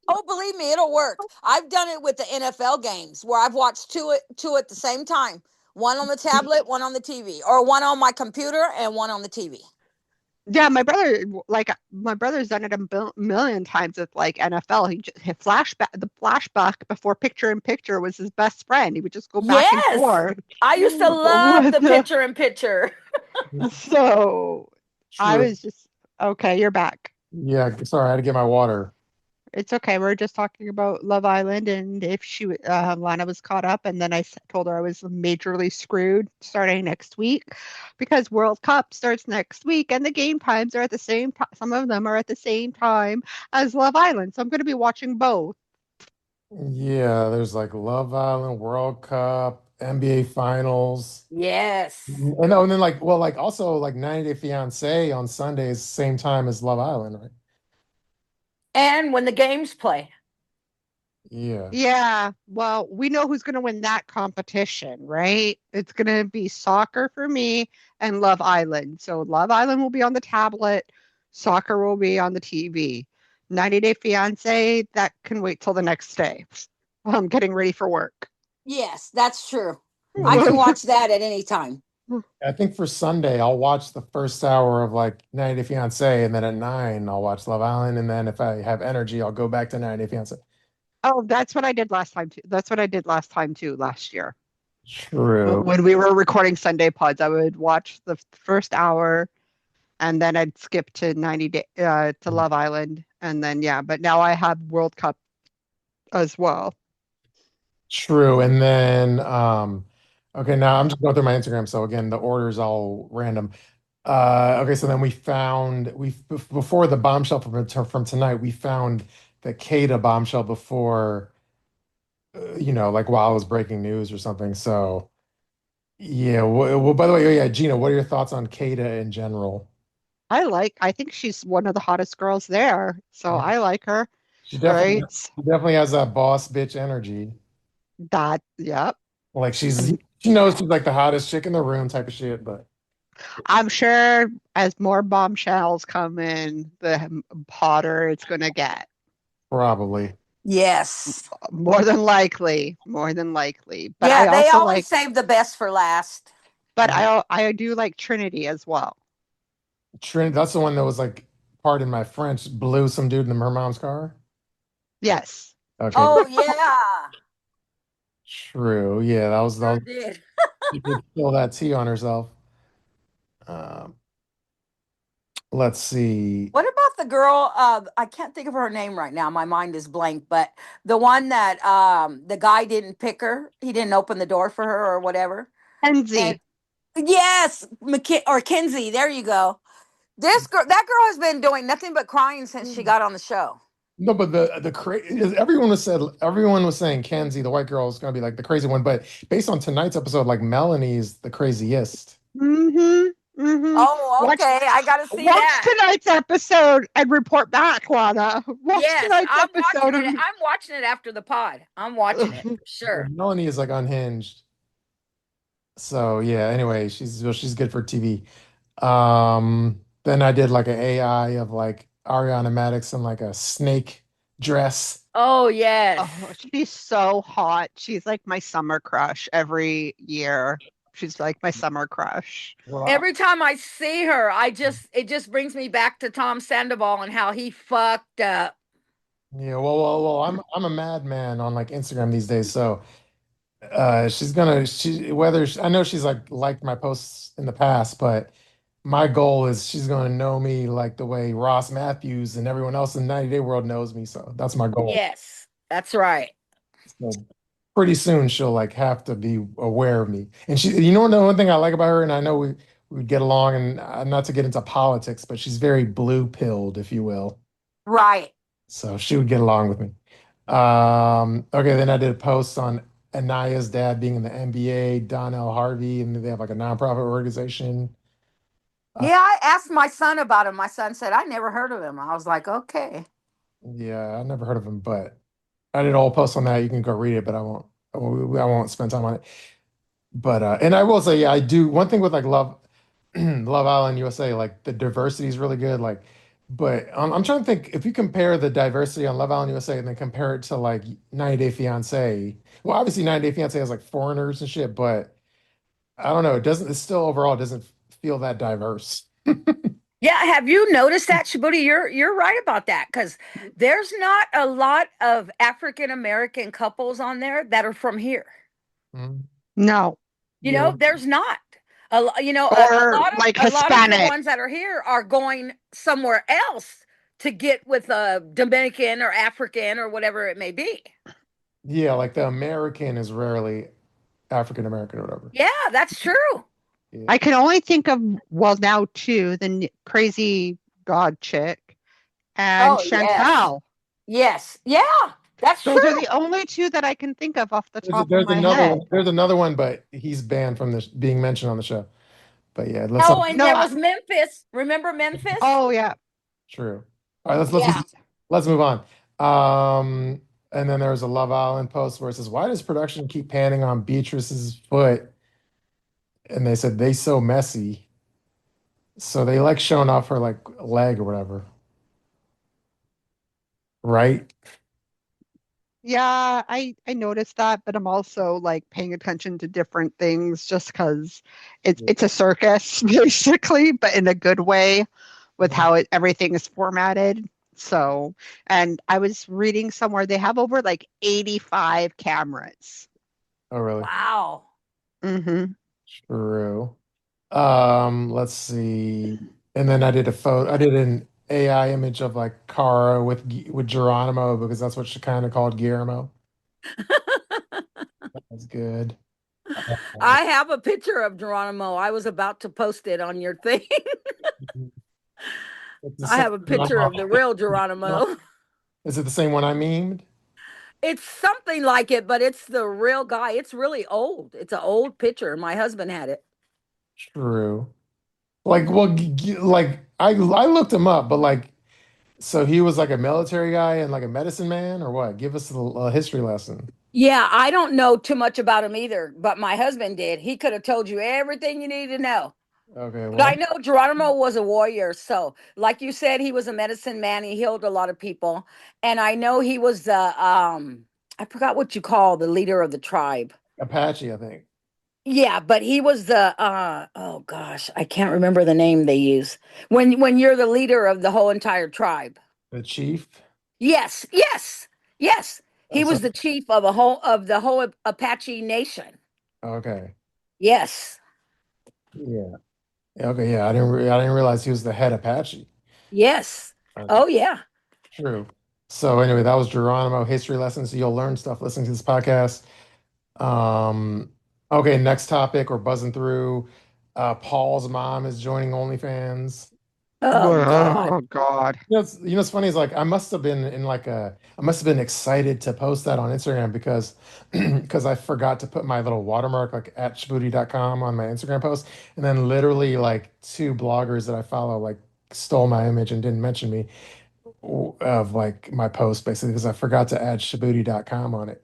Oh, believe me, it'll work. I've done it with the NFL games where I've watched two at the same time. One on the tablet, one on the TV, or one on my computer and one on the TV. Yeah, my brother's done it a million times with like NFL. His the flashback before picture in picture was his best friend. He would just go back and Yes. forth I used to love with the picture in picture. so I True. was just, okay, you're back. Yeah, sorry, I had to get my water. It's okay. We're just talking about Love Island and if Lana was caught up, and then told her I was majorly screwed starting next week because World Cup starts next week and the game times are at the same time. Some of them are at the same time as Love Island, so I'm going to be watching both. Yeah, there's like Love Island, World Cup, NBA Finals. Yes. And then like, well, like also like 90 Day Fiance on Sundays, same time as Love Island, right? And when the games play. Yeah. Yeah, well, we know who's going to win that competition, right? It's going to be soccer for me and Love Island. So Love Island will be on the tablet, soccer will be on the TV. 90 Day Fiance, that can wait till the next day. I'm getting ready for work. Yes, that's true. I can Yeah. watch that at any time. I think for Sunday, I'll watch the first hour of like 90 Day Fiance, and then at 9, I'll watch Love Island. And then if I have energy, I'll go back to 90 Day Fiance. Oh, that's what I did last time too. That's what I did last time too, last year. True. When we were recording Sunday pods, I would watch the first hour and then I'd skip to 90 day to Love Island, and then yeah, but now I have World Cup as well. True. And then, okay, now I'm just going through my Instagram. So again, the order is all random. Okay, so then before the bombshell from tonight, we found the Kada bombshell before, like while it was breaking news or something. So yeah. Well, by the way, yeah, Gina, what are your thoughts on Kada in general? I think she's one of the hottest girls there, so Yeah. I like her, She right? definitely has that boss bitch energy. That, yep. Like And she knows she's like the hottest chick in the room type of shit, but I'm sure as more bombshells come in, the hotter it's gonna get. probably. Yes. More than likely, more than likely. Yeah, they always save the best for last. But I do like Trinity as well. Trinity, that's the one that was like, pardon my French, blew some dude in her mom's car. Yes. Okay, Oh yeah. true. Yeah, that Sure was did. she could spill that tea on herself. Um, let's see. What about the girl? I can't think of her name right now. My mind is blank. But the one that the guy didn't pick her. He didn't open the door for her or whatever. And Kenzie. yes, or Kinsey. There you go. This girl, that girl has been doing nothing but crying since she got on the show. No, but the crazy everyone was saying Kenzie, the white girl, is gonna be like the crazy one, but based on tonight's episode, like Melanie's the craziest. Mm-hmm. Mm-hmm. Oh, Watch okay. I got to see watch that. tonight's episode and report back, Lana. Watch Yes, tonight's episode and I'm watching it after the pod. I'm watching it for Yeah, sure. Melanie is like unhinged. So yeah, anyway, she's good for TV. Then I did like an AI of like Ariana Madix in like a snake dress. Oh yes. oh, she's so hot. She's like my summer crush every year. She's like my summer crush. Well, Every time I see her, it just brings me back to Tom Sandoval and how he fucked up. yeah, well, I'm a madman on like Instagram these days, so she's gonna I know she's like liked my posts in the past, but my goal is she's gonna know me like the way Ross Matthews and everyone else in 90 Day World knows me. So that's my goal. Yes, that's right. So pretty soon she'll like have to be aware of me. And the one thing I like about her, and I know we get along, and not to get into politics, but she's very blue pilled, if you will. Right. So she would get along with me. Okay, then I did posts on Anaya's dad being in the NBA, Donnell Harvey, and they have like a nonprofit organization. Yeah, I asked my son about him. My son said, I never heard of him. I was like, okay. Yeah, I never heard of him, but I did a whole post on that. You can go read it, but I won't spend time on it. But and I will say, yeah, I do one thing with like Love Island USA, like the diversity is really good. Like, but I'm trying to think if you compare the diversity on Love Island USA and then compare it to like 90 Day Fiance. Well, obviously 90 Day Fiance has like foreigners and shit, but I don't know. It still overall doesn't feel that diverse. Yeah, have you noticed that, Shabooty? You're right about that because there's not a lot of African American couples on there that are from here. Mhm. No. Yeah. There's not. Or like A lot of the Hispanic. ones that are here are going somewhere else to get with a Dominican or African or whatever it may be. Yeah, like the American is rarely African American or whatever. Yeah, that's true. Yeah. I can only think of, well, now two, the crazy God chick and Oh, yes. Chantal. Yes. Yeah, that's Those are true. the only two that I can think of off the There's, top of there's my another head. one. There's another one, but he's banned from this being mentioned on the show. But yeah, let's Oh, not. and No, there was Memphis. Remember Memphis? oh yeah. True. All right, Yeah. let's move on. Um, and then there was a Love Island post where it says, "Why does production keep panning on Beatrice's foot?" And they said they so messy, so they like showing off her like leg or whatever, right? Yeah, I noticed that, but I'm also like paying attention to different things just because it's a circus basically, but in a good way with Mhm. how everything is formatted. So, and I was reading somewhere they have over like 85 cameras. Oh, really? Wow. Hmm. True. Let's see. And then I did an AI image of like Cara with Geronimo because that's what she kind of called Guillermo. That's good. I have a picture of Geronimo. I was about to post it on your thing. It's the I same have a one picture of the real Geronimo. Is it the same one I memed? It's something like it, but it's the real guy. It's really old. It's an old picture. My husband had it. True. Like, well, like I looked him up, but like, so he was like a military guy and like a medicine man, or what? Give us a history lesson. Yeah, I don't know too much about him either, but my husband did. He could have told you everything you needed to know. Okay, But I well, know Geronimo was a warrior. So, like you said, he was a medicine man. He healed a lot of people. And I know he was I forgot what you call the leader of the tribe. Apache, I think. Yeah, but he was the oh gosh, I can't remember the name they use. When you're the leader of the whole entire tribe. The chief. Yes, yes, yes. He That's was the chief of the whole Apache nation. okay. Yes. Yeah. Okay. Yeah. I didn't realize he was the head Apache. Yes. Okay. Oh yeah. True. So anyway, that was Geronimo history lessons. So you'll learn stuff listening to this podcast. Um, okay, next topic. We're buzzing through. Paul's mom is joining OnlyFans. Oh God. Oh God. What's funny is like I must have been excited to post that on Instagram because because I forgot to put my little watermark like at Shabooty.com on my Instagram post. And then literally like two bloggers that I follow like stole my image and didn't mention me of like my post basically because I forgot to add Shabooty.com on it.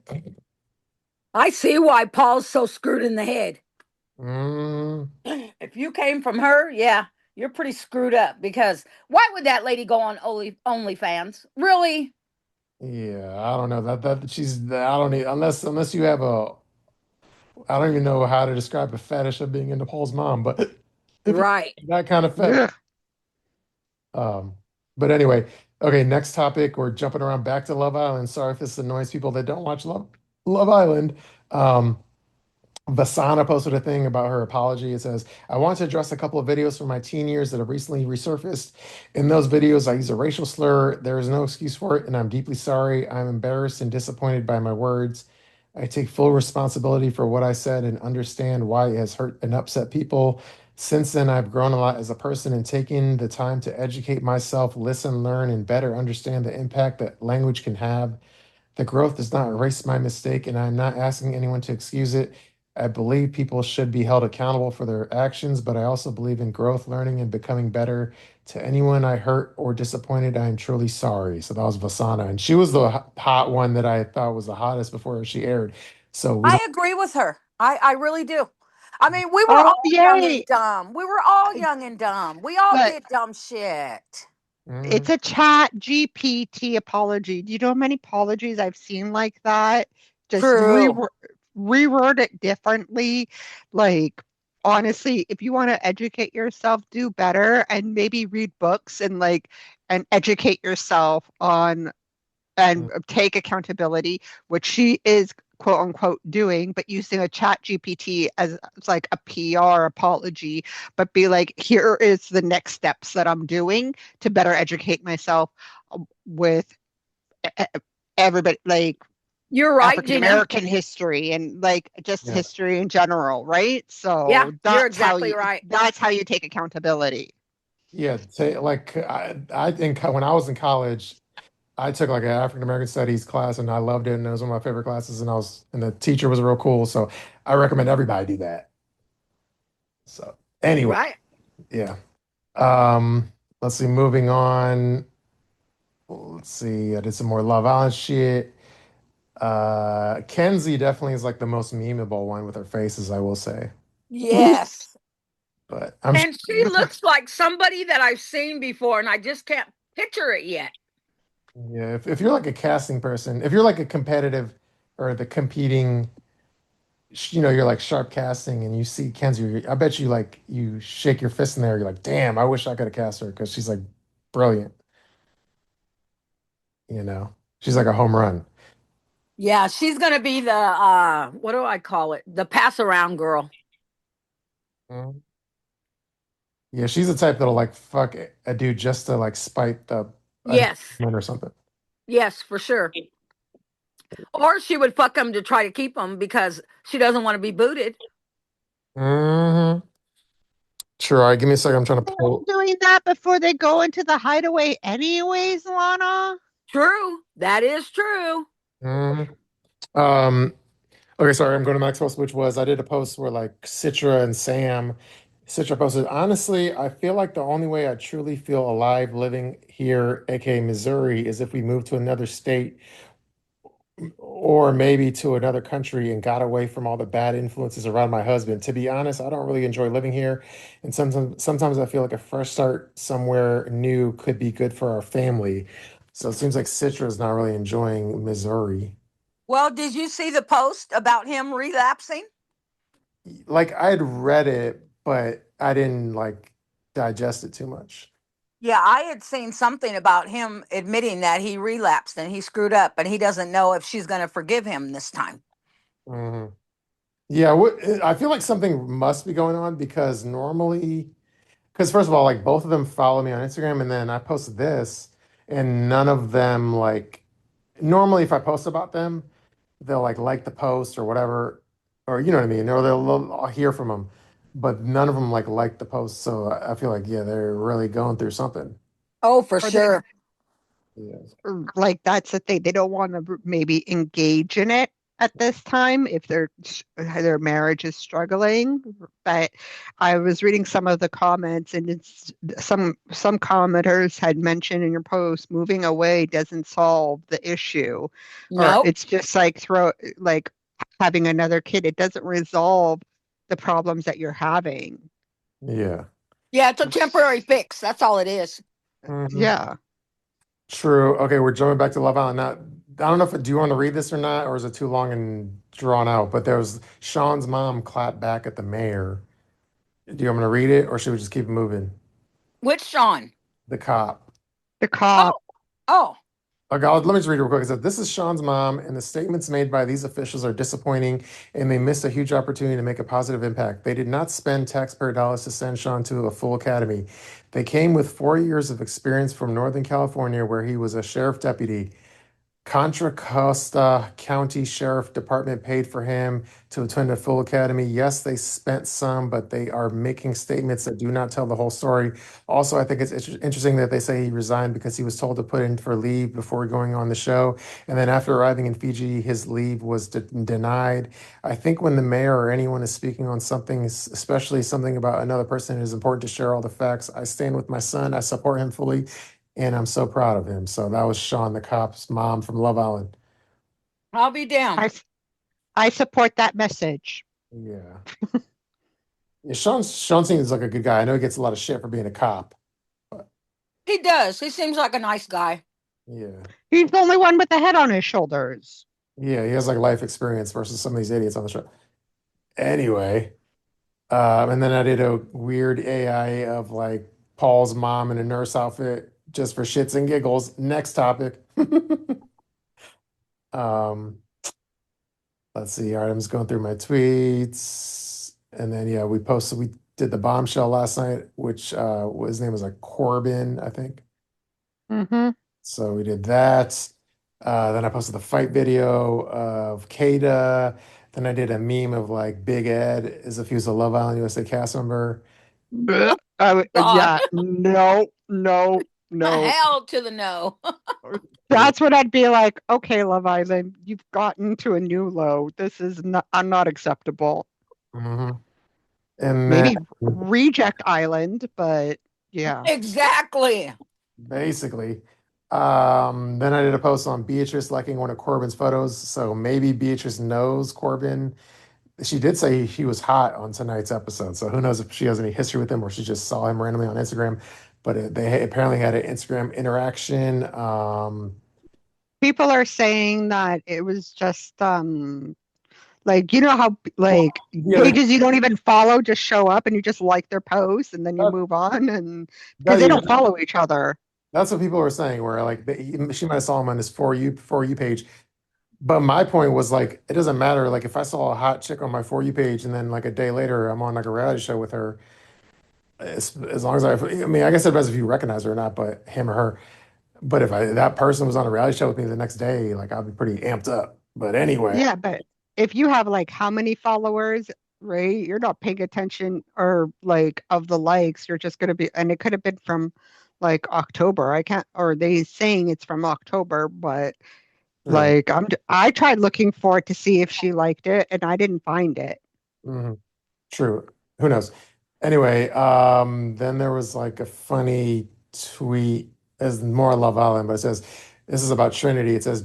I see why Paul's so screwed in the head. Mm, If you came from her, yeah, you're pretty screwed up because why would that lady go on OnlyFans? Really? yeah, I don't know that she's I don't need unless you have a I don't even know how to describe a fetish of being into Paul's mom, but if you Right. have that kind of fetish, Ugh. um, but anyway, okay, next topic. We're jumping around back to Love Island. Sorry if this annoys people that don't watch Love Island. Um, Vasana posted a thing about her apology. It says, I want to address a couple of videos from my teen years that have recently resurfaced. In those videos, I use a racial slur. There is no excuse for it, and I'm deeply sorry. I'm embarrassed and disappointed by my words. I take full responsibility for what I said and understand why it has hurt and upset people. Since then, I've grown a lot as a person and taken the time to educate myself, listen, learn, and better understand the impact that language can have. The growth does not erase my mistake, and I'm not asking anyone to excuse it. I believe people should be held accountable for their actions, but I also believe in growth, learning, and becoming better. To anyone I hurt or disappointed, I am truly sorry. So that was Vasana, and she was the hot one that I thought was the hottest before she aired. So we don't. I agree with her. I really do. I mean, we were Oh, all young and yay. dumb. We were all young and dumb. We all But did dumb shit. it's Mhm. a chat GPT apology. Do you know how many apologies I've seen like that? Just True. reword it differently. Like, honestly, if you want to educate yourself, do better and maybe read books and and educate yourself on and take accountability, which she is quote unquote doing, but using a chat GPT as like a PR apology, but be like, here is the next steps that I'm doing to better educate myself with everybody, like You're right, African Gina. American history and like just Yeah. history in general, right? Yeah, So you're exactly right. that's how you take accountability. Yeah. Like I think when I was in college, I took like an African American studies class and I loved it. And it was one of my favorite classes. And the teacher was real cool. So I recommend everybody do that. So anyway, Right. yeah. Let's see, moving on. Let's see. I did some more Love Island shit. Kenzie definitely is like the most memeable one with her faces, I will say. Yes. But I'm And she looks like somebody that I've seen before, and I just can't picture it yet. yeah, if you're like a casting person, if you're like a competitive or the competing, you're like sharp casting and you see Kenzie, I bet you like you shake your fist in there, you're like, damn, I wish I could have cast her because she's like brilliant, you know. She's like a home run. Yeah, she's gonna be the what do I call it? The pass around girl. Mhm. Yeah, she's the type that'll like fuck a dude just to like spite the another Yes. woman or something. Yes, for sure. Or she would fuck him to try to keep him because she doesn't want to be booted. Hmm. Sure. All right, give me a second. I'm trying to They're all pull. doing that before they go into the hideaway anyways, Lana. True. That is true. Mhm. Um, okay, sorry, I'm going to my next post, which was I did a post where like Citra and Sam, Citra posted, honestly, I feel like the only way I truly feel alive living here, aka Missouri, is if we move to another state or maybe to another country and got away from all the bad influences around my husband. To be honest, I don't really enjoy living here, and sometimes I feel like a fresh start somewhere new could be good for our family. So it seems like Citra is not really enjoying Missouri. Well, did you see the post about him relapsing? Like I'd read it, but I didn't like digest it too much. Yeah, I had seen something about him admitting that he relapsed and he screwed up and he doesn't know if she's going to forgive him this time. Mhm. Yeah, I feel like something must be going on because normally, because first of all, like both of them follow me on Instagram, and then I posted this, and none of them like. Normally, if I post about them, they'll like the post or whatever, or you know what I mean, or I'll hear from them, but none of them like the post. So I feel like yeah, they're really going through something. Oh, for Or they sure. Yeah. like that's the thing. They don't want to maybe engage in it at this time if their marriage is struggling. But I was reading some of the comments, and it's some commenters had mentioned in your post, moving away doesn't solve the issue, or Nope. it's just like like having another kid. It doesn't resolve the problems that you're having. Yeah. Yeah, it's a temporary fix. That's all it is. Mhm. Yeah. True. Okay, we're jumping back to Love Island. Now, I don't know if do you want to read this or not, or is it too long and drawn out? But there was Sean's mom clapped back at the mayor. Do you want me to read it, or should we just keep moving? Which Sean? The cop. The Oh, cop. oh. Okay, let me just read it real quick. It said, this is Sean's mom, and the statements made by these officials are disappointing, and they missed a huge opportunity to make a positive impact. They did not spend taxpayer dollars to send Sean to a full academy. They came with 4 years of experience from Northern California, where he was a sheriff deputy. Contra Costa County Sheriff Department paid for him to attend a full academy. Yes, they spent some, but they are making statements that do not tell the whole story. Also, I think it's interesting that they say he resigned because he was told to put in for leave before going on the show. And then after arriving in Fiji, his leave was denied. I think when the mayor or anyone is speaking on something, especially something about another person, it is important to share all the facts. I stand with my son. I support him fully and I'm so proud of him. So that was Sean, the cop's mom from Love Island. I'll be down. I support that message. Yeah. Yeah, Sean seems like a good guy. I know he gets a lot of shit for being a cop, but He does. He seems like a nice guy. yeah. He's the only one with the head on his shoulders. Yeah, he has like life experience versus some of these idiots on the show. Anyway, and then I did a weird AI of like Paul's mom in a nurse outfit just for shits and giggles. Next topic. Um, let's see. All right, I'm just going through my tweets. And then yeah, we did the bombshell last night, which his name was like Corbin, I think. Mm-hmm. So we did that. Then I posted the fight video of Kada. Then I did a meme of like Big Ed as if he was a Love Island USA cast member. God. Yeah, no, no, no. Hell to the no. That's what I'd be like. Okay, Love Island, you've gotten to a new low. This is not, I'm not acceptable. hmm And then Maybe Reject Island, but yeah. Exactly. basically, then I did a post on Beatrice liking one of Corbin's photos. So maybe Beatrice knows Corbin. She did say he was hot on tonight's episode. So who knows if she has any history with him or she just saw him randomly on Instagram. But they apparently had an Instagram interaction. People are saying that it was just like you know how like Yeah, pages you don't even follow just show up and you just like their posts and then you move on and because they yeah, don't follow each other. that's what people were saying. Where like she might have saw him on his for you page. But my point was like it doesn't matter. Like if I saw a hot chick on my for you page and then like a day later I'm on like a reality show with her, as long as I mean I guess it depends if you recognize her or not, but him or her. But if that person was on a reality show with me the next day, like I'd be pretty amped up. But anyway, Yeah, but if you have like how many followers, right? You're not paying attention or like of the likes, you're just gonna be and it could have been from like October. I can't or they saying it's from October, but true. like I tried looking for it to see if she liked it and I didn't find it. Mhm. True. Who knows? Anyway, then there was like a funny tweet as more Love Island, but it says this is about Trinity. It says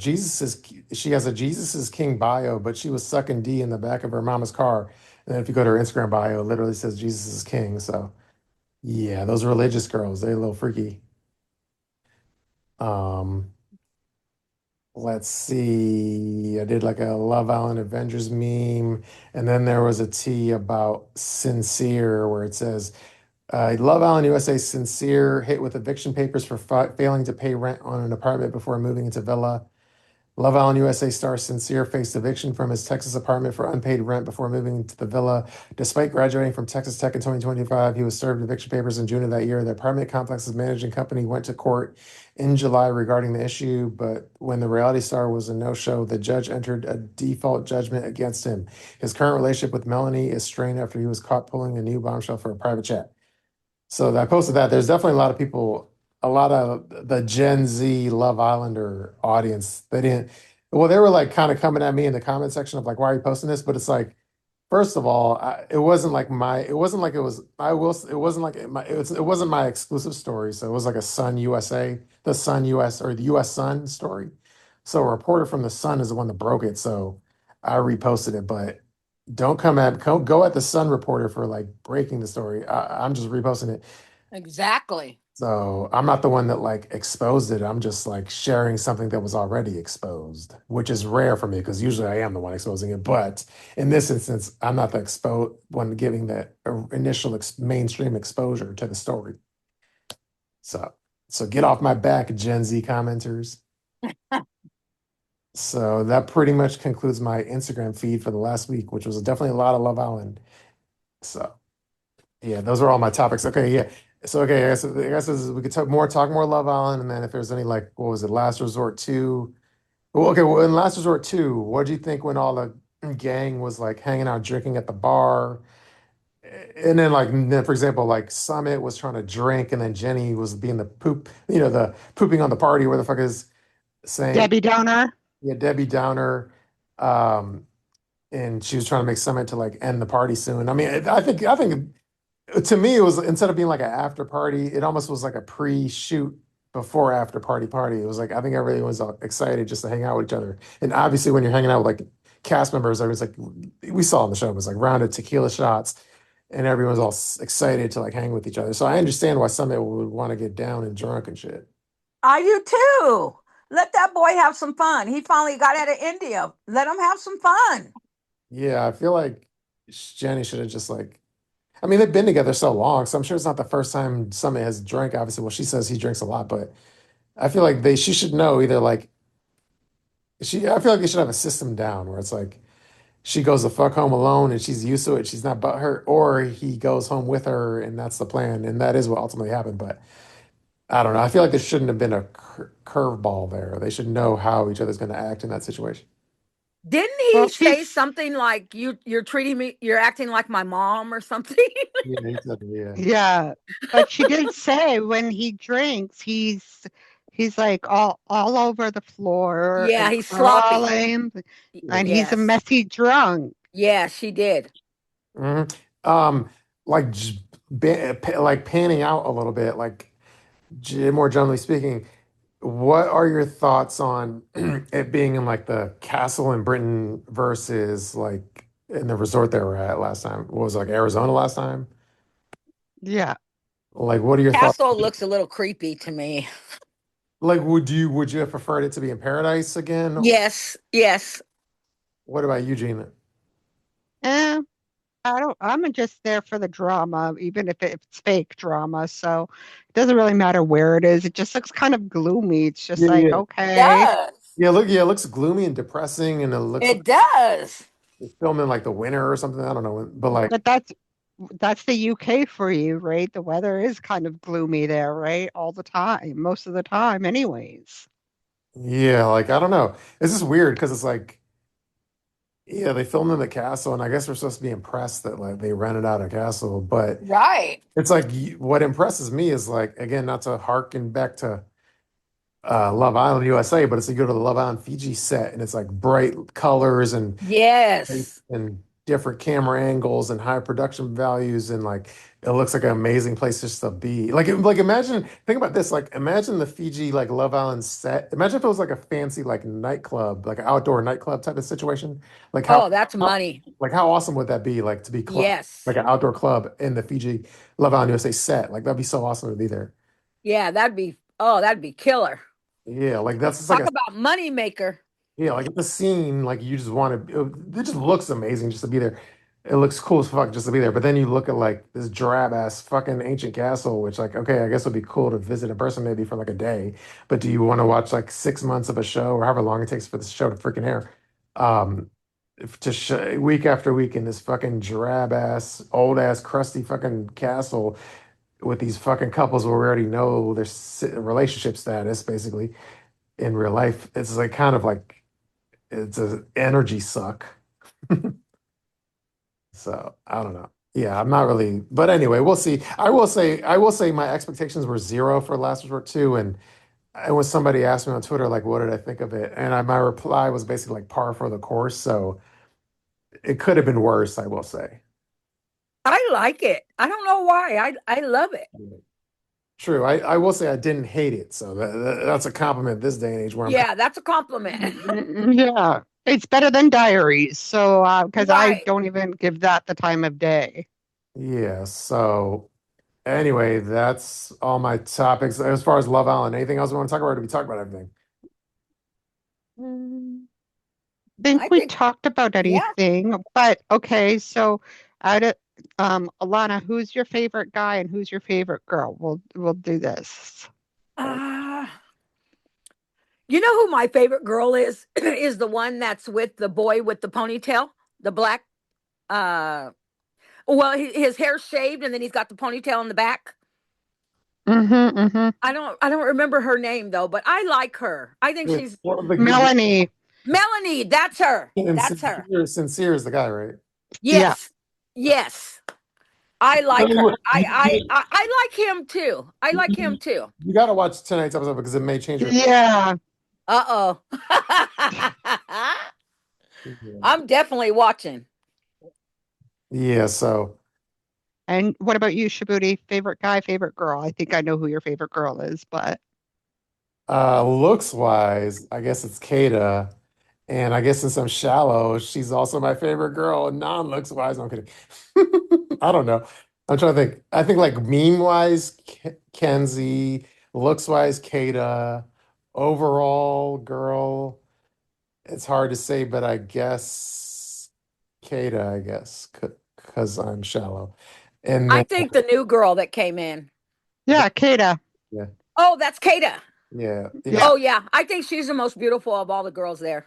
she has a Jesus is King bio, but she was sucking D in the back of her mama's car. And then if you go to her Instagram bio, it literally says Jesus is King. So yeah, those religious girls, they're a little freaky. Um, let's see. I did like a Love Island Avengers meme, and then there was a T about sincere where it says Love Island USA sincere hit with eviction papers for failing to pay rent on an apartment before moving into villa. Love Island USA star Sincere faced eviction from his Texas apartment for unpaid rent before moving to the villa. Despite graduating from Texas Tech in 2025, he was served eviction papers in June of that year. The apartment complex's managing company went to court in July regarding the issue, but when the reality star was a no-show, the judge entered a default judgment against him. His current relationship with Melanie is strained after he was caught pulling a new bombshell for a private chat. So I posted that. There's definitely a lot of people, a lot of the Gen Z Love Islander audience. They didn't, well, they were like kind of coming at me in the comment section of like, why are you posting this? But it's like, first of all, it wasn't like it wasn't like it was, it wasn't like it wasn't my exclusive story. So it was like a Sun USA, the Sun US or the US Sun story. So a reporter from the Sun is the one that broke it. So I reposted it, but don't go at the Sun reporter for like breaking the story. I'm just reposting it. Exactly. So I'm not the one that like exposed it. I'm just like sharing something that was already exposed, which is rare for me because usually I am the one exposing it. But in this instance, I'm not the one giving the initial mainstream exposure to the story. So get off my back, Gen Z commenters. So that pretty much concludes my Instagram feed for the last week, which was definitely a lot of Love Island. So yeah, those are all my topics. Okay, yeah. So okay, I guess we could talk more Love Island, and then if there's any like what was it, Last Resort 2, Well, okay, well, in Last Resort 2, what do you think when all the gang was like hanging out drinking at the bar? And then for example, like Summit was trying to drink and then Jenny was being the poop, the pooping on the party, where the fuck is saying, Debbie Downer. yeah, Debbie Downer. Um, and she was trying to make Summit to like end the party soon. I mean, I think to me, it was instead of being like an after party, it almost was like a pre-shoot before after party. It was like I think everybody was excited just to hang out with each other. And obviously, when you're hanging out with like cast members, everyone's like we saw on the show, it was like rounded tequila shots, and everyone's all excited to like hang with each other. So I understand why some people would want to get down and drunk and shit. I do too. Let that boy have some fun. He finally got out of India. Let him have some fun. Yeah, I feel like Jenny should have just like. I mean, they've been together so long, so I'm sure it's not the first time Summit has drank. Obviously, well, she says he drinks a lot, but I feel like she should know either like I feel like they should have a system down where it's like she goes the fuck home alone and she's used to it, she's not butthurt, or he goes home with her and that's the plan, and that is what ultimately happened. But I don't know. I feel like there shouldn't have been a curveball there. They should know how each other's going to act in that situation. Didn't he Well, say she's something like you're treating me, you're acting like my mom or something? Yeah, he said, yeah. yeah, but she did say when he drinks, he's like all over the floor Yeah, and he's sloppy. crawling, and he's a Yes. messy drunk. Yeah, she did. hmm like like panning out a little bit, like more generally speaking. What are your thoughts on it being in like the castle in Britain versus like in the resort they were at last time? What was it, like Arizona last time? Yeah. Like, what are your thoughts? Castle looks a little creepy to me. Like, would you have preferred it to be in paradise again? Yes, yes. What about you, Gina? Eh, I'm just there for the drama, even if it's fake drama. So it doesn't really matter where it is. It just looks kind of gloomy. It's just Yeah, like, yeah, okay. Does. yeah. It looks gloomy and depressing, and it looks like It does. it's filmed in like the winter or something. I don't know, but like, But that's the UK for you, right? The weather is kind of gloomy there, right? All the time, most of the time, anyways. yeah, like I don't know. It's just weird because it's like. Yeah, they filmed in the castle, and I guess we're supposed to be impressed that like they rented out a castle. But Right. it's like what impresses me is like again, not to harken back to Love Island USA, but it's you go to the Love Island Fiji set, and it's like bright colors Yes. and different camera angles and high production values, and like it looks like an amazing place just to be. Like imagine, think about this, like imagine the Fiji like Love Island set. Imagine if it was like a fancy like nightclub, like an outdoor nightclub type of situation. Like Oh, that's money. like how awesome would that be? Like to be Yes. like an outdoor club in the Fiji Love Island USA set. Like that'd be so awesome to be there. Yeah, that'd be killer. Yeah, like that's just like Talk a about money maker. yeah, like the scene, like you just want to. It just looks amazing just to be there. It looks cool as fuck just to be there. But then you look at like this drab ass fucking ancient castle, which like okay, I guess would be cool to visit in person maybe for like a day. But do you want to watch like 6 months of a show or however long it takes for the show to freaking air? Um, to week after week in this fucking drab ass, old ass, crusty fucking castle with these fucking couples where we already know their relationship status basically in real life. It's like kind of like it's an energy suck. So I don't know. Yeah, I'm not really, but anyway, we'll see. I will say my expectations were zero for Last Resort 2. And when somebody asked me on Twitter, like, what did I think of it? And my reply was basically like par for the course. So it could have been worse, I will say. I like it. I don't know why. I love it. True. I will say I didn't hate it. So that's a compliment this day and age where I'm kind Yeah, that's a compliment. Yeah, it's better than Diaries. So, because I Right. don't even give that the time of day. yeah. So anyway, that's all my topics. As far as Love Island, anything else we want to talk about? Or did we talk about everything? Mm, think I we think, talked about yeah. anything, but okay. So, out of Alana, who's your favorite guy and who's your favorite girl? We'll do this. Uh, you know who my favorite girl is? Is the one that's with the boy with the ponytail, the black. Uh, well, his hair's shaved and then he's got the ponytail in the back. I don't remember her name though, but I like her. I think she's Melanie. Melanie. That's her. And That's her. sincere is the guy, right? Yeah. Yes. Yes. I like her. I like him too. I like him too. You got to watch tonight's episode because it may change your. Yeah. Uh-oh. I'm definitely watching. Yeah, so And what about you, Shabooty? Favorite guy, favorite girl? I think I know who your favorite girl is, but looks wise, I guess it's Kata. And I guess since I'm shallow, she's also my favorite girl. Non-looks wise, I'm kidding. I don't know. I'm trying to think. I think like meme wise, Kenzie, looks wise, Kata, overall girl. It's hard to say, but I guess Kata, I guess, because I'm shallow. And I then, think the new girl that came in. yeah, Kata. yeah, Oh, that's Kata. yeah, Yeah. Oh yeah. I think she's the most beautiful of all the girls there.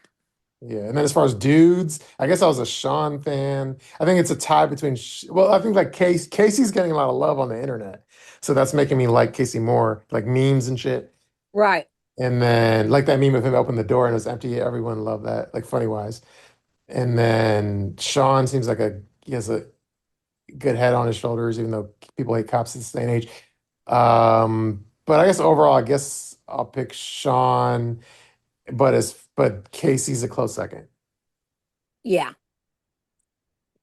yeah. And then as far as dudes, I guess I was a Sean fan. I think it's a tie between, well, I think like Casey's getting a lot of love on the internet. So that's making me like Casey more, like memes and shit. Right. And then like that meme of him opening the door and it was empty. Everyone loved that, like funny wise. And then Sean seems like he has a good head on his shoulders, even though people hate cops at this day and age. But I guess overall, I guess I'll pick Sean, but Casey's a close second. Yeah.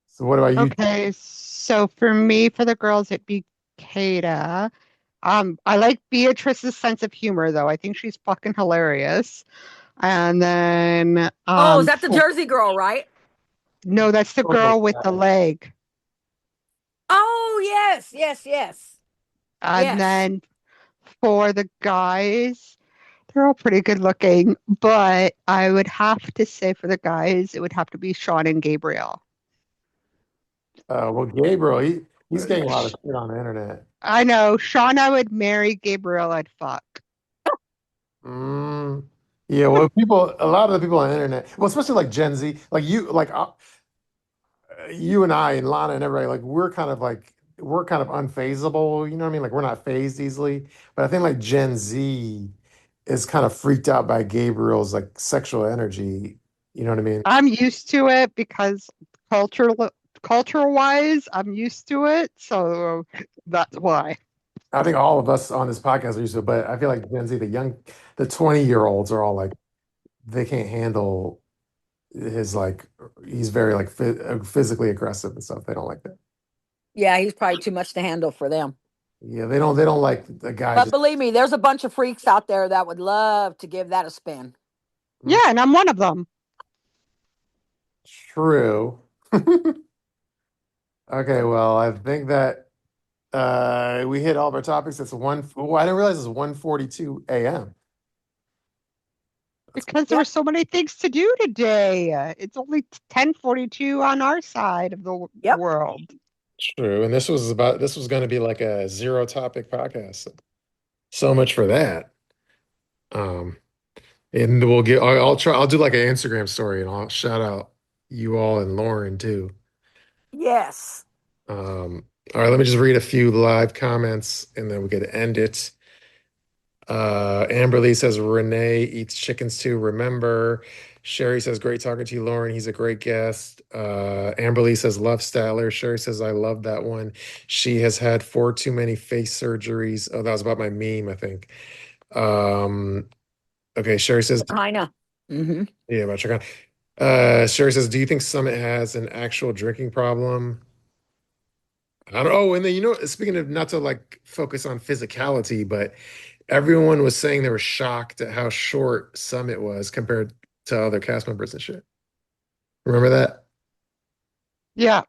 So what about you? Okay, so for me, for the girls, it'd be Kata. I like Beatrice's sense of humor, though. I think she's fucking hilarious. And then, Oh, is that the Jersey girl, right? no, that's the girl with the leg. Oh, yes, yes, yes. And Yes. then for the guys, they're all pretty good looking, but I would have to say for the guys, it would have to be Sean and Gabriel. Well, Gabriel, he's getting a lot of shit on the internet. I know. Sean, I would marry. Gabriel, I'd fuck. Yeah, well, a lot of the people on the internet, well, especially like Gen Z, like you and I and Lana and everybody, like we're kind of unfazable, you know what I mean? Like we're not phased easily. But I think like Gen Z is kind of freaked out by Gabriel's like sexual energy. You know what I mean? I'm used to it because cultural wise, I'm used to it. So that's why. I think all of us on this podcast are used to it, but I feel like Gen Z, the 20-year-olds are all like they can't handle his like he's very like physically aggressive and stuff. They don't like that. Yeah, he's probably too much to handle for them. Yeah, they don't like the guy But just believe me, there's a bunch of freaks out there that would love to give that a spin. Yeah, and I'm one of them. true. Okay, well, I think that we hit all of our topics. It's I didn't realize it's 1:42 a.m. Because there were so many things to do today. It's only 10:42 on our side of the Yep. world. True. And this was going to be like a zero topic podcast. So much for that. And I'll do like an Instagram story and I'll shout out you all and Loren too. Yes. All right, let me just read a few live comments and then we could end it. Amberlee says Renee eats chickens too. Remember, Sherry says great talking to you, Loren. He's a great guest. Amberlee says love Statler. Sherry says I love that one. She has had 4 too many face surgeries. Oh, that was about my meme, I think. Okay, Sherry says China. Mm-hmm. yeah, about China. Sherry says, do you think Summit has an actual drinking problem? I don't. Oh, and then speaking of not to like focus on physicality, but everyone was saying they were shocked at how short Summit was compared to other cast members and shit. Remember that? Yeah.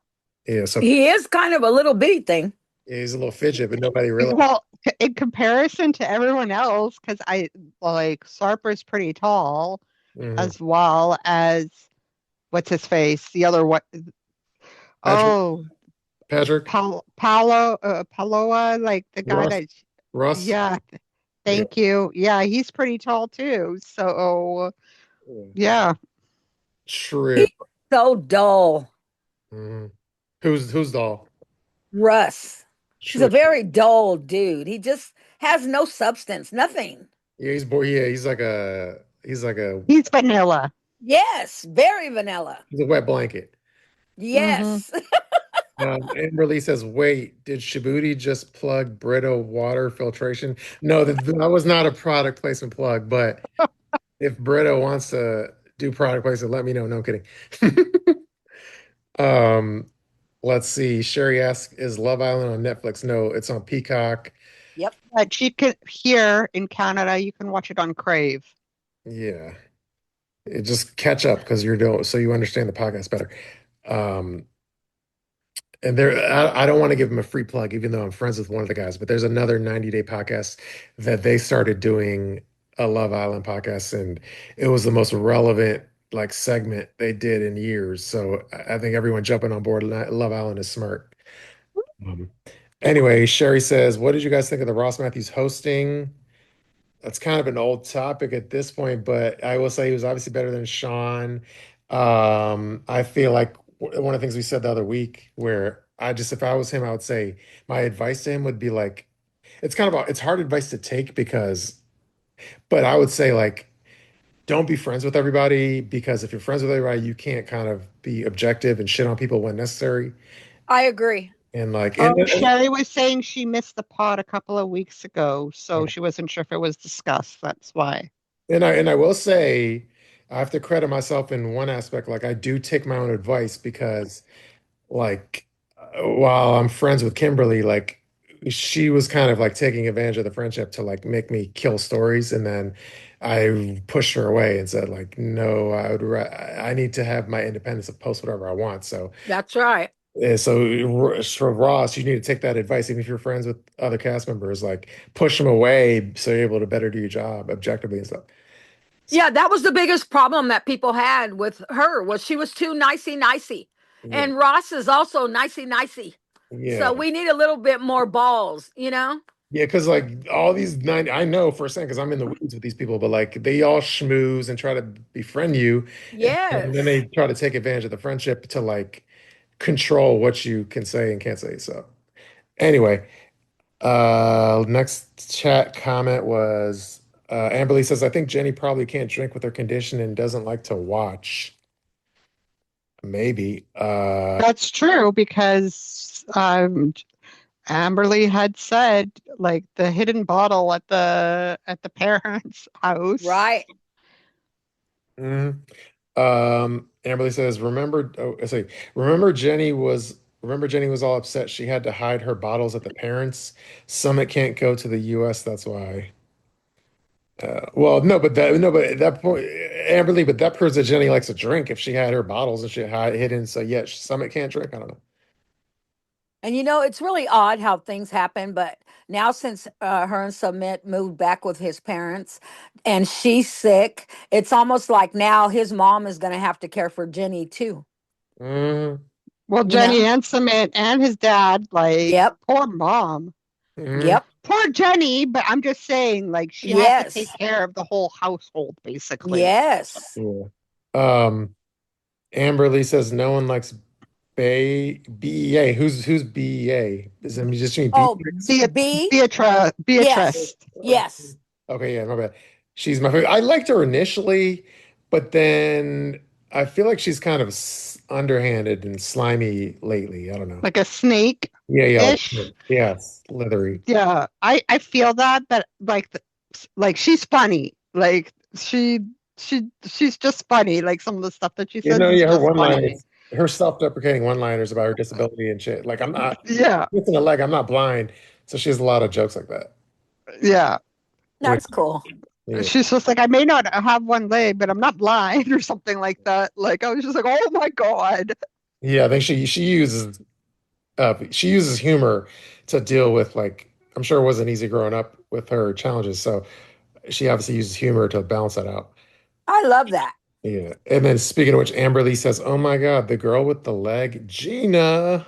Yeah. So He is kind of a little bitty thing. yeah, he's a little fidget, but nobody really. Well, in comparison to everyone else, because I like Sarper's pretty tall, as well as what's his face? The other what? Oh, Patrick. Paloa, like the guy that. Russ. Yeah. Thank you. Yeah, he's pretty tall too. So yeah. True. He's so dull. Who's dull? Russ. He's True. a very dull dude. He just has no substance, nothing. Yeah, he's bored. Yeah, he's like a He's vanilla. Yes, very vanilla. he's a wet blanket. Mm-hmm. Yes. Amberlee says, "Wait, did Shabooty just plug Brita water filtration?" No, that was not a product placement plug. But if Brita wants to do product placement, let me know. No, I'm kidding. Um, let's see. Sherry asks, "Is Love Island on Netflix?" No, it's on Peacock. Yep. But you can here in Canada, you can watch it on Crave. Yeah, just catch up because you're doing so you understand the podcast better. Um, And I don't want to give him a free plug, even though I'm friends with one of the guys, but there's another 90-day podcast that they started doing a Love Island podcast, and it was the most relevant like segment they did in years. So I think everyone jumping on board Love Island is smart. Um, anyway, Sherry says, "What did you guys think of the Ross Matthews hosting?" That's kind of an old topic at this point, but I will say he was obviously better than Sean. I feel like one of the things we said the other week, where if I was him, I would say my advice to him would be like, it's hard advice to take but I would say like, don't be friends with everybody because if you're friends with everybody, you can't kind of be objective and shit on people when necessary. I agree. And like, Oh, Sherry was saying she missed the pod a couple of weeks ago, so and she wasn't sure if it was discussed. That's why. I will say I have to credit myself in one aspect. Like I do take my own advice because like while I'm friends with Kimberly, like she was kind of like taking advantage of the friendship to like make me kill stories, and then I pushed her away and said like, no, I need to have my independence to post whatever I want. So That's right. for Ross, you need to take that advice, even if you're friends with other cast members, like push them away so you're able to better do your job objectively and stuff. Yeah, that was the biggest problem that people had with her was she was too nicey. Yeah. And Ross is also nicey. Yeah. So we need a little bit more balls, you know? Yeah, because like all these nine, I know for a second because I'm in the weeds with these people, but like they all schmooze and try to befriend you, and then Yes. they try to take advantage of the friendship to like control what you can say and can't say. So anyway, next chat comment was Amberlee says, "I think Jenny probably can't drink with her condition and doesn't like to watch." Maybe. That's true because Amberlee had said like the hidden bottle at the parents' house. Right. mhm. Amberly says, remember Jenny was all upset she had to hide her bottles at the parents. Summit can't go to the US, that's why. Well, no, but at that point, Amberly, but that proves that Jenny likes to drink if she had her bottles and she had hidden. So yeah, Summit can't drink. I don't know. And you know, it's really odd how things happen, but now since her and Submit moved back with his parents and she's sick, it's almost like now his mom is going to have to care for Jenny too, Mhm, Well, you Jenny know? and Cement and his dad, like Yep. poor mom. mhm. Yep. Poor Jenny, but I'm just saying, like, she has to take Yes. care of the whole household, basically. Yes. Yeah. Um, Amberly says no one likes BEA. Who's BEA? Is it just mean Oh, Beatrix? B. Yes. Beatrice. Yes. Okay, yeah, my bad. She's my favorite. I liked her initially, but then I feel like she's kind of underhanded and slimy lately. I don't know. Like a snake Yeah, yeah, ish. yeah, slithery. Yeah, I feel that, but like she's funny. Like she's just funny. Like some of the stuff that she You says know, is yeah, just funny. her self-deprecating one-liners about her disability and shit. Like I'm not Yeah, missing a leg, I'm not blind. So she has a lot of jokes like that. yeah. Which That's cool. yeah. She's just like, I may not have one leg, but I'm not blind or something like that. Like I was just like, oh my God. Yeah, I think she uses humor to deal with like I'm sure it wasn't easy growing up with her challenges. So she obviously uses humor to balance that out. I love that. Yeah. And then speaking of which, Amberly says, "Oh my God, the girl with the leg, Gina."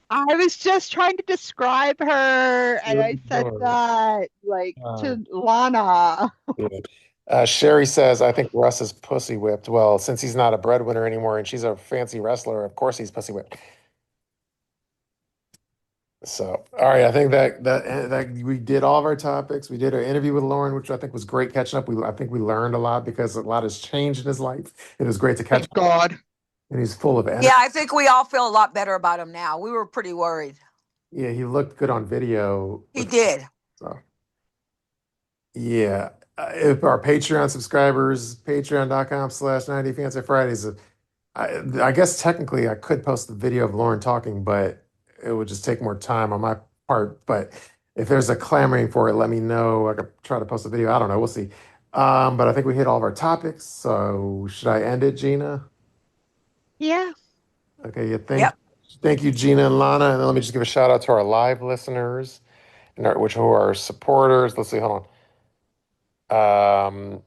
I was just trying to describe her, and I said Good that like Lord. to Lana. Yeah. Sherry says, "I think Russ is pussy whipped." Well, since he's not a breadwinner anymore and she's a fancy wrestler, of course he's pussy whipped. So, all right, I think that we did all of our topics. We did our interview with Lauren, which I think was great catching up. I think we learned a lot because a lot has changed in his life. It was great to catch Thank up, God. and he's full of Yeah, energy. I think we all feel a lot better about him now. We were pretty worried. Yeah, he looked good on video He with did. so yeah. If our Patreon subscribers, patreon.com/90 Fiancé Fridays. I guess technically I could post the video of Lauren talking, but it would just take more time on my part. But if there's a clamoring for it, let me know. I could try to post a video. I don't know. We'll see. But I think we hit all of our topics. So should I end it, Gina? Yeah. Okay. Yeah. Yep. Thank you, Gina and Lana. And then let me just give a shout out to our live listeners and which who are our supporters. Let's see. Hold on.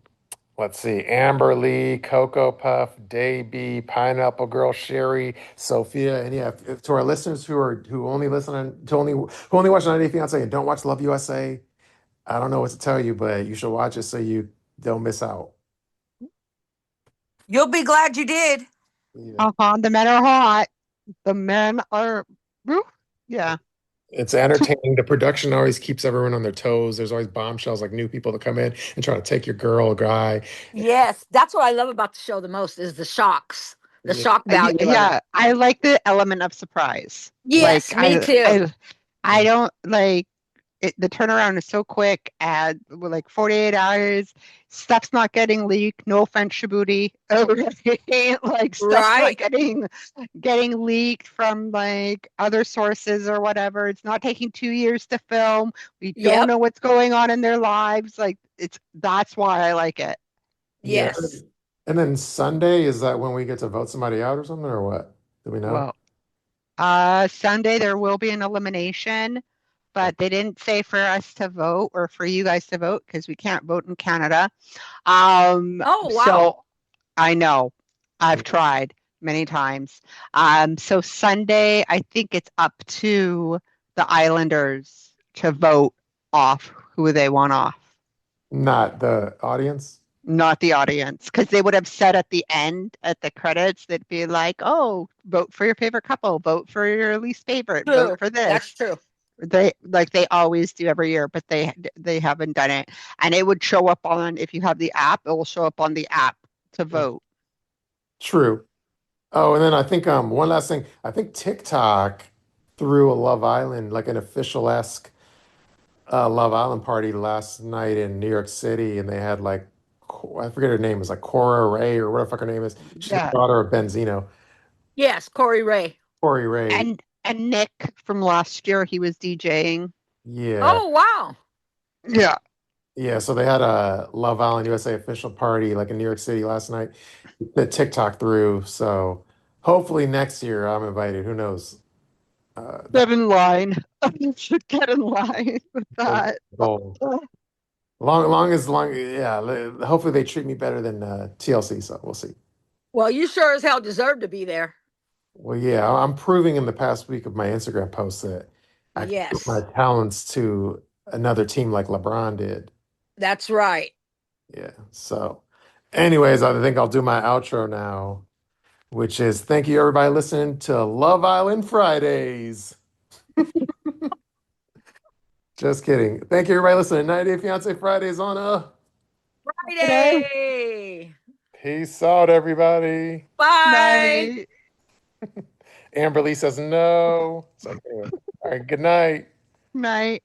Let's see. Amberlee, Cocoa Puff, DayB, Pineapple Girl, Sherry, Sophia, and yeah, to our listeners who only listen who only watch 90 Day Fiance and don't watch Love USA, I don't know what to tell you, but you should watch it so you don't miss out. You'll be glad you did. Yeah. The men are hot. The men are, woo, yeah. It's entertaining. The production always keeps everyone on their toes. There's always bombshells, like new people that come in and try to take your girl or guy. Yes, that's what I love about the show the most is the shocks, the Yeah. shock value of it. Yeah, I like the element of surprise. Like Yes, me too. I don't like it, the turnaround is so quick and we're like 48 hours, stuff's not getting leaked. No offense, Shabooty. Like stuff's not Right. getting leaked from like other sources or whatever. It's not taking 2 years to film. We don't Yep. know what's going on in their lives. Like that's why I like it. Yeah. Yes. And then Sunday, is that when we get to vote somebody out or something, or what? Do we know? Well, Sunday there will be an elimination, but they didn't say for us to vote or for you guys to vote because we can't vote in Canada. Oh, wow. So I know I've tried many times. So Sunday, I think it's up to the Islanders to vote off who they want off, Not the audience. not the audience, because they would have said at the end, at the credits, they'd be like, "Oh, vote for your favorite couple, vote for your least favorite, True. vote for That's this." true. They always do every year, but they haven't done it. And it would show up on, if you have the app, it will show up on the app to vote. True. Oh, and then I think one last thing. I think TikTok threw a Love Island, like an official-esque Love Island party last night in New York City, and they had like I forget her name, is like Cora Ray or whatever the fuck her name is. She's the Yeah. daughter of Benzino. Yes, Corey Ray. Corey Ray. And Nick from last year, he was DJing. Yeah. Oh, wow. Yeah. Yeah, so they had a Love Island USA official party like in New York City last night that TikTok through. So hopefully next year I'm invited. Who knows? Get in line. You should get in line with That's that. the goal. Yeah. Hopefully they treat me better than TLC. So we'll see. Well, you sure as hell deserve to be there. Well, yeah, I'm proving in the past week of my Instagram posts that I can put my Yes, talents to another team like LeBron did. that's right. Yeah. So, anyways, I think I'll do my outro now, which is thank you everybody listening to Love Island Fridays. Just kidding. Thank you everybody listening to 90 Day Fiancé Fridays on Friday. Peace out, everybody. Bye. Night. Amberlee says no. So anyway, all right, good night. Night.